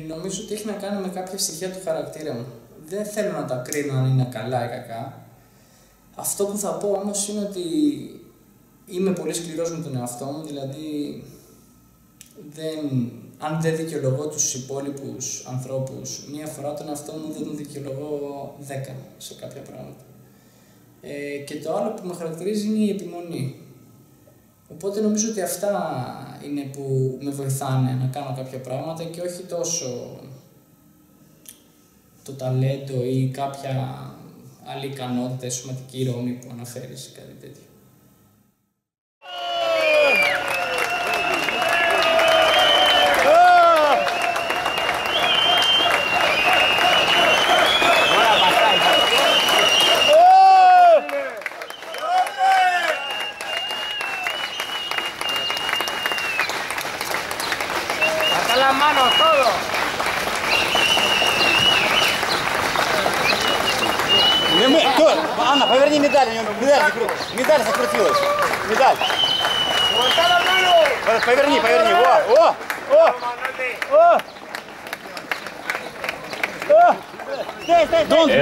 O: Νομίζω ότι έχει να κάνει με κάποια στοιχεία του χαρακτήρα μου. Δεν θέλω να τα κρίνω αν είναι καλά ή κακά. Αυτό που θα πω όμως είναι ότι είμαι πολύ σκληρός με τον εαυτό μου, δηλαδή αν δεν δικαιολογώ τους υπόλοιπους ανθρώπους μία φορά, τον εαυτό μου δεν τον δικαιολογώ 10 σε κάποια πράγματα. Και το άλλο που με χαρακτηρίζει είναι η επιμονή. Οπότε νομίζω ότι αυτά είναι που με βοηθάνε να κάνω κάποια πράγματα και όχι τόσο το ταλέντο ή κάποια άλλη ικανότητα, σωματική ρόμη που αναφέρεις ή κάτι τέτοιο.
P: Анна, поверни медаль, медаль закрутилась. Медаль. Поверни.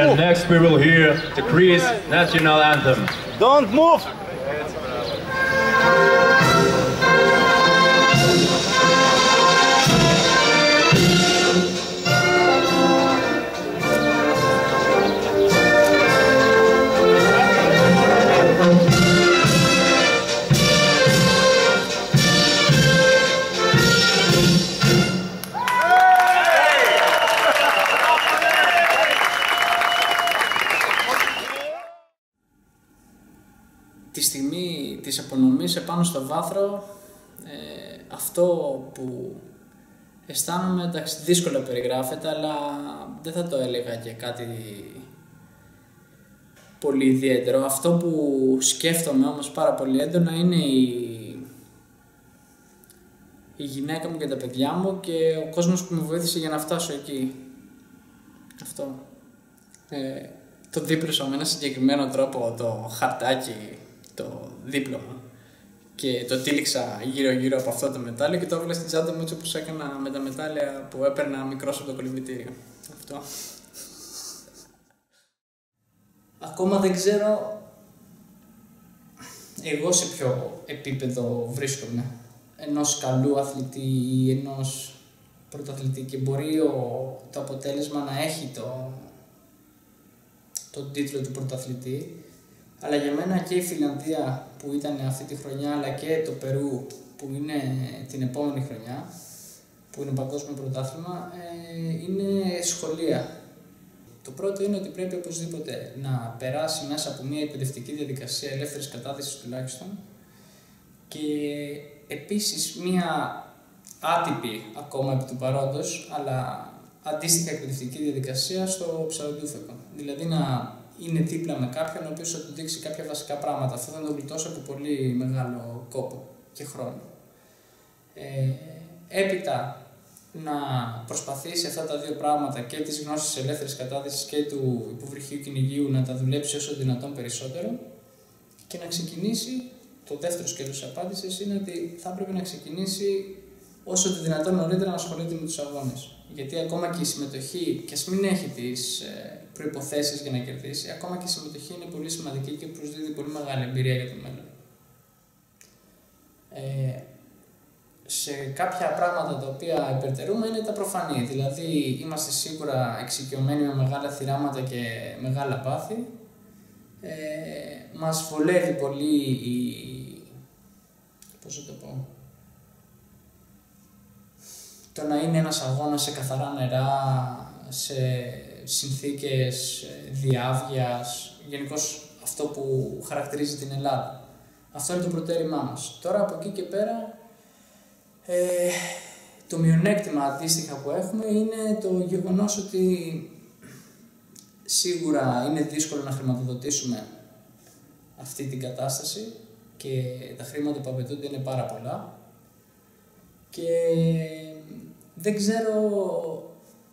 Q: And next we will hear the Greece national anthem.
P: Don't move.
O: της απονομής επάνω στο βάθρο, αυτό που αισθάνομαι, εντάξει, δύσκολα περιγράφεται, αλλά δεν θα το έλεγα και κάτι πολύ ιδιαίτερο. Αυτό που σκέφτομαι όμως πάρα πολύ έντονα είναι η γυναίκα μου και τα παιδιά μου και ο κόσμος που με βοήθησε για να φτάσω εκεί. Αυτό. Το δίπλωσα με ένα συγκεκριμένο τρόπο το χαρτάκι, το δίπλωμα, και το τύλιξα γύρω-γύρω από αυτό το μετάλλιο και το έβαλα στην τσάντα μου, έτσι όπως έκανα με τα μετάλλια που έπαιρνα μικρός από το κολυμβητήριο. Αυτό. Ακόμα δεν ξέρω εγώ σε ποιο επίπεδο βρίσκομαι ενός καλού αθλητή ή ενός πρωταθλητή, και μπορεί το αποτέλεσμα να έχει τον τίτλο του πρωταθλητή, αλλά για μένα και η Φιλανδία που ήταν αυτή τη χρονιά, αλλά και το Περού που είναι την επόμενη χρονιά, που είναι παγκόσμιο πρωτάθλημα, είναι σχολεία. Το πρώτο είναι ότι πρέπει οπωσδήποτε να περάσει μέσα από μια εκπαιδευτική διαδικασία ελεύθερης κατάθεσης τουλάχιστον, και επίσης μια άτυπη ακόμα επί του παρόντος, αλλά αντίστοιχα εκπαιδευτική διαδικασία στο ψαροντούφεκο. Δηλαδή να είναι δίπλα με κάποιον ο οποίος θα του δείξει κάποια βασικά πράγματα. Αυτό θα τον γλιτώσει από πολύ μεγάλο κόπο και χρόνο. Έπειτα να προσπαθήσει αυτά τα δύο πράγματα, και τις γνώσεις της ελεύθερης κατάθεσης και του υποβρυχίου κυνηγείου, να τα δουλέψει όσο δυνατόν περισσότερο, και να ξεκινήσει. Το δεύτερο σκέλος της απάντησης είναι ότι θα πρέπει να ξεκινήσει όσο το δυνατόν νωρίτερα να ασχολείται με τους αγώνες. Γιατί ακόμα και η συμμετοχή, και ας μην έχει τις προϋποθέσεις για να κερδίσει, ακόμα και η συμμετοχή είναι πολύ σημαντική και προσδίδει πολύ μεγάλη εμπειρία για το μέλλον. Σε κάποια πράγματα τα οποία υπερτερούμε είναι τα προφανή. Δηλαδή είμαστε σίγουρα εξοικειωμένοι με μεγάλα θυράματα και μεγάλα πάθη. Μας βολεύει πολύ το να είναι ένας αγώνας σε καθαρά νερά, σε συνθήκες διάβγειας, γενικώς αυτό που χαρακτηρίζει την Ελλάδα. Αυτό είναι το προτέρημά μας. Τώρα από εκεί και πέρα, το μειονέκτημα αντίστοιχα που έχουμε είναι το γεγονός ότι σίγουρα είναι δύσκολο να χρηματοδοτήσουμε αυτή την κατάσταση και τα χρήματα που απαιτούνται είναι πάρα πολλά, και δεν ξέρω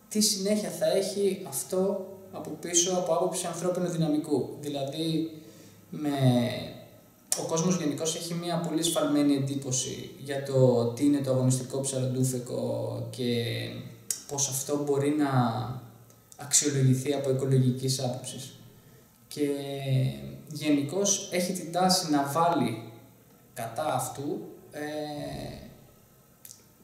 O: τι συνέχεια θα έχει αυτό από πίσω από άποψη ανθρώπινου δυναμικού. Δηλαδή, ο κόσμος γενικώς έχει μια πολύ σφαλμένη εντύπωση για το τι είναι το αγωνιστικό ψαροντούφεκο και πώς αυτό μπορεί να αξιολογηθεί από οικολογικής άποψης. Και γενικώς έχει την τάση να βάλει κατά αυτού,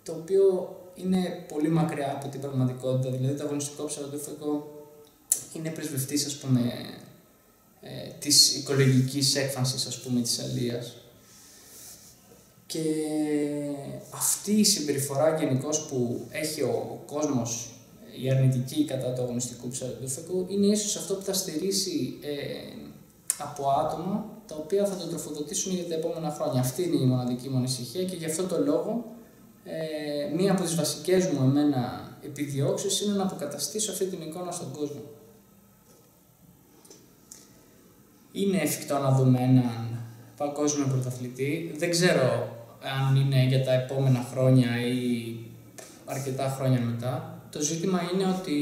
O: το οποίο είναι πολύ μακριά από την πραγματικότητα. Δηλαδή το αγωνιστικό ψαροντούφεκο είναι πρεσβευτής, ας πούμε, της οικολογικής έκφανσης, ας πούμε, της αλίας. Και αυτή η συμπεριφορά γενικώς που έχει ο κόσμος, η αρνητική κατά του αγωνιστικού ψαροντούφεκου, είναι ίσως αυτό που θα στηρίσει από άτομα τα οποία θα τον τροφοδοτήσουν για τα επόμενα χρόνια. Αυτή είναι η μοναδική μου ανησυχία, και γι' αυτό το λόγο μία από τις βασικές μου εμένα επιδιώξεις είναι να αποκαταστήσω αυτή την εικόνα στον κόσμο. Είναι εφικτό να δούμε έναν παγκόσμιο πρωταθλητή. Δεν ξέρω αν είναι για τα επόμενα χρόνια ή αρκετά χρόνια μετά. Το ζήτημα είναι ότι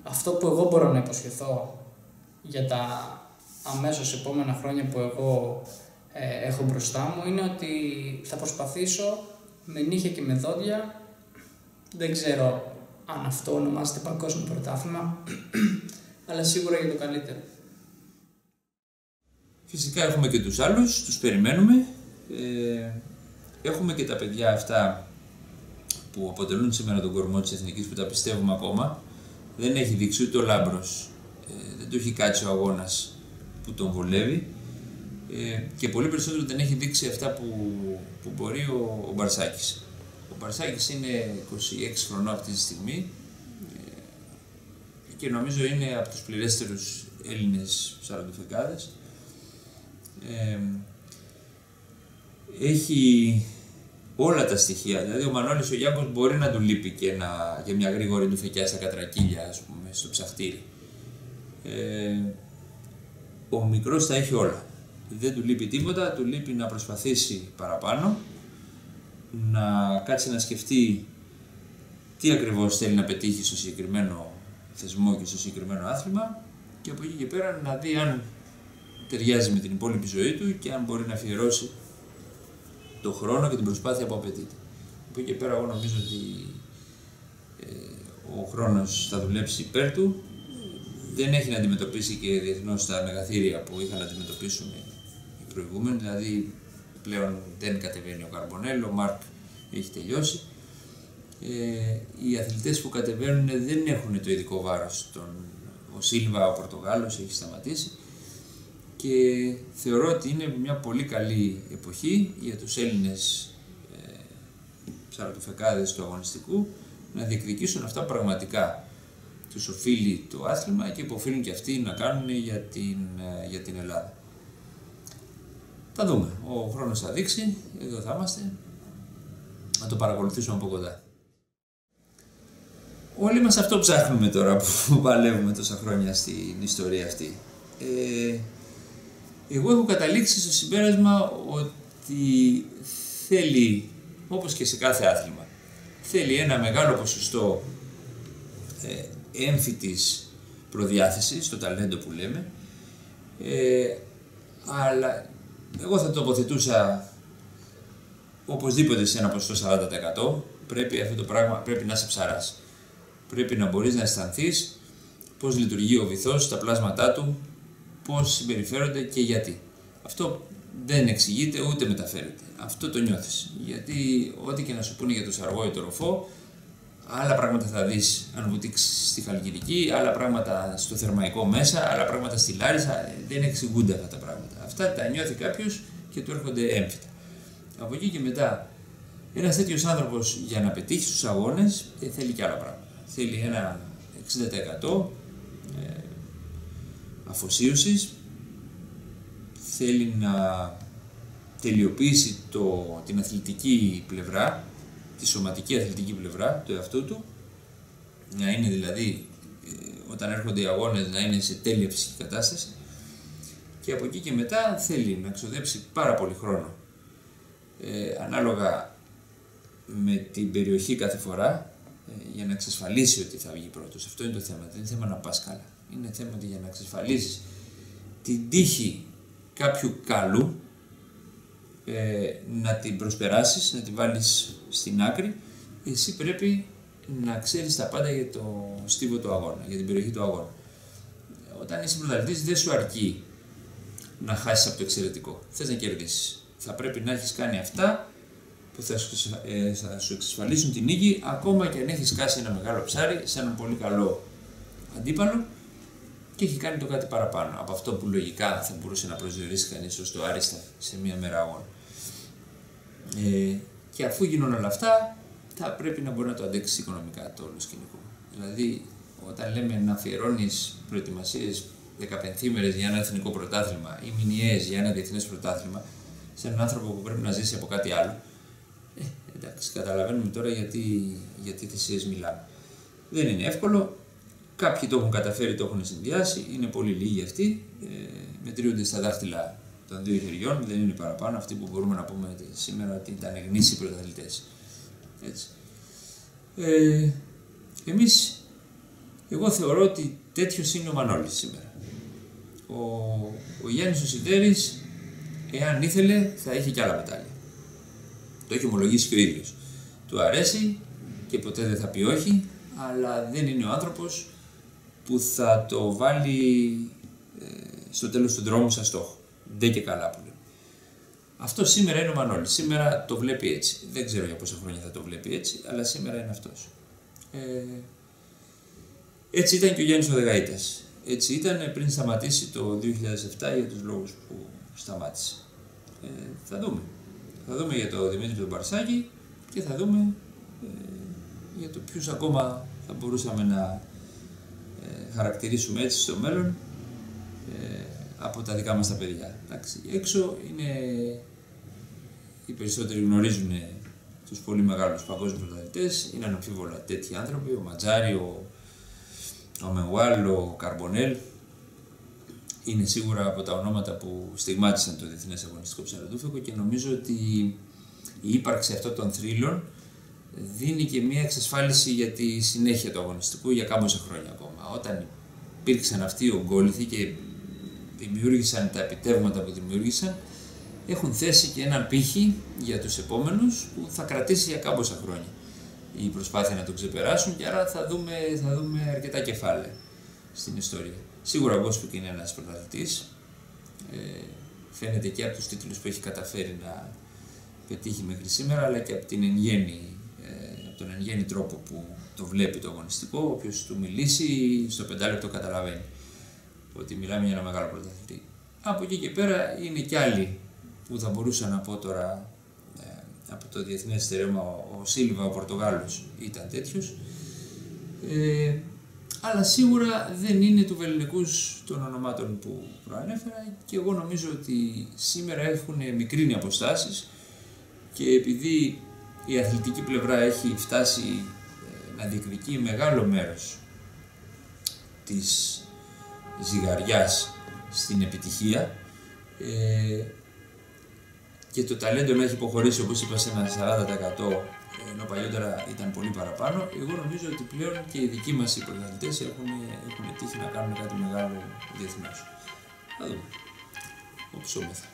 O: αυτό που εγώ μπορώ να υποσχεθώ για τα αμέσως επόμενα χρόνια που εγώ έχω μπροστά μου είναι ότι θα προσπαθήσω με νύχια και με δόντια, δεν ξέρω αν αυτό ονομάζεται παγκόσμιο πρωτάθλημα, αλλά σίγουρα για το καλύτερο.
F: Φυσικά έχουμε και τους άλλους, τους περιμένουμε. Έχουμε και τα παιδιά αυτά που αποτελούν σήμερα τον κορμό της Εθνικής, που τα πιστεύουμε ακόμα. Δεν έχει δείξει ούτε ο Λάμπρος, δεν του έχει κάτσει ο αγώνας που τον βολεύει, και πολύ περισσότερο δεν έχει δείξει αυτά που μπορεί ο Μπαρσάκης. Ο Μπαρσάκης είναι 26 χρονών αυτή τη στιγμή και νομίζω είναι από τους πληρέστερους Έλληνες ψαροντουφεκάδες. έχει όλα τα στοιχεία. Δηλαδή ο Μανώλης ο Γιάνκος μπορεί να του λείπει και μια γρήγορη του φεκιά στα κατρακύλια, ας πούμε, στο ψαχτήρι. Ο μικρός τα έχει όλα. Δεν του λείπει τίποτα, του λείπει να προσπαθήσει παραπάνω, να κάτσει να σκεφτεί τι ακριβώς θέλει να πετύχει στο συγκεκριμένο θεσμό και στο συγκεκριμένο άθλημα και από εκεί και πέρα να δει αν ταιριάζει με την υπόλοιπη ζωή του και αν μπορεί να αφιερώσει το χρόνο και την προσπάθεια που απαιτείται. Από εκεί και πέρα εγώ νομίζω ότι ο χρόνος θα δουλέψει υπέρ του. Δεν έχει να αντιμετωπίσει και διεθνώς τα μεγαθύρια που είχαν να αντιμετωπίσουν οι προηγούμενοι, δηλαδή πλέον δεν κατεβαίνει ο Καρμπονέλ, ο Μάρκ έχει τελειώσει. Οι αθλητές που κατεβαίνουν δεν έχουν το ειδικό βάρος. Ο Σίλβα, ο Πορτογάλος, έχει σταματήσει και θεωρώ ότι είναι μια πολύ καλή εποχή για τους Έλληνες ψαρωτοφεκάδες του αγωνιστικού να διεκδικήσουν αυτά που πραγματικά τους οφείλει το άθλημα και που οφείλουν και αυτοί να κάνουν για την Ελλάδα. Θα δούμε. Ο χρόνος θα δείξει. Εδώ θα είμαστε. Να το παρακολουθήσουμε από κοντά. Όλοι μας αυτό ψάχνουμε τώρα που παλεύουμε τόσα χρόνια στην ιστορία αυτή. Εγώ έχω καταλήξει στο συμπέρασμα ότι θέλει, όπως και σε κάθε άθλημα, θέλει ένα μεγάλο ποσοστό έμφυτης προδιάθεσης, το ταλέντο που λέμε, αλλά εγώ θα τοποθετούσα οπωσδήποτε σε ένα ποσοστό 40%. Πρέπει αυτό το πράγμα, πρέπει να είσαι ψαράς. Πρέπει να μπορείς να αισθανθείς πώς λειτουργεί ο βυθός, τα πλάσματά του, πώς συμπεριφέρονται και γιατί. Αυτό δεν εξηγείται ούτε μεταφέρεται. Αυτό το νιώθεις. Γιατί ό,τι και να σου πούνε για το σαργό ή το ροφό, άλλα πράγματα θα δεις αν βουτήξεις στη Χαλκιδική, άλλα πράγματα στο Θερμαϊκό μέσα, άλλα πράγματα στη Λάρισα. Δεν εξηγούνται αυτά τα πράγματα. Αυτά τα νιώθει κάποιος και του έρχονται έμφυτα. Από εκεί και μετά, ένας τέτοιος άνθρωπος για να πετύχει στους αγώνες θέλει και άλλα πράγματα. Θέλει ένα 60% αφοσίωσης, θέλει να τελειοποιήσει την αθλητική πλευρά, τη σωματική αθλητική πλευρά του εαυτού του, να είναι δηλαδή όταν έρχονται οι αγώνες να είναι σε τέλεια φυσική κατάσταση και από εκεί και μετά θέλει να ξοδέψει πάρα πολύ χρόνο ανάλογα με την περιοχή κάθε φορά για να εξασφαλίσει ότι θα βγει πρώτος. Αυτό είναι το θέμα, δεν είναι θέμα να πας καλά. Είναι θέμα ότι για να εξασφαλίσεις την τύχη κάποιου καλού, να την προσπεράσεις, να την βάλεις στην άκρη, εσύ πρέπει να ξέρεις τα πάντα για το στίβο του αγώνα, για την περιοχή του αγώνα. Όταν είσαι πρωταθλητής δεν σου αρκεί να χάσεις από το εξαιρετικό, θες να κερδίσεις. Θα πρέπει να έχεις κάνει αυτά που θα σου εξασφαλίσουν την νίκη, ακόμα και αν έχεις κάσει ένα μεγάλο ψάρι σε έναν πολύ καλό αντίπαλο και έχει κάνει το κάτι παραπάνω από αυτό που λογικά θα μπορούσε να προσδιορίσει κανείς ως το άριστα σε μία μέρα αγώνα. Και αφού γίνουν όλα αυτά, θα πρέπει να μπορεί να το αντέξει οικονομικά το όλο σκηνικό. Δηλαδή, όταν λέμε να αφιερώνεις προετοιμασίες 15 ημέρες για ένα εθνικό πρωτάθλημα ή μηνιαίες για ένα διεθνές πρωτάθλημα σε έναν άνθρωπο που πρέπει να ζήσει από κάτι άλλο, εντάξει, καταλαβαίνουμε τώρα γιατί θυσίες μιλάμε. Δεν είναι εύκολο. Κάποιοι το έχουν καταφέρει, το έχουν συνδυάσει, είναι πολύ λίγοι αυτοί. Μετριούνται στα δάχτυλα των δύο χεριών, δεν είναι παραπάνω αυτοί που μπορούμε να πούμε σήμερα ότι ήταν γνήσιοι πρωταθλητές. Έτσι. Εγώ θεωρώ ότι τέτοιος είναι ο Μανώλης σήμερα. Ο Γιάννης ο Σιδέρης, εάν ήθελε, θα είχε και άλλα μετάλλια. Το έχει ομολογήσει και ο ίδιος. Του αρέσει και ποτέ δεν θα πει όχι, αλλά δεν είναι ο άνθρωπος που θα το βάλει στο τέλος του δρόμου σαν στόχο. Δεν και καλά που λέμε. Αυτό σήμερα είναι ο Μανώλης. Σήμερα το βλέπει έτσι. Δεν ξέρω για πόσα χρόνια θα το βλέπει έτσι, αλλά σήμερα είναι αυτός. Έτσι ήταν και ο Γιάννης ο Δεγαΐτας. Έτσι ήταν πριν σταματήσει το 2007 για τους λόγους που σταμάτησε. Θα δούμε. Θα δούμε για το Δημήτρη τον Μπαρσάκη και θα δούμε για το ποιους ακόμα θα μπορούσαμε να χαρακτηρίσουμε έτσι στο μέλλον από τα δικά μας τα παιδιά. Εντάξει, έξω είναι... Οι περισσότεροι γνωρίζουν τους πολύ μεγάλους παγκόσμιους πρωταθλητές, είναι αναμφίβολα τέτοιοι άνθρωποι, ο Ματζάρη, ο Μενουάλ, ο Καρμπονέλ. Είναι σίγουρα από τα ονόματα που στιγμάτισαν το Διεθνές Αγωνιστικό Ψαροτούφεκο και νομίζω ότι η ύπαρξη αυτών των θρύλων δίνει και μια εξασφάλιση για τη συνέχεια του αγωνιστικού για κάμποσα χρόνια ακόμα. Όταν υπήρξαν αυτοί οι ογκόληθοι και δημιούργησαν τα επιτεύγματα που δημιούργησαν, έχουν θέσει και έναν πύχη για τους επόμενους που θα κρατήσει για κάμποσα χρόνια η προσπάθεια να το ξεπεράσουν και άρα θα δούμε αρκετά κεφάλαια στην ιστορία. Σίγουρα ο Γκόσπικ είναι ένας πρωταθλητής, φαίνεται και από τους τίτλους που έχει καταφέρει να πετύχει μέχρι σήμερα, αλλά και από τον εν γέννη τρόπο που το βλέπει το αγωνιστικό. Όποιος του μιλήσει στο 5 λεπτό καταλαβαίνει ότι μιλάμε για ένα μεγάλο πρωταθλητή. Από εκεί και πέρα είναι κι άλλοι που θα μπορούσα να πω τώρα από το διεθνές στερέωμα. Ο Σίλβα, ο Πορτογάλος, ήταν τέτοιος. Αλλά σίγουρα δεν είναι του βελληνικούς των ονομάτων που προανέφερα και εγώ νομίζω ότι σήμερα έχουν μικρύνει αποστάσεις και επειδή η αθλητική πλευρά έχει φτάσει να διεκδικεί μεγάλο μέρος της ζυγαριάς στην επιτυχία και το ταλέντο να έχει υποχωρήσει, όπως είπα, σε ένα 40%, ενώ παλιότερα ήταν πολύ παραπάνω, εγώ νομίζω ότι πλέον και οι δικοί μας οι πρωταθλητές έχουν τύχει να κάνουν κάτι μεγάλο διεθνώς. Θα δούμε. Οψόμεθα.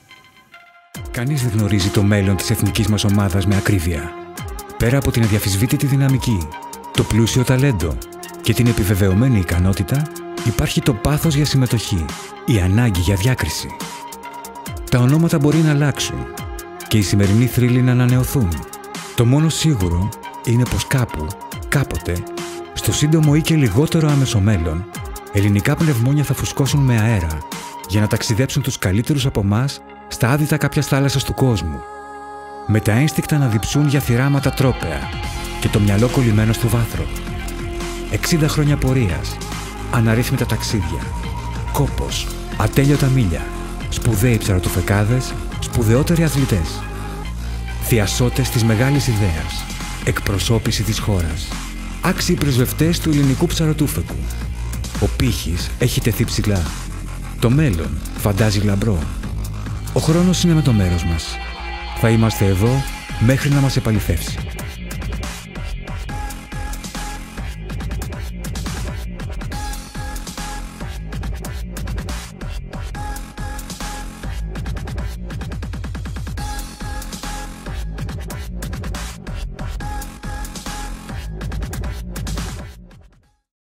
A: Κανείς δεν γνωρίζει το μέλλον της εθνικής μας ομάδας με ακρίβεια. Πέρα από την αδιαφυσβήτητη δυναμική, το πλούσιο ταλέντο και την επιβεβαιωμένη ικανότητα, υπάρχει το πάθος για συμμετοχή, η ανάγκη για διάκριση. Τα ονόματα μπορεί να αλλάξουν και οι σημερινοί θρύλοι να ανανεωθούν. Το μόνο σίγουρο είναι πως κάπου, κάποτε, στο σύντομο ή και λιγότερο άμεσο μέλλον, ελληνικά πνευμόνια θα φουσκώσουν με αέρα για να ταξιδέψουν τους καλύτερους από εμάς στα άδυτα κάποιας θάλασσας του κόσμου. Με τα ένστικτα να διψούν για θυράματα τρόπαια και το μυαλό κολλημένο στο βάθρο. 60 χρόνια πορείας, αναρρύθμιτα ταξίδια, κόπος, ατέλειωτα μίλια, σπουδαίοι ψαροτουφεκάδες, σπουδαιότεροι αθλητές. Θειασότες της μεγάλης ιδέας, εκπροσώπηση της χώρας, άξιοι πρεσβευτές του ελληνικού ψαροτούφεκου. Ο πύχης έχει τεθεί ψηλά. Το μέλλον φαντάζει λαμπρό. Ο χρόνος είναι με το μέρος μας. Θα είμαστε εδώ μέχρι να μας επαληθεύσει.